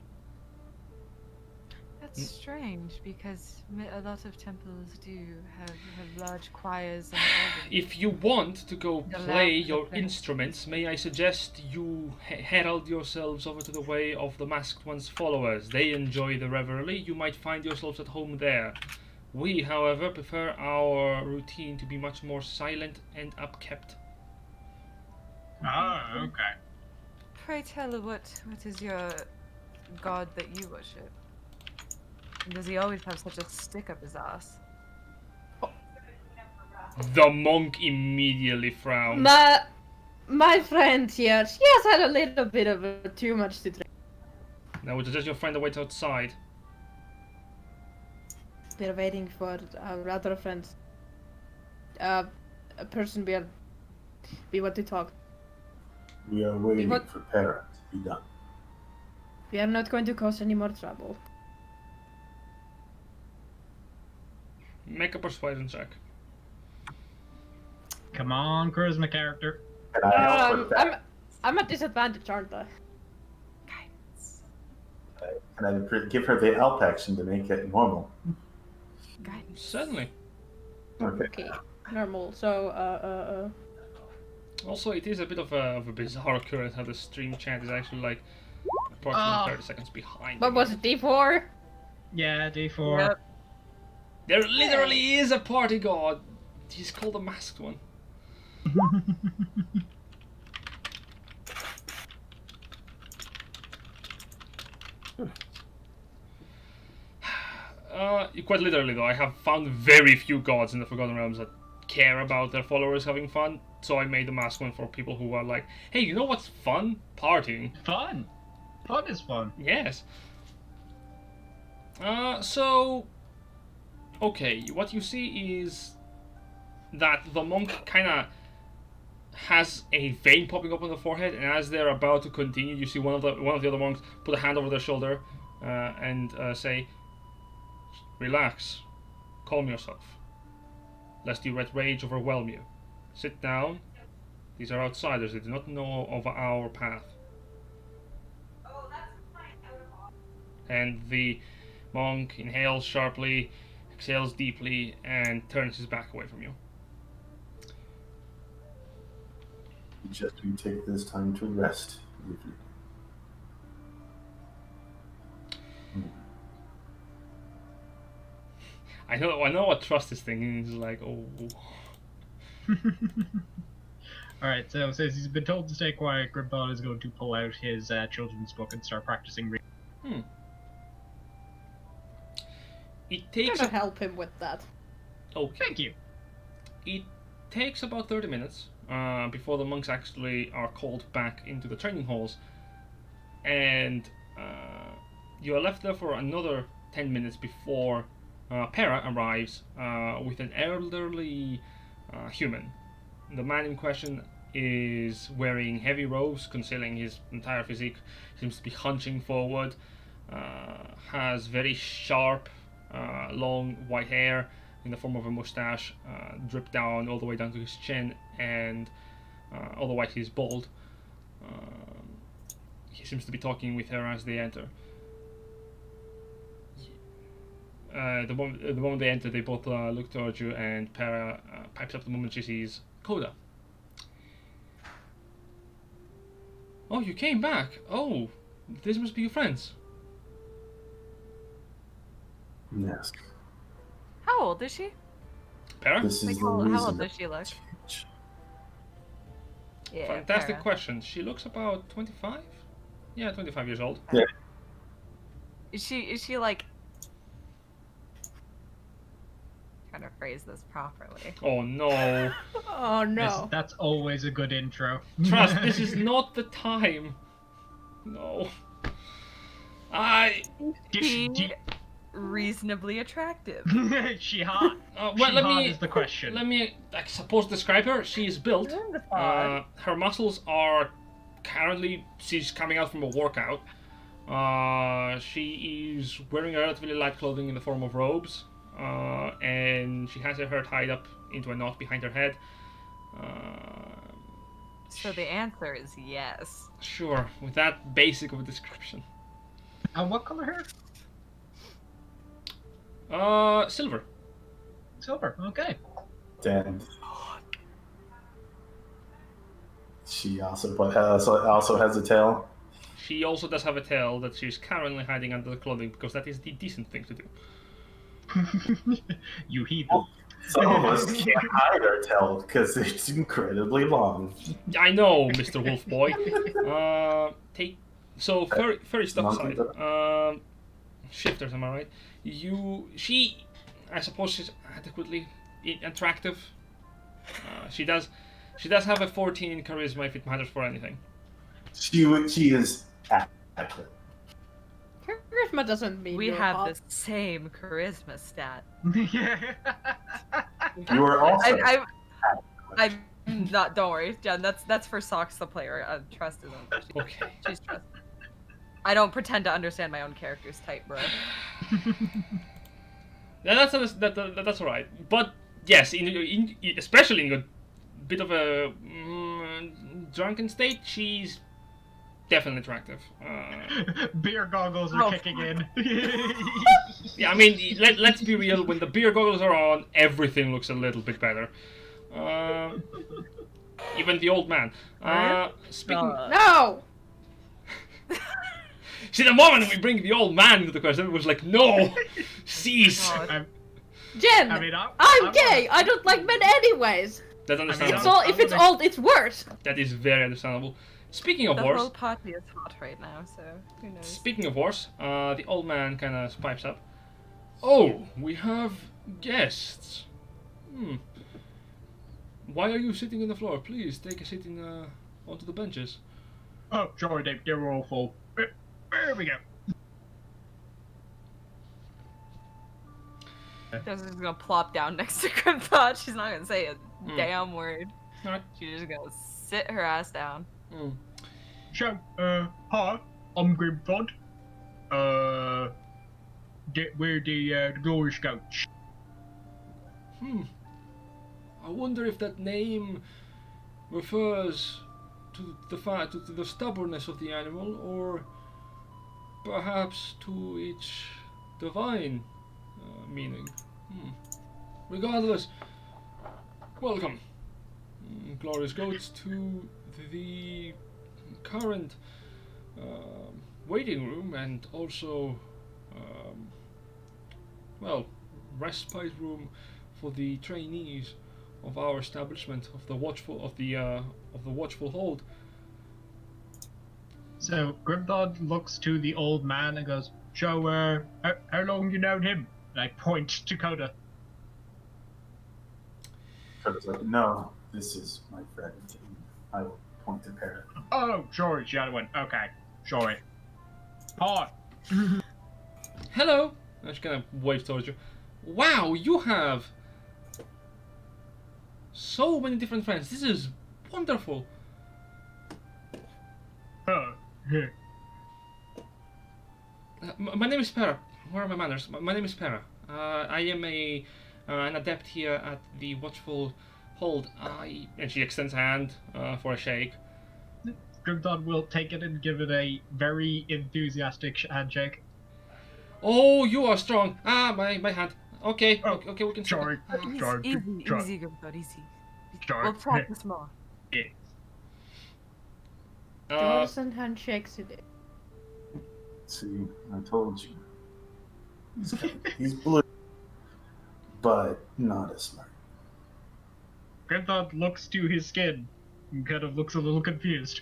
That's strange because a lot of temples do have large choirs and organs. If you want to go The play loud your footprint. instruments, may I suggest you herald yourselves over to the way of the Masked One's followers. They enjoy the revelry. You might find yourselves at home there. We, however, prefer our routine to be much more silent and upkept. Oh, okay. Pray tell, what is your god that you worship? And does he always have such a stick up his ass? The monk immediately frowns. My friend here, she has had a little bit of too much to drink. Now, would suggest you find a way to outside. We're waiting for our other friends. A person we want to talk. We are waiting What- for Perra to be done. We are not going to cause any more trouble. Make a persuasion check. Come on, charisma character. Can I help with that? I'm at disadvantage, aren't I? Can I give her the help action to make it normal? Guidance. Certainly. Okay. Okay, normal. So, Also, it is a bit of a bizarre occurrence how the stream chat is actually like approximately 30 seconds behind. what was it, D4? Yeah, D4. Yep. There literally is a party god. He's called the Masked One. Quite literally though, I have found very few gods in the Forgotten Realms that care about their followers having fun, so I made the Masked One for people who are like, hey, you know what's fun? Partying. Fun. Fun is fun. Yes. So... Okay, what you see is that the monk kind of has a vein popping up on the forehead, and as they're about to continue, you see one of the other monks put a hand over their shoulder and say, "Relax, calm yourself, lest your red rage overwhelm you. Sit down. These are outsiders; they do not know of our path." And the monk inhales sharply, exhales deeply, and turns his back away from you. Just we take this time to rest with you. I know what trust is thinking. He's like, oh. Alright, so since he's been told to stay quiet, Grimthon is going to pull out his children's book and start practicing reading. It I'm takes. gonna help him with that. Okay. Thank you. It takes about 30 minutes before the monks actually are called back into the training halls, and you are left there for another 10 minutes before Perra arrives with an elderly human. The man in question is wearing heavy robes concealing his entire physique, seems to be hunching forward, has very sharp, long white hair in the form of a mustache, dripped down all the way down to his chin, and otherwise he's bald. He seems to be talking with her as they enter. the moment they enter, they both look towards you, and Perra pipes up the moment she sees Koda. Oh, you came back. Oh, this must be your friends. Yes. How old is she? Perra? This is Like, the how reason. old does she look? Yeah, Fantastic Perra. question. She looks about 25? Yeah, 25 years old. Yeah. Is she like? Trying to phrase this properly. Oh no. Oh no. That's always a good intro. Trust, this is not the time. No. She reasonably attractive. She hot. Well, She let hot me is the question. let me, I suppose, describe her. She is built. Her muscles are currently. She's coming out from a workout. She is wearing a relatively light clothing in the form of robes, and she has her hair tied up into a knot behind her head. So the answer is yes. Sure, with that basic of a description. And what color hair? Silver. Silver. Okay. And she also has a tail. She also does have a tail that she's currently hiding under the clothing because that is the decent thing to do. You heathen. Some of us can't hide our tail because it's incredibly long. I know, Mr. Wolf Boy. Furry stuff Monkey aside. Shifters, am I right? I suppose she's adequately attractive. She does have a 14 in charisma if it matters for anything. She is adequate. Charisma doesn't mean We you're have hot. the same charisma stat. You are also I'm not. Don't worry, Jen. That's for Socks the player. Trust isn't. Okay. She's trust. I don't pretend to understand my own character's type, bro. Yeah, that's alright. But yes, especially in a bit of a drunken state, she's definitely attractive. Beer goggles are Oh, kicking in. Yeah, I mean, let's be real. When the beer goggles are on, everything looks a little bit better. Even the old man. Speaking. No! See, the moment we bring the old man into the question, it was like, no, cease. God. Jen! I mean, I'm gay! I don't like men anyways! That's I understandable. It's all, if it's old, it's worse! That is very understandable. Speaking of The wars, whole party is hot right now, so who knows? Speaking of wars, the old man kind of pipes up. Oh, we have guests. Why are you sitting on the floor? Please take a seat onto the benches. Oh, sorry, they were all full. There we go. She's just gonna plop down next to Grimthought. She's not gonna say a damn word. Alright. She's just gonna sit her ass down. So, hi, I'm Grimthod. We're the Glory Scouts. I wonder if that name refers to the stubbornness of the animal, or perhaps to its divine meaning. Regardless, welcome, glorious goats, to the current waiting room and also, respite room for the trainees of our establishment of the watchful hold. So Grimthod looks to the old man and goes, "So, how long you known him?" And I point to Koda. Koda's like, no, this is my friend. I point to Perra. Oh, sorry, the other one. Okay, sorry. Hi. Hello. I'm just gonna wave towards you. Wow, you have so many different friends. This is wonderful. Yeah. My name is Perra. Where are my manners? My name is Perra. I am an adept here at the Watchful Hold. And she extends a hand for a shake. Grimthod will take it and give it a very enthusiastic handshake. Oh, you are strong. Ah, my hand. Okay, Oh, okay, we can. sorry. Sorry. Easy, Sorry. easy, Grimthor, easy. Sorry. We'll practice more. Yeah. Doors and handshakes today. See, I told you. He's blue, but not as smart. Grimthor looks to his skin and kind of looks a little confused.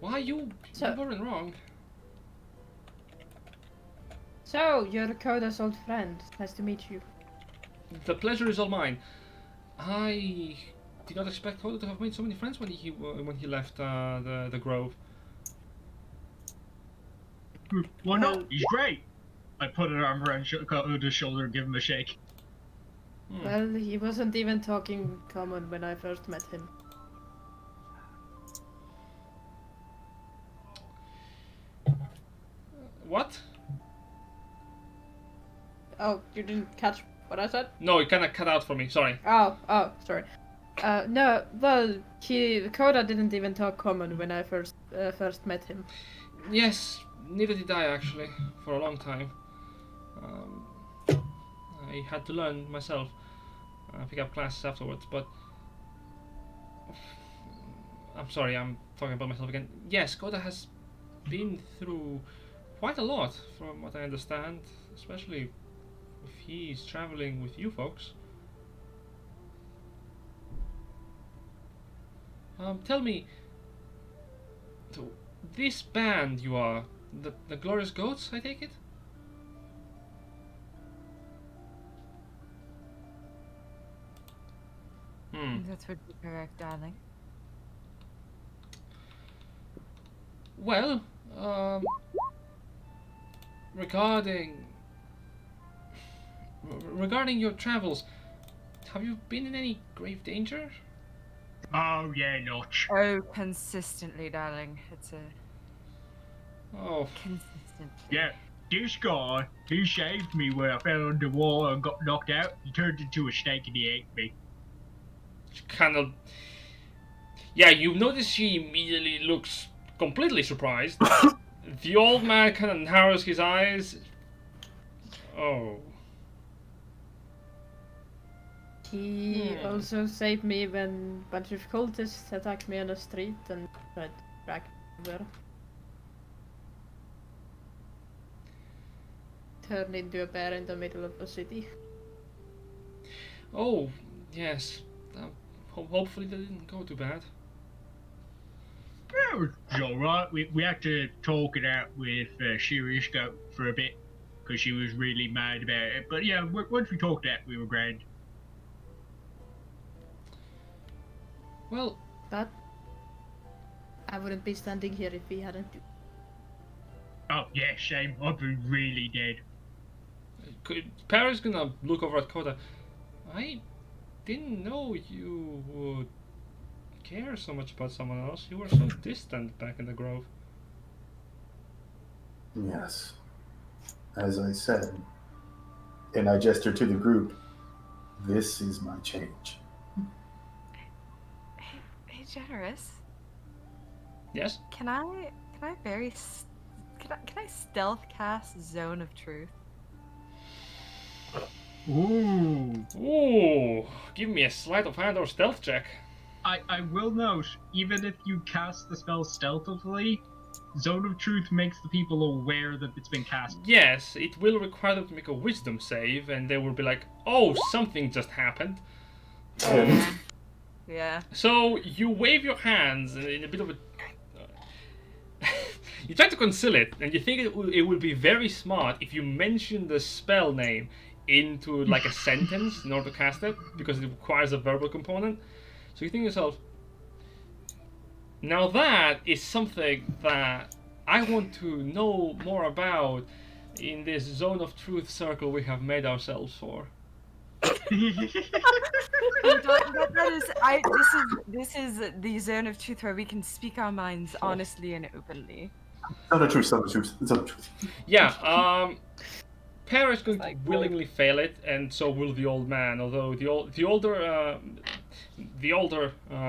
Why you weren't wrong. So, you're Koda's old friend. Nice to meet you. The pleasure is all mine. I did not expect Koda to have made so many friends when he left the grove. Well, no, he's great. I put an arm around Koda's shoulder and give him a shake. Well, he wasn't even talking common when I first met him. What? Oh, you didn't catch what I said? No, it kind of cut out for me. Sorry. Oh, sorry. No, well, Koda didn't even talk common when I first met him. Yes, neither did I actually for a long time. I had to learn myself. Pick up classes afterwards, but I'm sorry, I'm talking about myself again. Yes, Koda has been through quite a lot, from what I understand, especially if he's traveling with you folks. Tell me, so this band you are, the Glorious Goats, I take it? That would be correct, darling. Well, regarding your travels, have you been in any grave danger? Oh, yeah, Notch. Oh, consistently, darling. It's a... Oh. Consistently. Yeah, this guy, he saved me when I fell under the wall and got knocked out. He turned into a snake and he ate me. Kind of... Yeah, you notice she immediately looks completely surprised. The old man kind of narrows his eyes. Oh. He also saved me when a bunch of cultists attacked me on the street and tried to drag me over. Turned into a bear in the middle of the city. Oh, yes. Hopefully that didn't go too bad. Yeah, it was alright. We had to talk it out with Serious Goat for a bit, because she was really mad about it. But yeah, once we talked that, we were grand. Well, But I wouldn't be standing here if he hadn't. Oh, yeah, shame. I'd be really dead. Perra's gonna look over at Koda. I didn't know you would care so much about someone else. You were so distant back in the grove. Yes. As I said, and I gestured to the group, this is my change. Hey, Generous. Yes? Can I stealth cast Zone of Truth? Ooh. Ooh, give me a sleight of hand or stealth check. I will note, even if you cast the spell stealthily, Zone of Truth makes the people aware that it's been cast. Yes, it will require them to make a wisdom save, and they will be like, oh, something just happened. Yeah. So you wave your hands in a bit of a... you try to conceal it, and you think it would be very smart if you mention the spell name into like a sentence in order to cast it, because it requires a verbal component. So you think to yourself, now that is something that I want to know more about in this Zone of Truth circle we have made ourselves for. This is the Zone of Truth where we can speak our minds honestly and openly. Zone of truth, zone of truth, zone of truth. Yeah, Perra is going to willingly fail it, and so will the old man. Although the older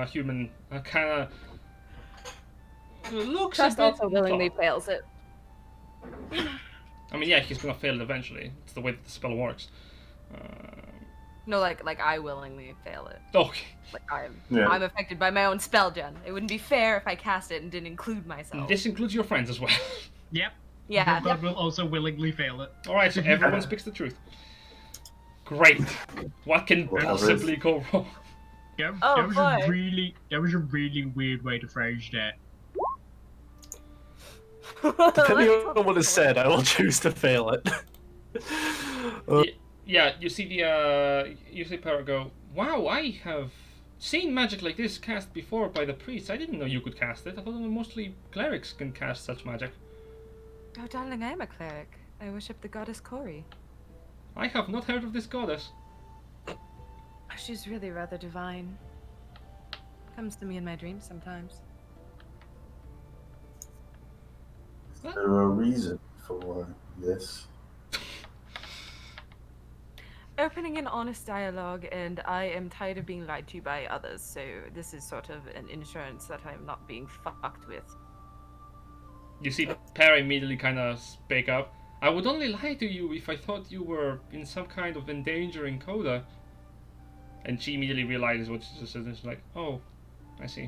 human kind of looks Trust a bit also willingly off. fails it. I mean, yeah, he's gonna fail it eventually. It's the way that the spell works. No, like I willingly fail it. Okay. Like Yeah. I'm affected by my own spell gen. It wouldn't be fair if I cast it and didn't include myself. This includes your friends as well. Yep. Yeah. God will also willingly fail it. Alright, so everyone speaks the truth. Great. What can Whatever. possibly go wrong? Oh, That was boy. that was a really weird way to phrase that. Depending on what is said, I will choose to fail it. Yeah, you see Perra go, wow, I have seen magic like this cast before by the priests. I didn't know you could cast it. I thought only mostly clerics can cast such magic. Oh, darling, I am a cleric. I worship the goddess Kori. I have not heard of this goddess. She's really rather divine. Comes to me in my dreams sometimes. Is there a reason for this? Opening an honest dialogue, and I am tired of being lied to by others, so this is sort of an insurance that I'm not being fucked with. You see Perra immediately kind of speak up. I would only lie to you if I thought you were in some kind of endangering Koda. And she immediately realizes what she just said, and she's like, oh, I see.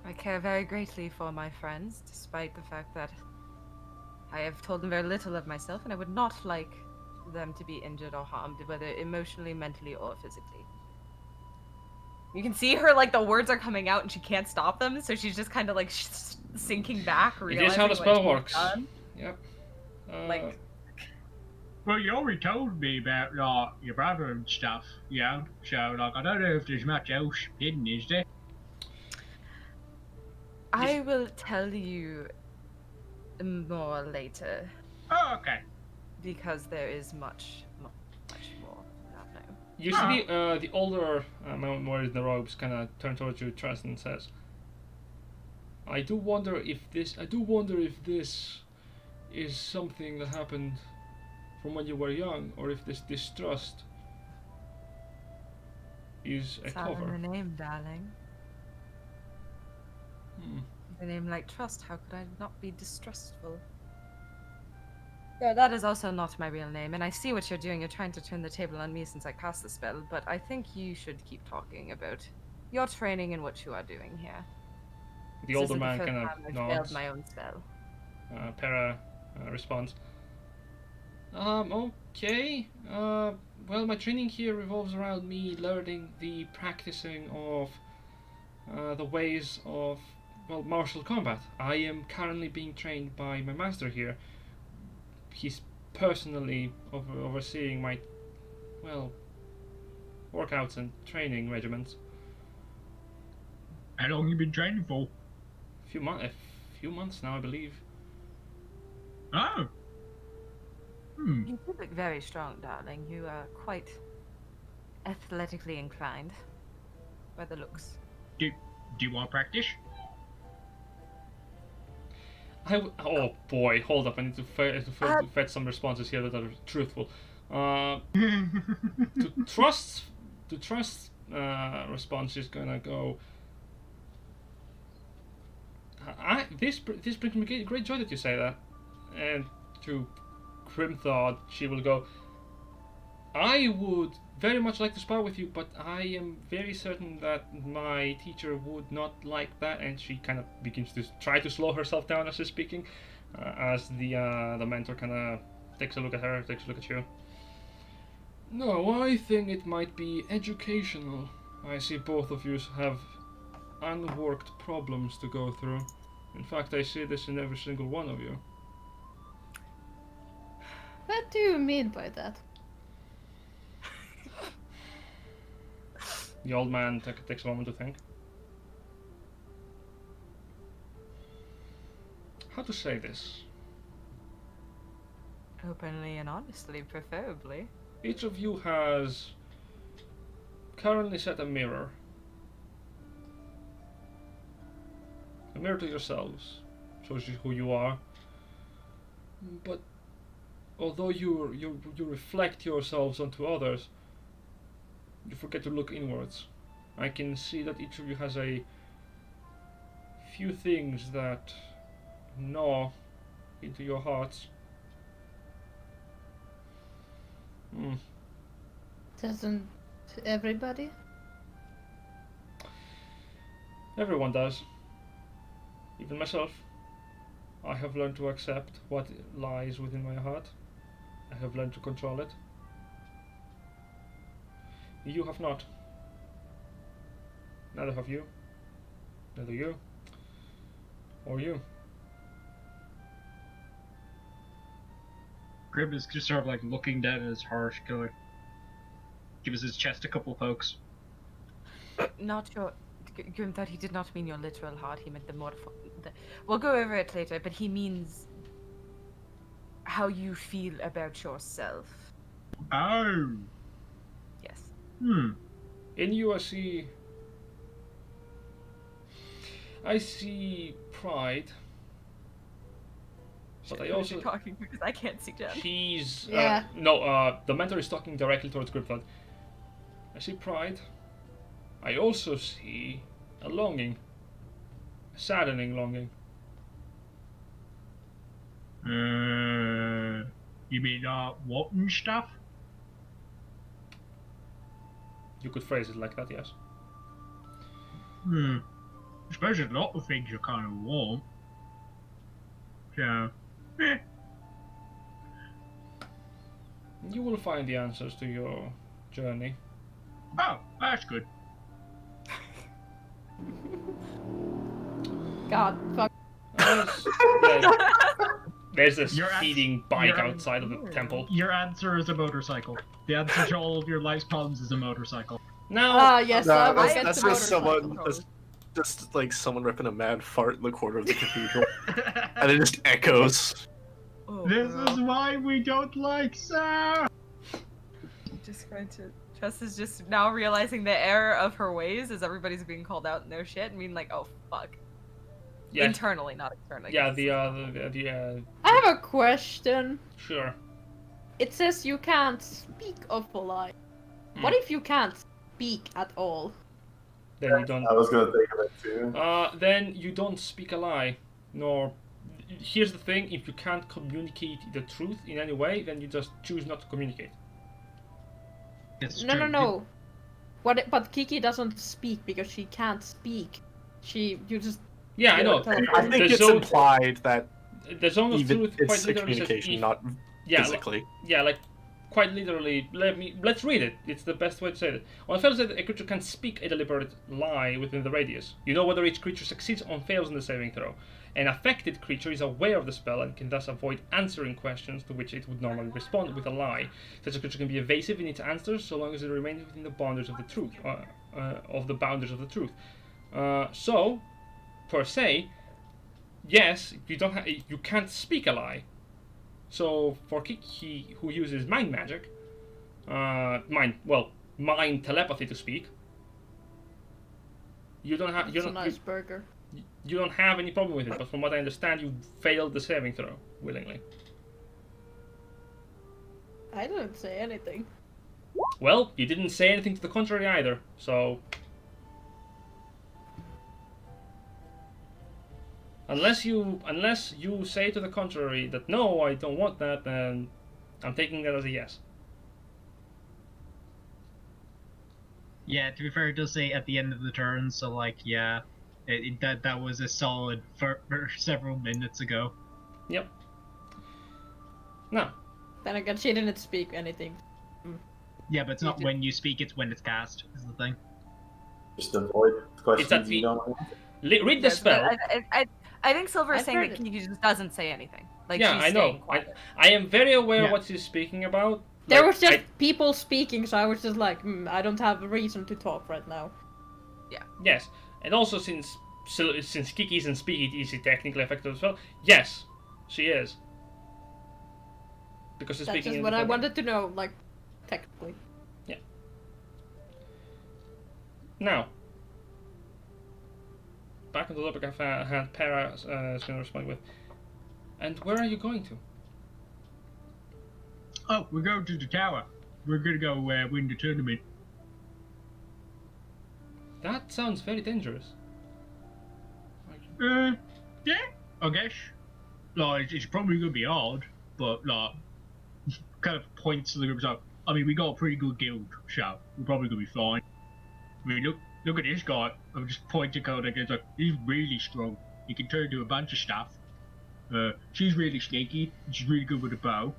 I care very greatly for my friends, despite the fact that I have told them very little of myself, and I would not like them to be injured or harmed, whether emotionally, mentally, or physically. You can see her, like, the words are coming out and she can't stop them, so she's just kind of, like, sinking back, It is how the realizing spell what works. she's done. Yep. Like, Well, you already told me about like your brother and stuff, yeah. So like, I don't know if there's much else hidden, is there? I will tell you more later, Oh, okay. because there is much more I don't know. You see the older man wearing the robes kind of turn towards you, Trust, and says, I do wonder if this is something that happened from when you were young, or if this distrust is a It's all cover. in the name, darling. With a name like Trust, how could I not be distrustful? Yeah, that is also not my real name, and I see what you're doing. You're trying to turn the table on me since I cast the spell, but I think you should keep talking about your training and what you are doing here. The This older isn't man first kind time of I've nods. failed my own spell. Perra responds, okay. Well, my training here revolves around me learning the practicing of the ways of, well, martial combat. I am currently being trained by my master here. He's personally overseeing my, well, workouts and training regimens. How long you been training for? A few months now, I believe. Oh. Hmm. You do look very strong, darling. You are quite athletically inclined by the looks. Do you want to practice? Oh boy, hold up! I need to fetch some responses here that are truthful. To trust response is gonna go. This brings me great joy that you say that. And to Grimthought, she will go, I would very much like to spar with you, but I am very certain that my teacher would not like that. And she kind of begins to try to slow herself down as she's speaking, as the mentor kind of takes a look at her, takes a look at you. No, I think it might be educational. I see both of you have unworked problems to go through. In fact, I see this in every single one of you. What do you mean by that? The old man takes a moment to think. How to say this? Openly and honestly, preferably. Each of you has currently set a mirror. A mirror to yourselves. Shows you who you are. But although you reflect yourselves onto others, you forget to look inwards. I can see that each of you has a few things that gnaw into your hearts. Doesn't everybody? Everyone does. Even myself. I have learned to accept what lies within my heart. I have learned to control it. You have not. Neither have you. Neither you. Or you. Grim is just sort of like looking down at his heart, going, gives his chest a couple pokes. Not your. Grim thought he did not mean your literal heart. He meant the we'll go over it later, but he means how you feel about yourself. Oh. Yes. In you, I see pride. But I also talking because I can't see Jen. he's Yeah. the mentor is talking directly towards Gripthod. I see pride. I also see a longing, a saddening longing. You mean wanting stuff? You could phrase it like that, yes. I suppose there's a lot of things you kind of want. So, You will find the answers to your journey. oh, that's good. God, fuck. There's a Your speeding bike your- outside of the temple. Your answer is a motorcycle. The answer to all of your life's problems is a motorcycle. Now, Yes, No, I will that's, get that's the just motorcycle. someone. That's just like someone ripping a mad fart in the corner of the cathedral, and it just echoes. Oh, This bro. is why we don't like sound. Just going to. Tress is just now realizing the error of her ways as everybody's being called out in their shit and being like, oh fuck. yeah, Internally, not externally. yeah, 'cause the I have a question. sure. It says you can't speak of a lie. What if you can't speak at all? Then you don't. I was gonna think of it too. Then you don't speak a lie, nor. Here's the thing: if you can't communicate the truth in any way, then you just choose not to communicate. It's No, true. no, no. But Kiki doesn't speak because she can't speak. You just. Yeah, I know. I think The it's zone- implied that The zone of even truth quite it's a literally says communication, if- not yeah, physically. Yeah, like quite literally. Let's read it. It's the best way to say it. On fails that a creature can speak a deliberate lie within the radius. You know whether each creature succeeds or fails in the saving throw. An affected creature is aware of the spell and can thus avoid answering questions to which it would normally respond with a lie. Such a creature can be evasive in its answers so long as it remains within the boundaries of the truth. So, per se, yes, you can't speak a lie. So for Kiki, who uses mind magic, mind telepathy to speak, you don't have It's a nice burger. you don't have any problem with it. But from what I understand, you failed the saving throw willingly. I didn't say anything. Well, you didn't say anything to the contrary either. So unless you say to the contrary that no, I don't want that, then I'm taking that as a yes. Yeah, to be fair, it does say at the end of the turn, so like, yeah, that was a solid for several minutes ago. Yep. Now, Then again, she didn't speak anything. Yeah, but it's not did- when you speak; it's when it's cast. Is the thing. Just avoid questions that you the- don't want. read the Yes, but spell. I think Silver is I've saying heard that it. Kiki just doesn't say anything. Like Yeah, she's I know. staying quiet. I am very aware Yeah. what she's speaking about. There Like, was just people speaking, so I was just like, I don't have a reason to talk right now. Yes, and also since Kiki isn't speaking, is she technically affected as well? Yes, she is. Because she's That's speaking. just in what the I token. wanted to know, like, technically. Now, back on the topic I've had Perra is going to respond with. And where are you going to? Oh, we're going to the tower. We're gonna go win the tournament. That sounds very dangerous. Yeah, I guess. Like, it's probably gonna be hard, but like, kind of points to the group. So, I mean, we got a pretty good guild, so we're probably gonna be fine. I mean, look at this guy. I'm just pointing Koda. It's like he's really strong. He can turn into a bunch of stuff. She's really sneaky. She's really good with a bow.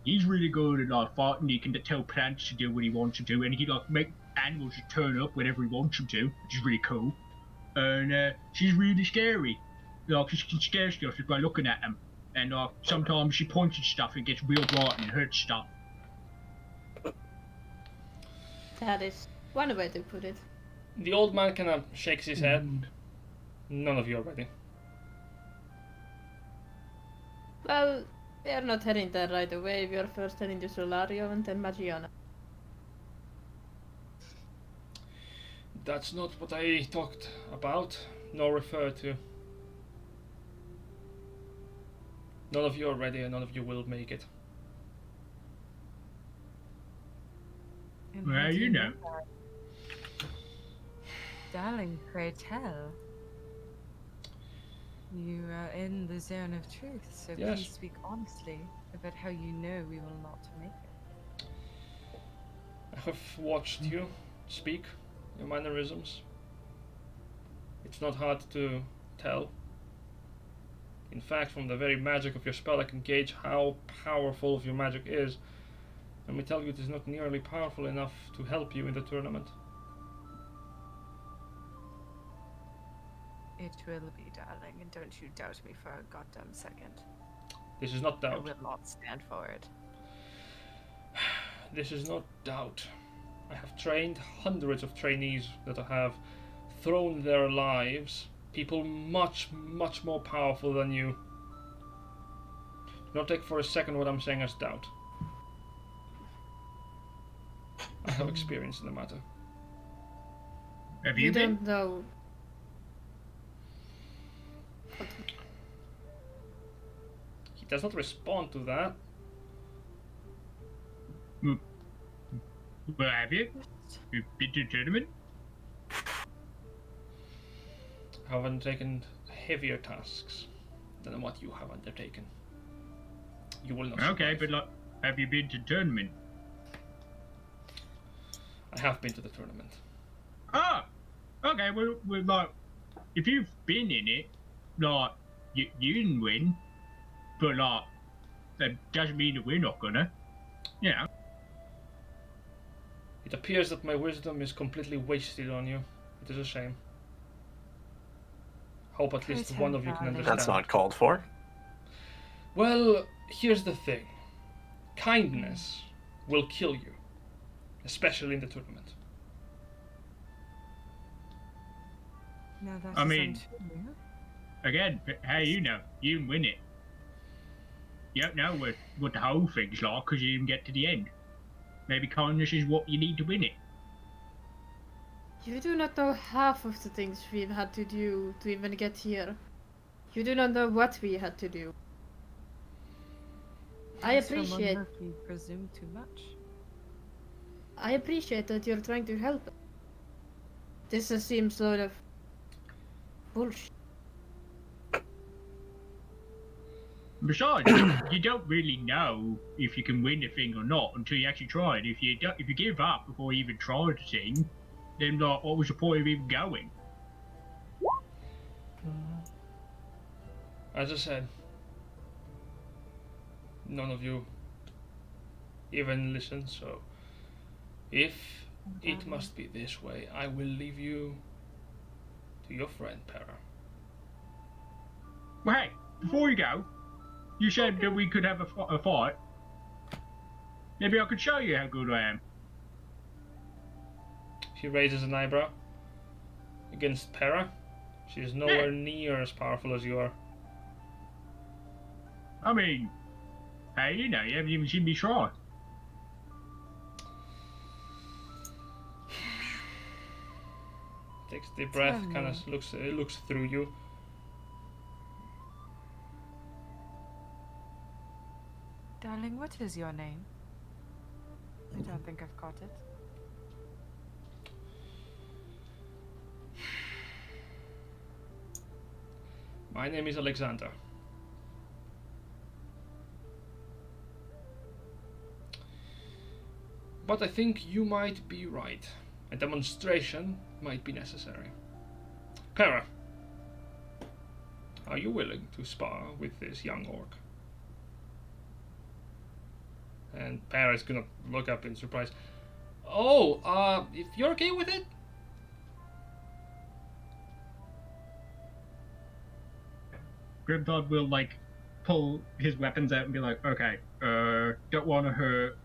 He's really good at like fighting. He can tell plants to do what he wants them to, and he can like make animals just turn up whenever he wants them to, which is really cool. And she's really scary. Like she can scare stuff just by looking at them. And sometimes she points at stuff and gets real bright and hurts stuff. That is one way to put it. The old man kind of shakes his head. None of you are ready. Well, we are not heading there right away. We are first heading to Solario and then Magiana. That's not what I talked about, nor referred to. None of you are ready and none of you will make it. And Well, how do you know. that? Darling, pray tell. You are in the zone of truth, so Yes. please speak honestly about how you know we will not make it. I have watched you speak, your mannerisms. It's not hard to tell. In fact, from the very magic of your spell, I can gauge how powerful of your magic is. Let me tell you, it is not nearly powerful enough to help you in the tournament. It will be, darling, and don't you doubt me for a goddamn second. This is not I doubt. will not stand for it. This is not doubt. I have trained hundreds of trainees that have thrown their lives, people much, much more powerful than you. Do not take for a second what I'm saying as doubt. I have experience in the matter. Have You you been? don't know. He does not respond to that. Well, have you? You've been to a tournament? I have undertaken heavier tasks than what you have undertaken. You will not Okay, survive. but like, have you been to tournament? I have been to the tournament. Ah, okay. Well, like, if you've been in it, like, you didn't win, but like, that doesn't mean that we're not gonna. Yeah. It appears that my wisdom is completely wasted on you. It is a shame. Hope at least Pretend, one of you can darling. understand. That's not called for. Well, here's the thing. Kindness will kill you, especially in the tournament. No, that I is mean- untrue. Again, how you know? You didn't win it. You don't know what the whole thing's like because you didn't get to the end. Maybe kindness is what you need to win it. You do not know half of the things we've had to do to even get here. You do not know what we had to do. I As for appreciate monarchy, presume too much. I appreciate that you're trying to help. This just seems sort of bullshit. Besides, you don't really know if you can win the thing or not until you actually try it. If you give up before you even try the thing, then like, what was the point of even going? As I said, none of you even listen, so if it must be this way, I will leave you to your friend Perra. Well, hey, before you go, you said that we could have a fight. Maybe I could show you how good I am. She raises an eyebrow. Against Perra, she is nowhere near as powerful as you are. I mean, hey, you know, you haven't even seen me try. Takes a deep breath, Tell kind me. of looks through you. Darling, what is your name? I don't think I've got it. My name is Alexander. But I think you might be right. A demonstration might be necessary. Perra, are you willing to spar with this young orc? And Perra is gonna look up in surprise. Oh, if you're okay with it? Grimthod will like pull his weapons out and be like, okay, don't want to hurt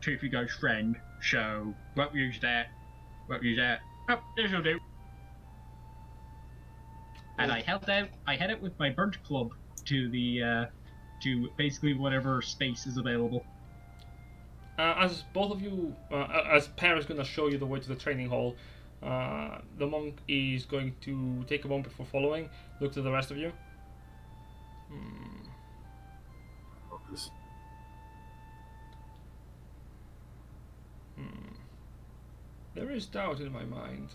Toothy Ghost's friend, so won't use that. Won't use that. Oh, this'll do. And I head out with my burnt club to the to basically whatever space is available. As both of you, as Perra is gonna show you the way to the training hall, the monk is going to take a moment before following. Look to the rest of you. There is doubt in my mind,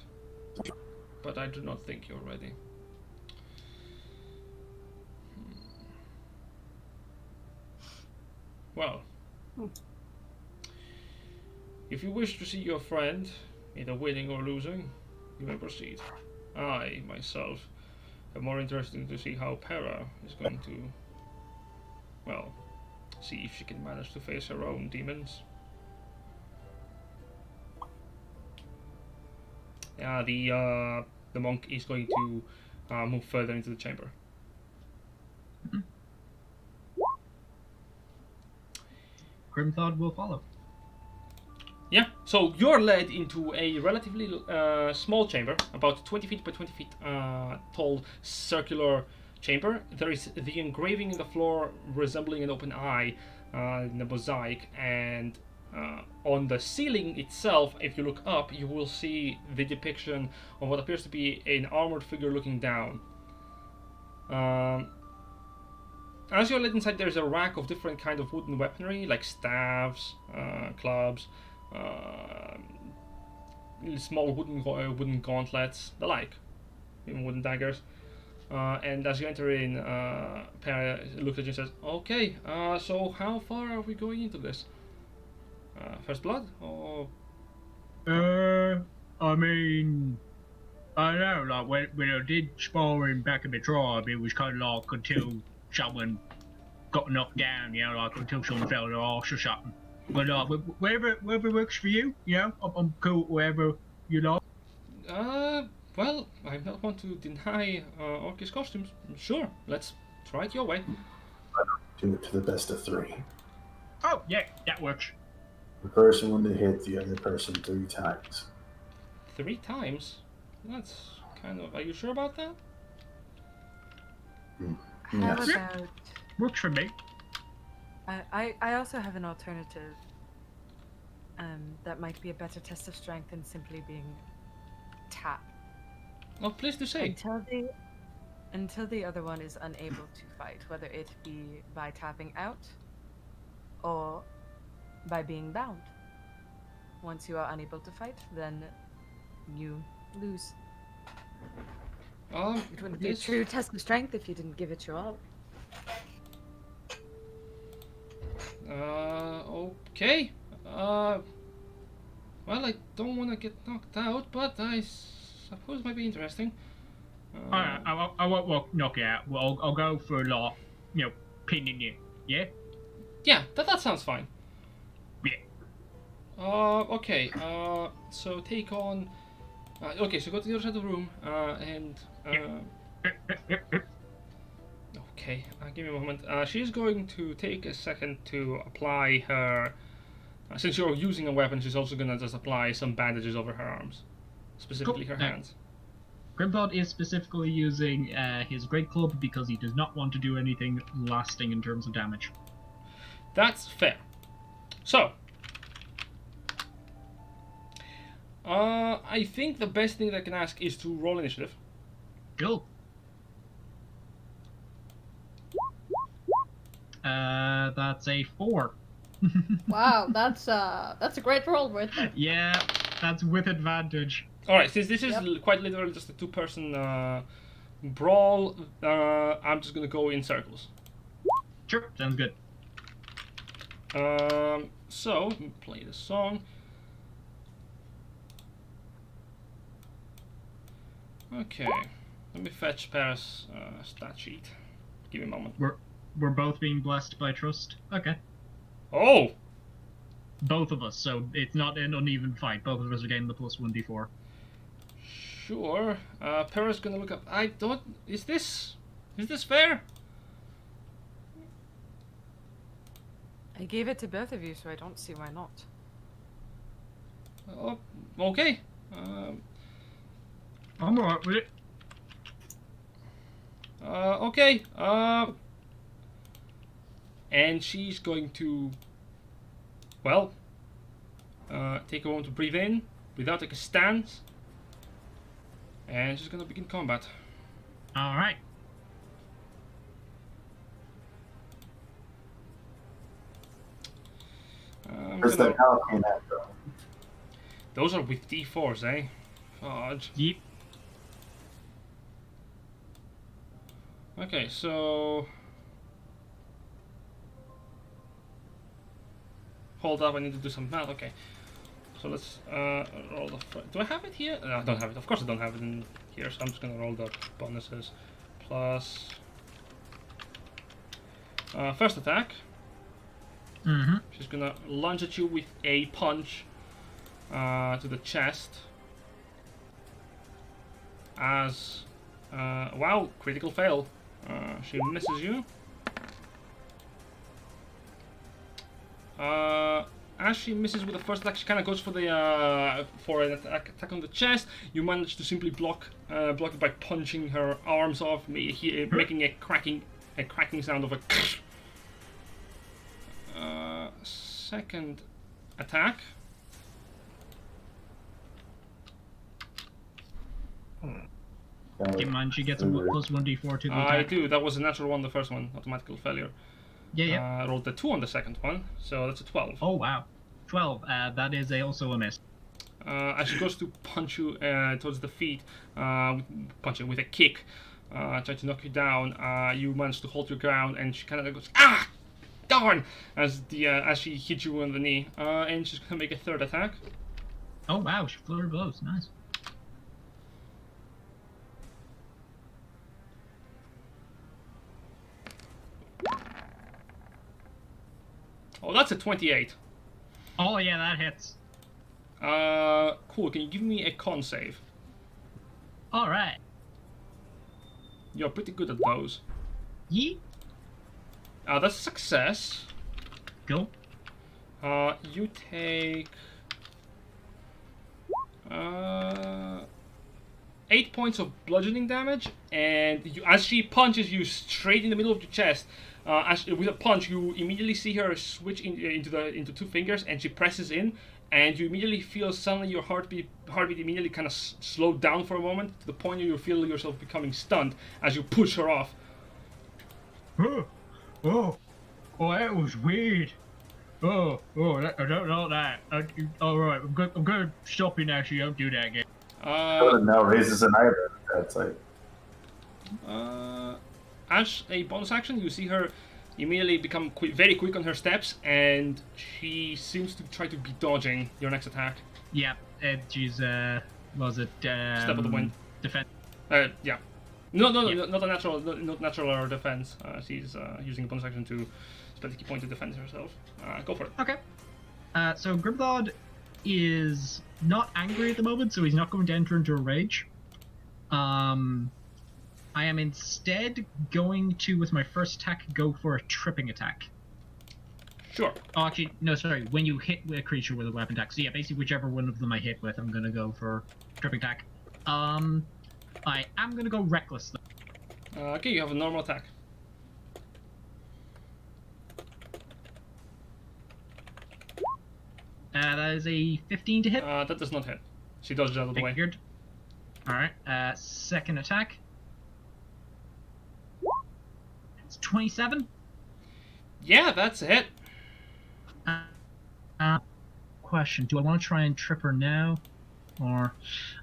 but I do not think you're ready. Well, if you wish to see your friend, either winning or losing, you may proceed. I, myself, am more interested to see how Perra is going to, well, see if she can manage to face her own demons. The monk is going to move further into the chamber. Grimthod will follow. Yeah, so you're led into a relatively small chamber, about 20 feet by 20 feet tall circular chamber. There is the engraving in the floor resembling an open eye in the mosaic, and on the ceiling itself, if you look up, you will see the depiction of what appears to be an armored figure looking down. As you're led inside, there's a rack of different kind of wooden weaponry, like staves, clubs, small wooden gauntlets, the like, even wooden daggers. And as you enter in, Perra looks at you and says, "Okay, so how far are we going into this? First blood, or?" I mean, I don't know, like when I did sparring back in the tribe, it was kind of like until someone got knocked down, you know, like until someone fell on their arse or something. But wherever works for you, you know, I'm cool wherever you like. Well, I don't want to deny Orcish costumes. Sure, let's try it your way. Do it to the best of 3. Oh, yeah, that works. The first one to hit the other person 3 times. 3 times? That's kind of... Are you sure about that? How Yes. about... Works for me. I also have an alternative. That might be a better test of strength than simply being tapped. Oh, please do say. Until the other one is unable to fight, whether it be by tapping out or by being bound. Once you are unable to fight, then you lose. It wouldn't be a true test of strength if you didn't give it your all. Okay. Well, I don't want to get knocked out, but I suppose it might be interesting. I won't knock you out. Well, I'll go for like, you know, pinning you. Yeah. Yeah, that sounds fine. Yeah. Okay. So take on. Okay, so go to the other side of the room, and. Okay, give me a moment. She's going to take a second to apply her. Since you're using a weapon, she's also gonna just apply some bandages over her arms, specifically her hands. Grimthod is specifically using his great club because he does not want to do anything lasting in terms of damage. That's fair. So, I think the best thing that I can ask is to roll initiative. Cool. That's a 4. Wow, that's a great roll with it. Yeah, that's with advantage. All right, since this is Yep. quite literally just a 2-person Brawl, I'm just gonna go in circles. Sure, sounds good. So, let me play the song. Okay, let me fetch Perra's stat sheet. Give me a moment. We're both being blessed by trust. Okay. Oh! Both of us, so it's not an uneven fight. Both of us are getting the plus 1d4. Sure. Perra's gonna look up. I don't. Is this fair? I gave it to both of you, so I don't see why not. Oh, okay. I'm alright with it. Okay. And she's going to, well, take a moment to breathe in, breathe out, take a stance, and she's gonna begin combat. Alright. Where's the Paladin at, though? Those are with D4s, eh? Fudge. Yep. Okay, so hold up. I need to do some math. Okay, so let's roll the. Do I have it here? No, I don't have it. Of course, I don't have it in here. So I'm just gonna roll the bonuses plus first attack. Mm-hmm. She's gonna lunge at you with a punch to the chest. As wow, critical fail. She misses you. As she misses with the first attack, she kind of goes for the for an attack on the chest. You manage to simply block it by punching her arms off, making a cracking sound of a. Second attack. Keep in mind, she gets a plus 1d4 to the attack. I do. That was a natural one, the first one. Automatical failure. Yeah. I rolled a 2 on the second one, so that's a 12. Oh, wow. 12. That is also a miss. As she goes to punch you towards the feet, punch you with a kick, try to knock you down, you manage to hold your ground, and she kind of goes, ah! Darn! As she hits you on the knee, and she's gonna make a third attack. Oh, wow. She flurry blows. Nice. Oh, that's a 28. Oh, yeah, that hits. Cool. Can you give me a con save? Alright. You're pretty good at those. Yeet. That's a success. Go. You take 8 points of bludgeoning damage, and as she punches you straight in the middle of your chest, with a punch, you immediately see her switch into 2 fingers, and she presses in, and you immediately feel suddenly your heartbeat immediately kind of slowed down for a moment to the point where you feel yourself becoming stunned as you push her off. Oh, that was weird. I don't know that. Alright, I'm gonna stop you now so you don't do that again. Koda now raises an eyebrow. That's like. As a bonus action, you see her immediately become very quick on her steps, and she seems to try to be dodging your next attack. Yeah, she's, was it, Step of the wind. Defense. Yeah. No, not natural or defense. She's using a bonus action to spend a key point to defend herself. Go for it. Okay. So Grimthod is not angry at the moment, so he's not going to enter into a rage. I am instead going to, with my first attack, go for a tripping attack. Sure. Oh, actually, no, sorry. When you hit a creature with a weapon attack. So yeah, basically whichever one of them I hit with, I'm going to go for tripping attack. I am going to go reckless, though. Okay, you have a normal attack. That is a 15 to hit. That does not hit. She dodges out of the way. Figured. Alright, second attack. It's 27. Yeah, that's a hit. Question, do I want to try and trip her now? Or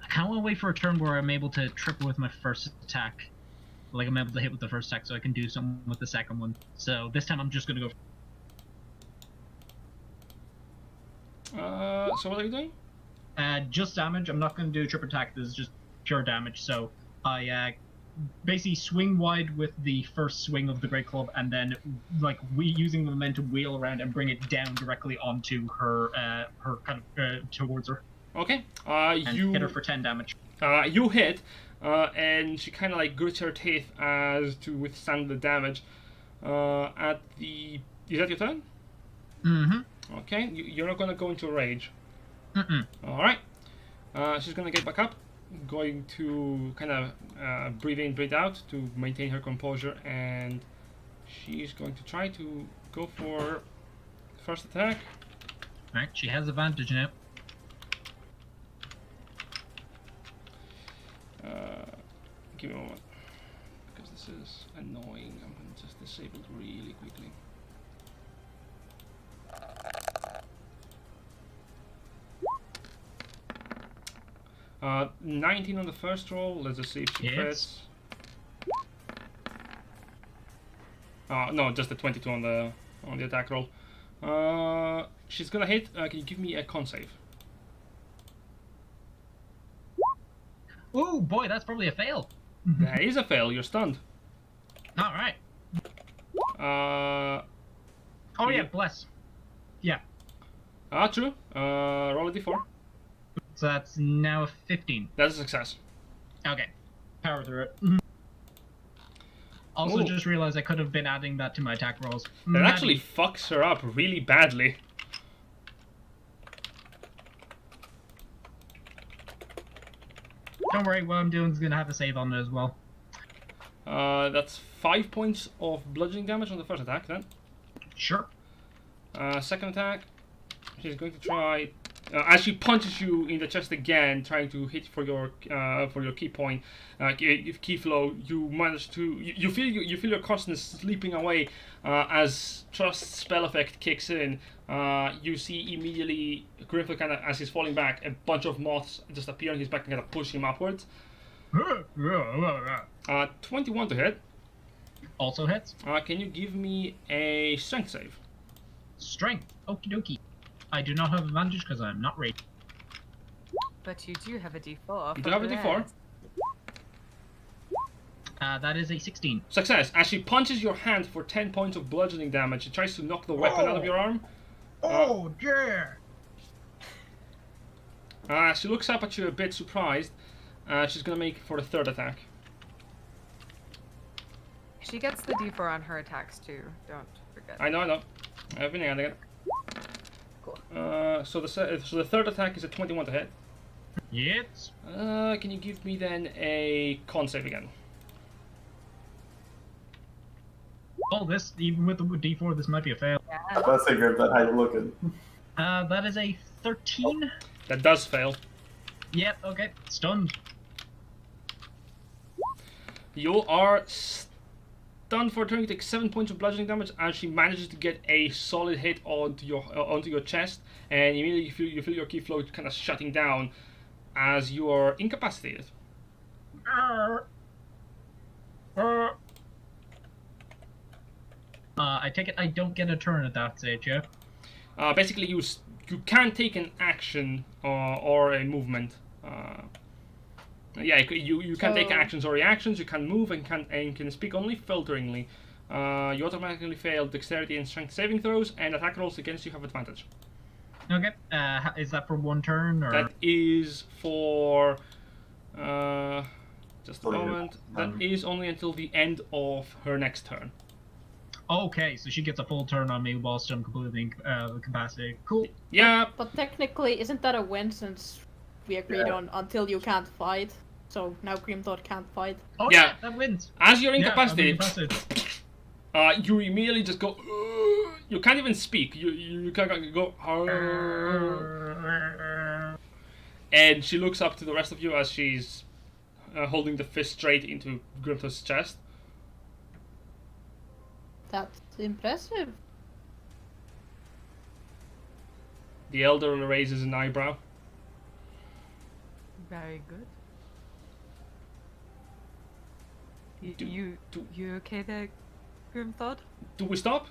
I kind of want to wait for a turn where I'm able to trip her with my first attack. Like I'm able to hit with the first attack, so I can do something with the second one. So this time I'm just gonna go. So what are you doing? Just damage. I'm not gonna do a triple attack. This is just pure damage. So I basically swing wide with the first swing of the great club, and then like using the momentum wheel around and bring it down directly onto her kind of towards her. Okay. And You hit her for 10 damage. you hit, and she kind of like grits her teeth as to withstand the damage. At the is that your turn? Mm-hmm. Okay. You're not gonna go into a rage. Mm-mm. All right. She's gonna get back up, going to kind of breathe in, breathe out to maintain her composure, and she's going to try to go for first attack. Right. She has advantage now. Give me a moment, because this is annoying. I'm gonna just disable it really quickly. 19 on the first roll. Let's just see if she crits. No, just a 22 on the attack roll. She's gonna hit. Can you give me a con save? Oh boy, that's probably a fail. That is a fail. You're stunned. All right. Oh yeah, bless. Yeah. True. Roll a d4. So that's now a 15. That's a success. Okay. Power through it. Also, Ooh. just realized I could have been adding that to my attack rolls. That actually fucks her up really badly. Don't worry, what I'm doing is gonna have a save on it as well. That's 5 points of bludgeoning damage on the first attack then. Sure. Second attack, she's going to try. As she punches you in the chest again, trying to hit for your key point, key flow, you manage to you feel your consciousness slipping away as Trust's spell effect kicks in. You see immediately Grimfell kind of as he's falling back, a bunch of moths just appear on his back and kind of push him upwards. 21 to hit. Also hits. Can you give me a strength save? Strength. Okie dokie. I do not have advantage because I'm not raged. But you do have a D4. You do have a D4. That is a 16. Success. As she punches your hand for 10 points of bludgeoning damage, she tries to knock the weapon out of your arm. Oh, dear. She looks up at you a bit surprised. She's gonna make for the third attack. She gets the D4 on her attacks too. Don't forget. I know. I've been adding it. Cool. So the third attack is a 21 to hit. Yes. Can you give me then a con save again? Oh, this, even with the D4, this might be a fail. Yeah. Let's say, Grim, that how you looking? That is a 13. That does fail. Yep, okay. Stunned. You are stunned for a turn. You take 7 points of bludgeoning damage as she manages to get a solid hit onto your chest, and immediately you feel your key flow kind of shutting down as you are incapacitated. I take it I don't get a turn at that stage, yeah? Basically, you can take an action or a movement. You can take actions or reactions. You can move and can speak only filteringly. You automatically fail dexterity and strength saving throws, and attack rolls against you have advantage. Okay. Is that for one turn or? That is for just a moment. That is only until the end of her next turn. Okay, so she gets a full turn on me whilst I'm completely incapacitated. Cool. Yeah. But technically, isn't that a win since we agreed on until you can't fight? So now Grimthought can't fight. Oh Yeah. yeah, that wins. As you're Yeah, I'm incapacitated, incapacitated. you immediately just go. You can't even speak. You can't go. And she looks up to the rest of you as she's holding the fist straight into Grimtho's chest. That's impressive. The elder raises an eyebrow. Very good. Do- You do- you okay there, Grimthod? Do we stop?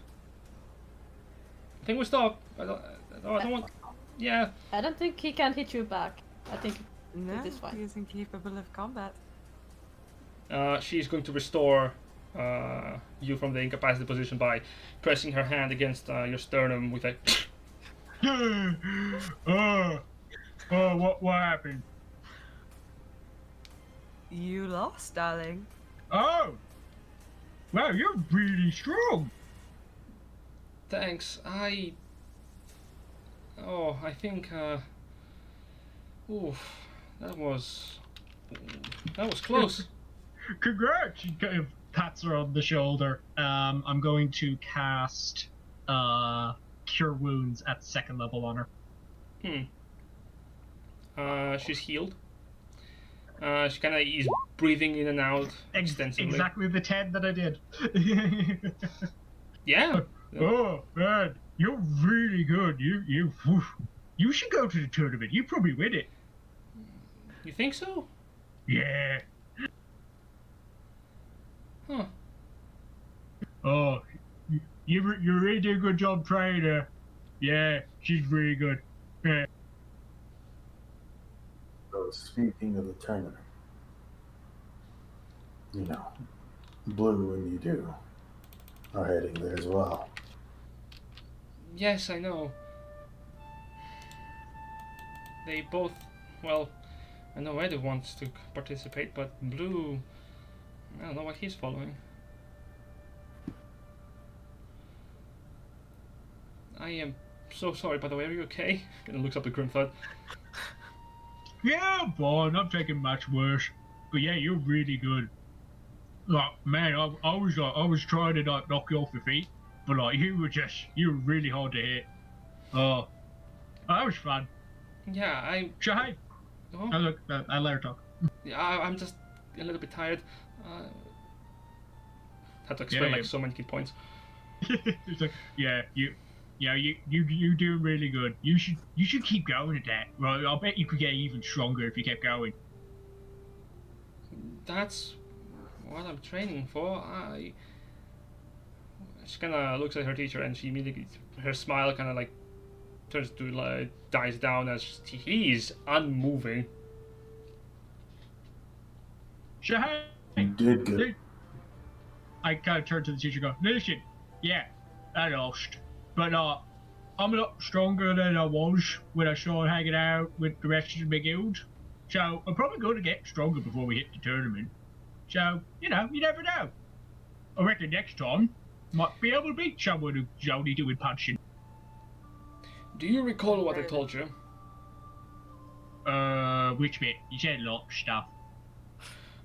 I think we stop. I don't want. Yeah. I don't think he can hit you back. I think No, is fine. he isn't capable of combat. She's going to restore you from the incapacitated position by pressing her hand against your sternum with a. What happened? You lost, darling. Oh, wow, you're really strong. Thanks. I think. Oof. That was close. Congrats! She kind of pats her on the shoulder. I'm going to cast Cure Wounds at 2nd level on her. She's healed. She kind of is breathing in and out extensively. Exactly the 10 that I did. Yeah. Oh man, you're really good. You should go to the tournament. You probably win it. You think so? Yeah. Huh. Oh, you really did a good job training her. Yeah, she's really good. Yeah. So speaking of the tournament, you know, Blue and you do are heading there as well. Yes, I know. They both, well, I know Eddie wants to participate, but Blue, I don't know what he's following. I am so sorry, by the way, are you okay? And looks up at Grimthud. Yeah, I'm fine. I'm taking much worse. But yeah, you're really good. Like, man, I was trying to not knock you off your feet, but like you were really hard to hit. Oh, that was fun. Yeah, So hey, Oh, I let her talk. yeah, I'm just a little bit tired. Had to explain Yeah, like yeah. so many key points. It's like, you do really good. You should keep going at that. Right, I'll bet you could get even stronger if you kept going. That's what I'm training for. She kind of looks at her teacher and she immediately, her smile kind of like turns to like dies down as he is unmoving. So hey, You did good. Hey. I kind of turn to the teacher and go, listen, yeah, I lost, but I'm a lot stronger than I was when I started hanging out with the rest of the guild. So I'm probably going to get stronger before we hit the tournament. So, you never know. I reckon next time, might be able to beat someone who's only doing punching. Do you recall what I told you? Which bit? You said a lot of stuff.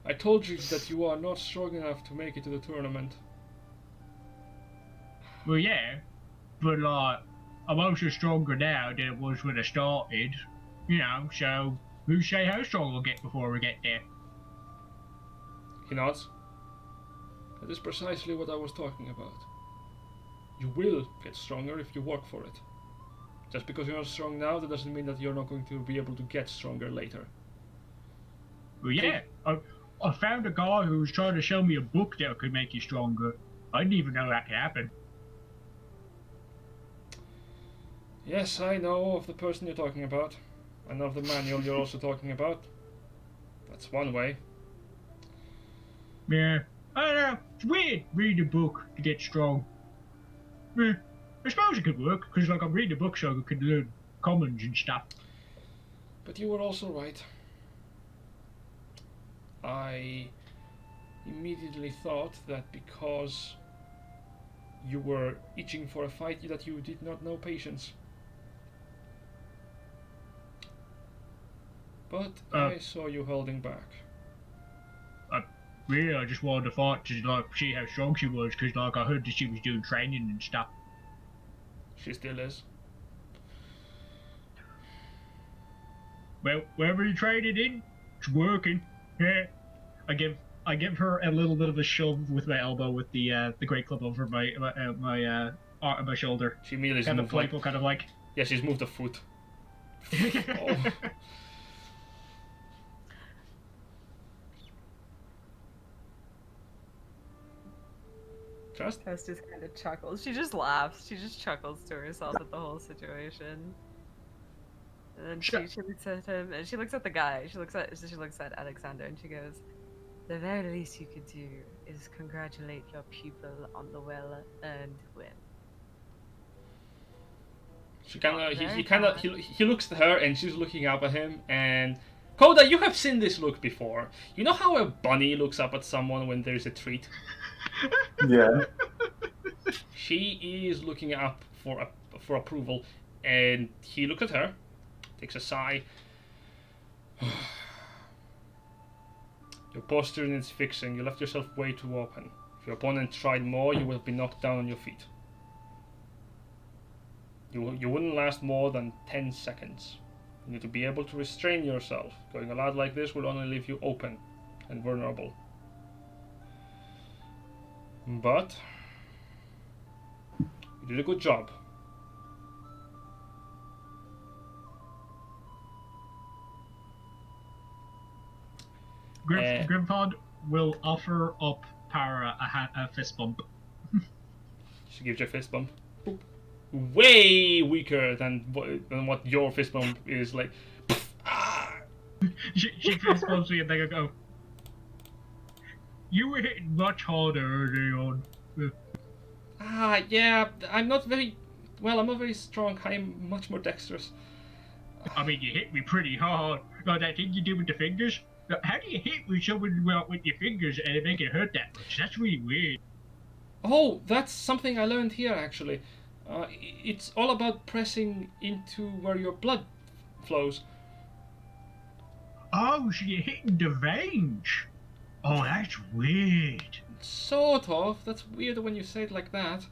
I told you that you are not strong enough to make it to the tournament. Well, yeah, but like, I'm also stronger now than I was when I started. So who's say how strong I'll get before we get there? He nods. That is precisely what I was talking about. You will get stronger if you work for it. Just because you're not strong now, that doesn't mean that you're not going to be able to get stronger later. Well, yeah, I found a guy who was trying to show me a book that could make you stronger. I didn't even know that could happen. Yes, I know of the person you're talking about. I know of the manual you're also talking about. That's one way. Yeah, I don't know. It's weird reading a book to get strong. Yeah, I suppose it could work, because like I'm reading a book so I could learn commons and stuff. But you were also right. I immediately thought that because you were itching for a fight that you did not know patience. But I saw you holding back. Really, I just wanted to fight to like see how strong she was, because like I heard that she was doing training and stuff. She still is. Well, wherever you training in, it's working. Yeah. I give her a little bit of a shove with my elbow with the great club over my shoulder. She immediately Kind of moved like, playful, kind of like. yeah, she's moved a foot. Oh. Trust? Tess just kind of chuckles. She just laughs. She just chuckles to herself at the whole situation. And then she looks at him, and she looks at the guy. She looks at Alexander, and she goes, "The very least you could do is congratulate your pupil on the well-earned win." She kind of Very he looks at her, and she's looking up at him. And Koda, you have seen this look before. You know how a bunny looks up at someone when there's a treat? Yeah. She is looking up for approval, and he looks at her, takes a sigh. Your posture needs fixing. You left yourself way too open. If your opponent tried more, you would have been knocked down on your feet. You wouldn't last more than 10 seconds. You need to be able to restrain yourself. Going all out like this will only leave you open and vulnerable. But you did a good job. Grimthod will offer up Perra a fist bump. She gives you a fist bump. Boop. Way weaker than what your fist bump is like. Ah! She fist bumps me and then I go, "You were hitting much harder early on." Yeah, I'm not very strong. I am much more dexterous. I mean, you hit me pretty hard. Like that thing you do with the fingers. How do you hit with someone with your fingers and make it hurt that much? That's really weird. Oh, that's something I learned here actually. It's all about pressing into where your blood flows. Oh, so you're hitting the veins. Oh, that's weird. Sort of. That's weird when you say it like that.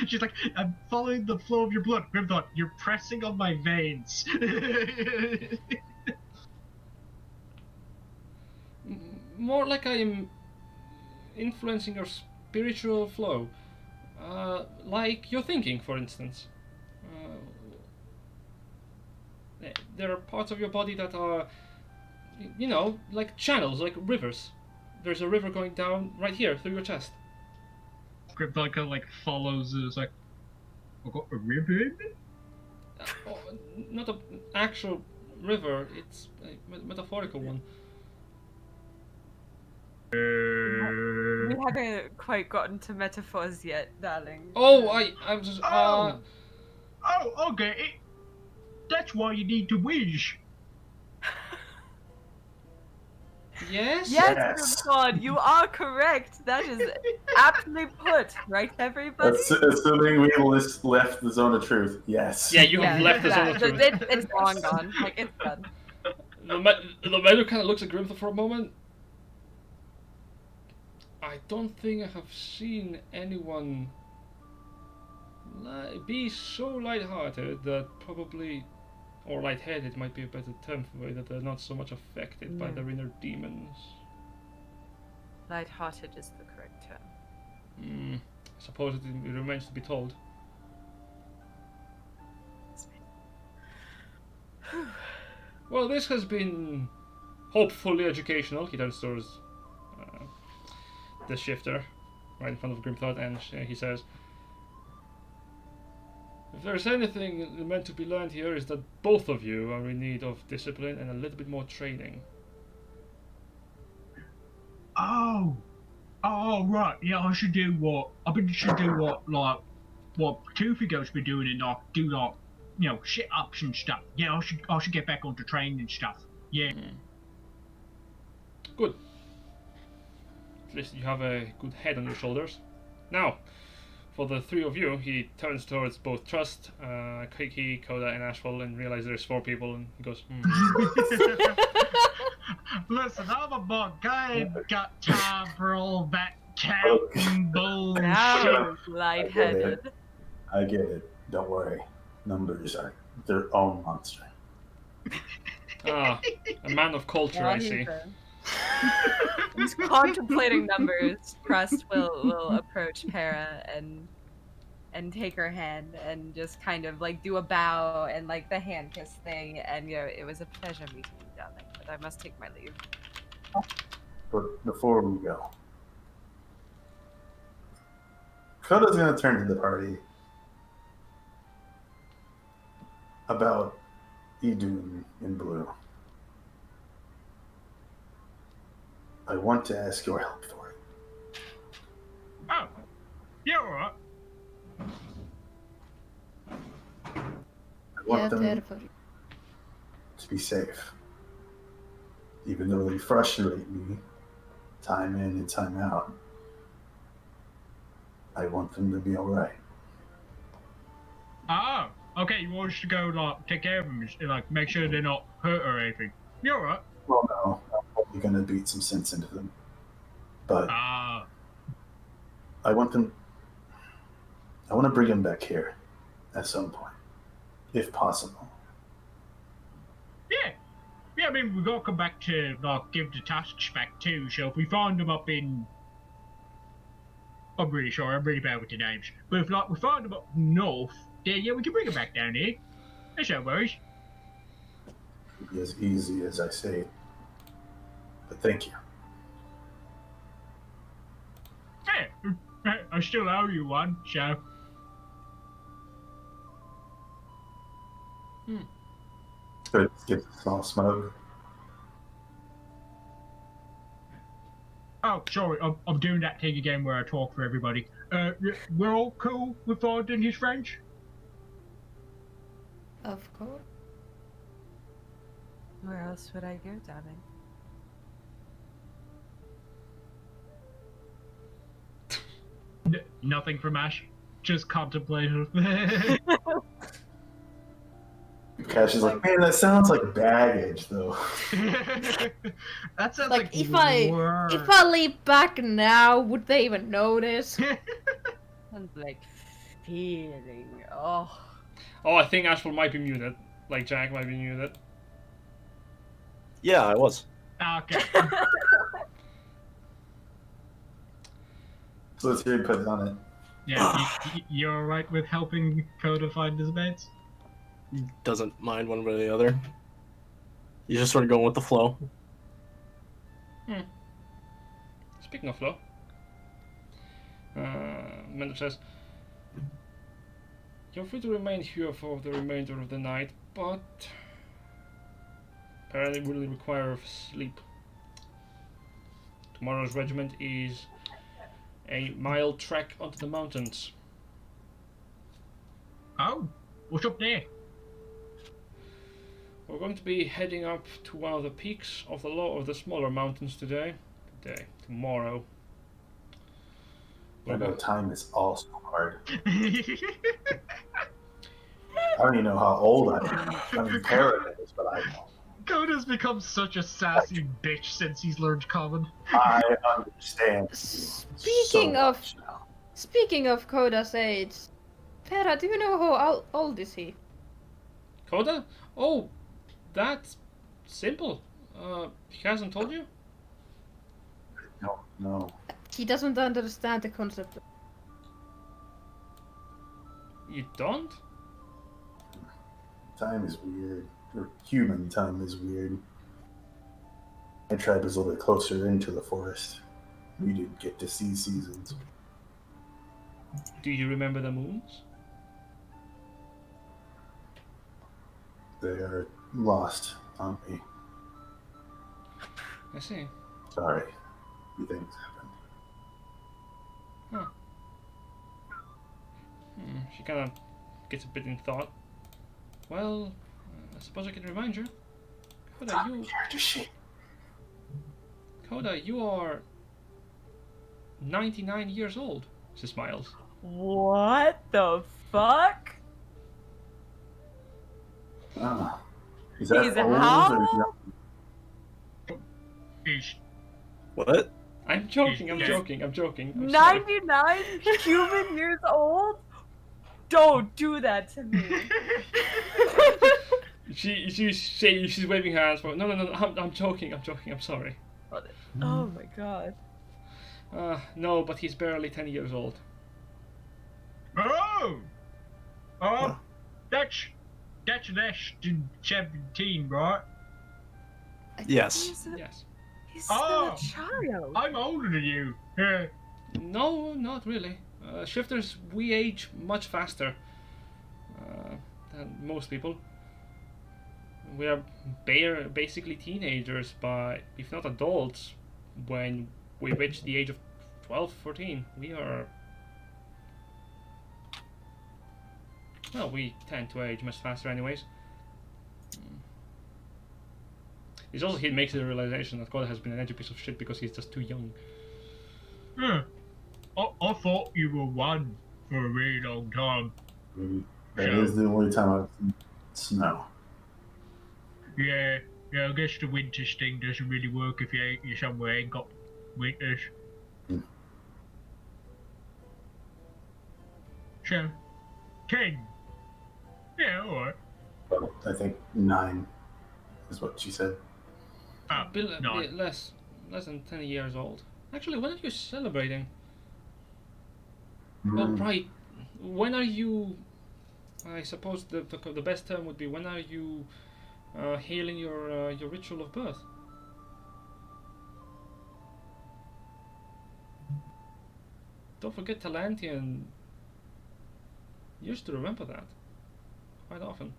She's like, "I'm following the flow of your blood." Grimthod, you're pressing on my veins. More like I am influencing your spiritual flow. Like your thinking, for instance. There are parts of your body that are, like channels, like rivers. There's a river going down right here through your chest. Grimthod kind of like follows it. It's like, "I got a river?" Not an actual river, it's a metaphorical one. We haven't quite gotten to metaphors yet, darling. Oh, I'm just. Oh, okay. That's why you need to wish. Yes? Yes, God, you are correct. That is aptly put, right, everybody? Assuming we left the zone of truth. Yes. Yeah, you have left the zone of truth. It's long gone. Like, it's done. The Meadow kind of looks at Grimthor for a moment. I don't think I have seen anyone be so lighthearted that probably, or lightheaded might be a better term for it, that they're not so much affected by their inner demons. Lighthearted is the correct term. I suppose it remains to be told. Well, this has been hopefully educational. He turns towards the shifter right in front of Grimthod, and he says, if there's anything meant to be learned here, is that both of you are in need of discipline and a little bit more training. Oh, right. Yeah, I should do what Toothy Goat's been doing and not do shit ups and stuff. Yeah, I should get back onto training and stuff. Yeah. Good. At least you have a good head on your shoulders. Now, for the three of you, he turns towards both Trust, Kiki, Koda, and Ashfall, and realizes there's 4 people, and he goes, Listen, I'm a monk. I ain't got time for all that counting bullshit. Now lightheaded. I get it. Don't worry. Numbers are their own monster. a man of culture, I see. He's contemplating numbers. Trust will approach Perra and take her hand and just kind of like do a bow and like the hand kiss thing, and it was a pleasure meeting you, darling, but I must take my leave. But before we go, Koda's gonna turn to the party about Idun in blue. I want to ask your help for it. Oh, yeah, all right. I want them to be safe. Even though they frustrate me time in and time out, I want them to be alright. Oh, okay. You want us to go like take care of them, like make sure they're not hurt or anything. You're right. Well, no, I'm probably gonna beat some sense into them. But Ah, I want to bring them back here at some point, if possible. yeah. Yeah, I mean, we gotta come back to like give the tasks back too. So if we find them up in, I'm really sorry, I'm really bad with the names. But if like we find them up north, then yeah, we can bring them back down here. That's no worries. It'll be as easy as I say it. But thank you. Yeah, I still owe you one. So Good. Get a small smoke. oh, sorry, I'm doing that thing again where I talk for everybody. We're all cool with Ford and his friends. Of course. Where else would I go, darling? Nothing from Ash. Just contemplative. Cash is like, man, that sounds like baggage, though. That sounds Like, like if I leave back now, would they even notice? Sounds like feeling. Oh. Oh, I think Ashford might be muted. Like Jack might be muted. Yeah, I was. Okay. So let's hear you put it on it. Yeah, you're alright with helping Koda find his mates? Doesn't mind one way or the other. He's just sort of going with the flow. Speaking of flow, Mender says, "You're free to remain here for the remainder of the night, but apparently will require sleep. Tomorrow's regiment is a mile trek onto the mountains. Oh, what's up there? We're going to be heading up to one of the peaks of the smaller mountains tomorrow. I know time is also hard. I don't even know how old I am. I mean, Perra is, but I don't. Koda's become such a sassy bitch since he's learned common. I understand. Speaking so of- much now. Speaking of Koda's age, Perra, do you know how old is he? Koda? Oh, that's simple. He hasn't told you? No. He doesn't understand the concept. You don't? Time is weird. Or human time is weird. My tribe is a little bit closer into the forest. We didn't get to see seasons. Do you remember the moons? They are lost on me. I see. Sorry. Things happened. She kind of gets a bit in thought. Well, I suppose I can remind you. Koda, you are 99 years old. She smiles. What the fuck? Ah. Is that He's old how? or Ish. What? I'm joking. I'm joking. I'm joking. I'm sorry. 99 human years old? Don't do that to me. She's waving her hands for. No. I'm joking. I'm sorry. Oh my god. No, but he's barely 10 years old. Oh! That's less than 17, right? Yes. Yes. He's still Oh. a child. I'm older than you. Yeah. No, not really. Shifters, we age much faster than most people. We are basically teenagers, but if not adults, when we reach the age of 12, 14, we are... Well, we tend to age much faster anyways. It's also, he makes the realization that Koda has been an edgy piece of shit because he's just too young. I thought you were one for a really long time. That is the only time I've seen snow. Yeah, I guess the winter sting doesn't really work if you're somewhere ain't got winters. So, 10. Yeah, alright. Well, I think 9 is what she said. Less than 10 years old. Actually, when are you celebrating? Oh, right. When are you... I suppose the best term would be, when are you hailing your ritual of birth? Don't forget Talantian used to remember that quite often.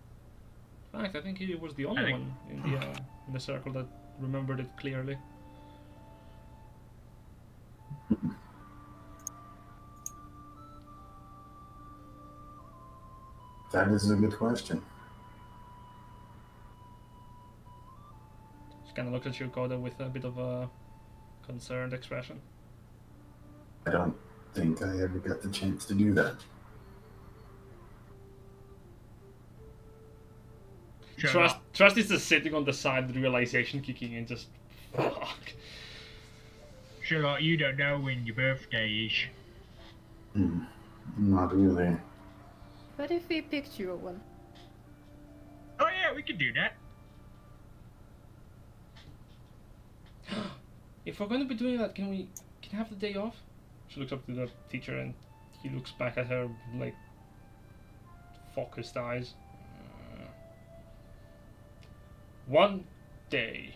In fact, I think he was the only one in the circle that remembered it clearly. That is a good question. She kind of looks at you, Koda, with a bit of a concerned expression. I don't think I ever got the chance to do that. Trust is just sitting on the side, the realization kicking in, just fuck. Sure, you don't know when your birthday is. Not really. What if we picked you one? Oh yeah, we can do that. If we're going to be doing that, can I have the day off? She looks up to the teacher and he looks back at her like focused eyes. One day.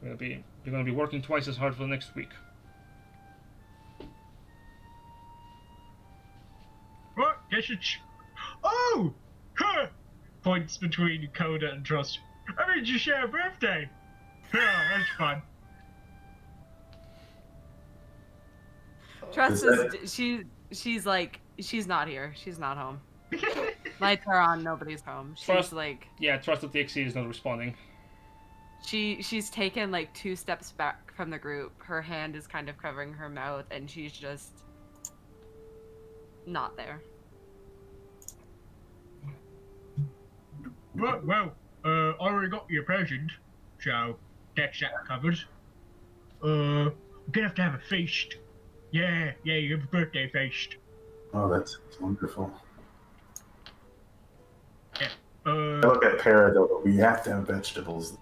You're gonna be working twice as hard for the next week. What? Guess it's... Oh! Huh! Points between Koda and Trust. I mean, you share a birthday. Yeah, that's fun. Trust is she's like she's not here. She's not home. Lights are on. Nobody's home. She's Trust, like Trust that the XC is not responding. she's taken like 2 steps back from the group. Her hand is kind of covering her mouth, and she's just not there. Well, I already got your present, so that's that covered. We're gonna have to have a feast. Yeah, you have a birthday feast. Oh, that's wonderful. Yeah. I look at Perra, though, but we have to have vegetables.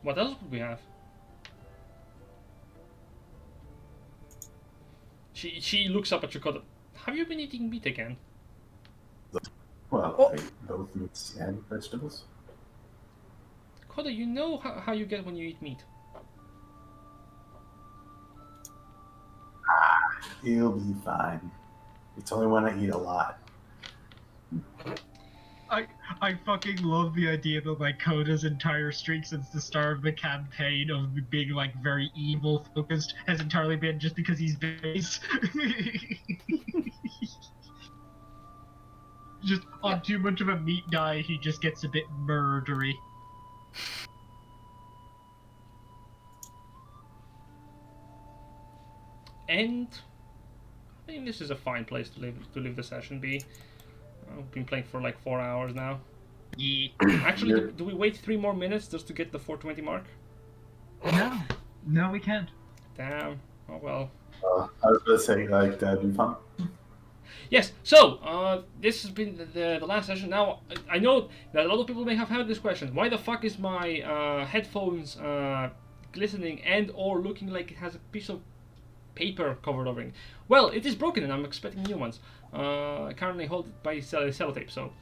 What else would we have? She looks up at Koda. Have you been eating meat again? Well, both meats and vegetables. Koda, you know how you get when you eat meat. He'll be fine. It's only when I eat a lot. I fucking love the idea that like Koda's entire streak since the start of the campaign of being like very evil focused has entirely been just because he's base. Just on too much of a meat diet, he just gets a bit murdery. And I think this is a fine place to leave the session be. I've been playing for like 4 hours now. Yeah. Actually, do we wait 3 more minutes just to get the 420 mark? No, we can't. Damn. Oh well. I was gonna say, like, that'd be fun. Yes, so, this has been the last session. Now, I know that a lot of people may have had this question. Why the fuck is my headphones glistening and or looking like it has a piece of paper covered over it? Well, it is broken and I'm expecting new ones. I currently hold it by sellotape, so...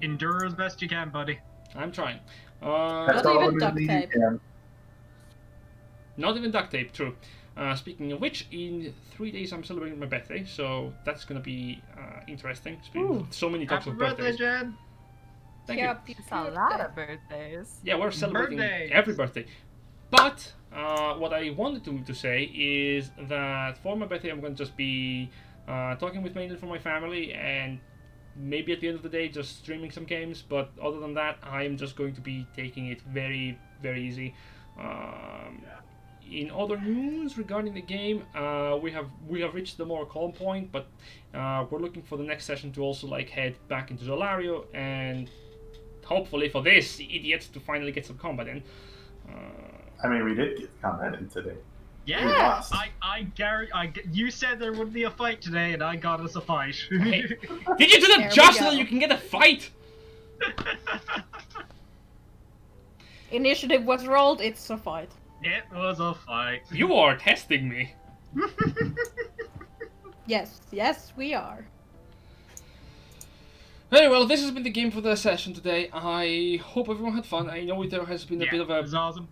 Endure as best you can, buddy. I'm trying. Not even duct tape. Not even duct tape, true. Speaking of which, in 3 days I'm celebrating my birthday, so that's gonna be interesting. So many talks Happy of birthday, birthdays. Jen. Thank you. Happy It's a lot of birthdays. Yeah, we're celebrating Birthdays. every birthday. But what I wanted to say is that for my birthday, I'm going to just be talking with mainly for my family, and maybe at the end of the day, just streaming some games. But other than that, I'm just going to be taking it very, very easy. In other news regarding the game, we have reached the more calm point, but we're looking for the next session to also like head back into Zolario, and hopefully for this idiot to finally get some combat in. I mean, we did get combat in today. Yeah, We lost. you said there would be a fight today, and I got us a fight. Hey, did you do There that we just so go. that you can get a fight? Initiative was rolled, it's a fight. It was a fight. You are testing me. Yes, we are. Very well, this has been the game for the session today. I hope everyone had fun. I know there has been a bit of it a... was awesome.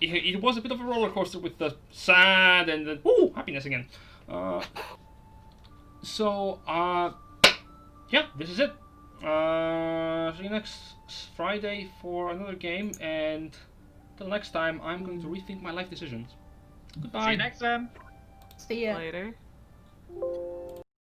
It was a bit of a roller coaster with the sad and the... Ooh, happiness again. Yeah, this is it. See you next Friday for another game, and till next time, I'm going to rethink my life decisions. Goodbye. See you next time. See ya. Later.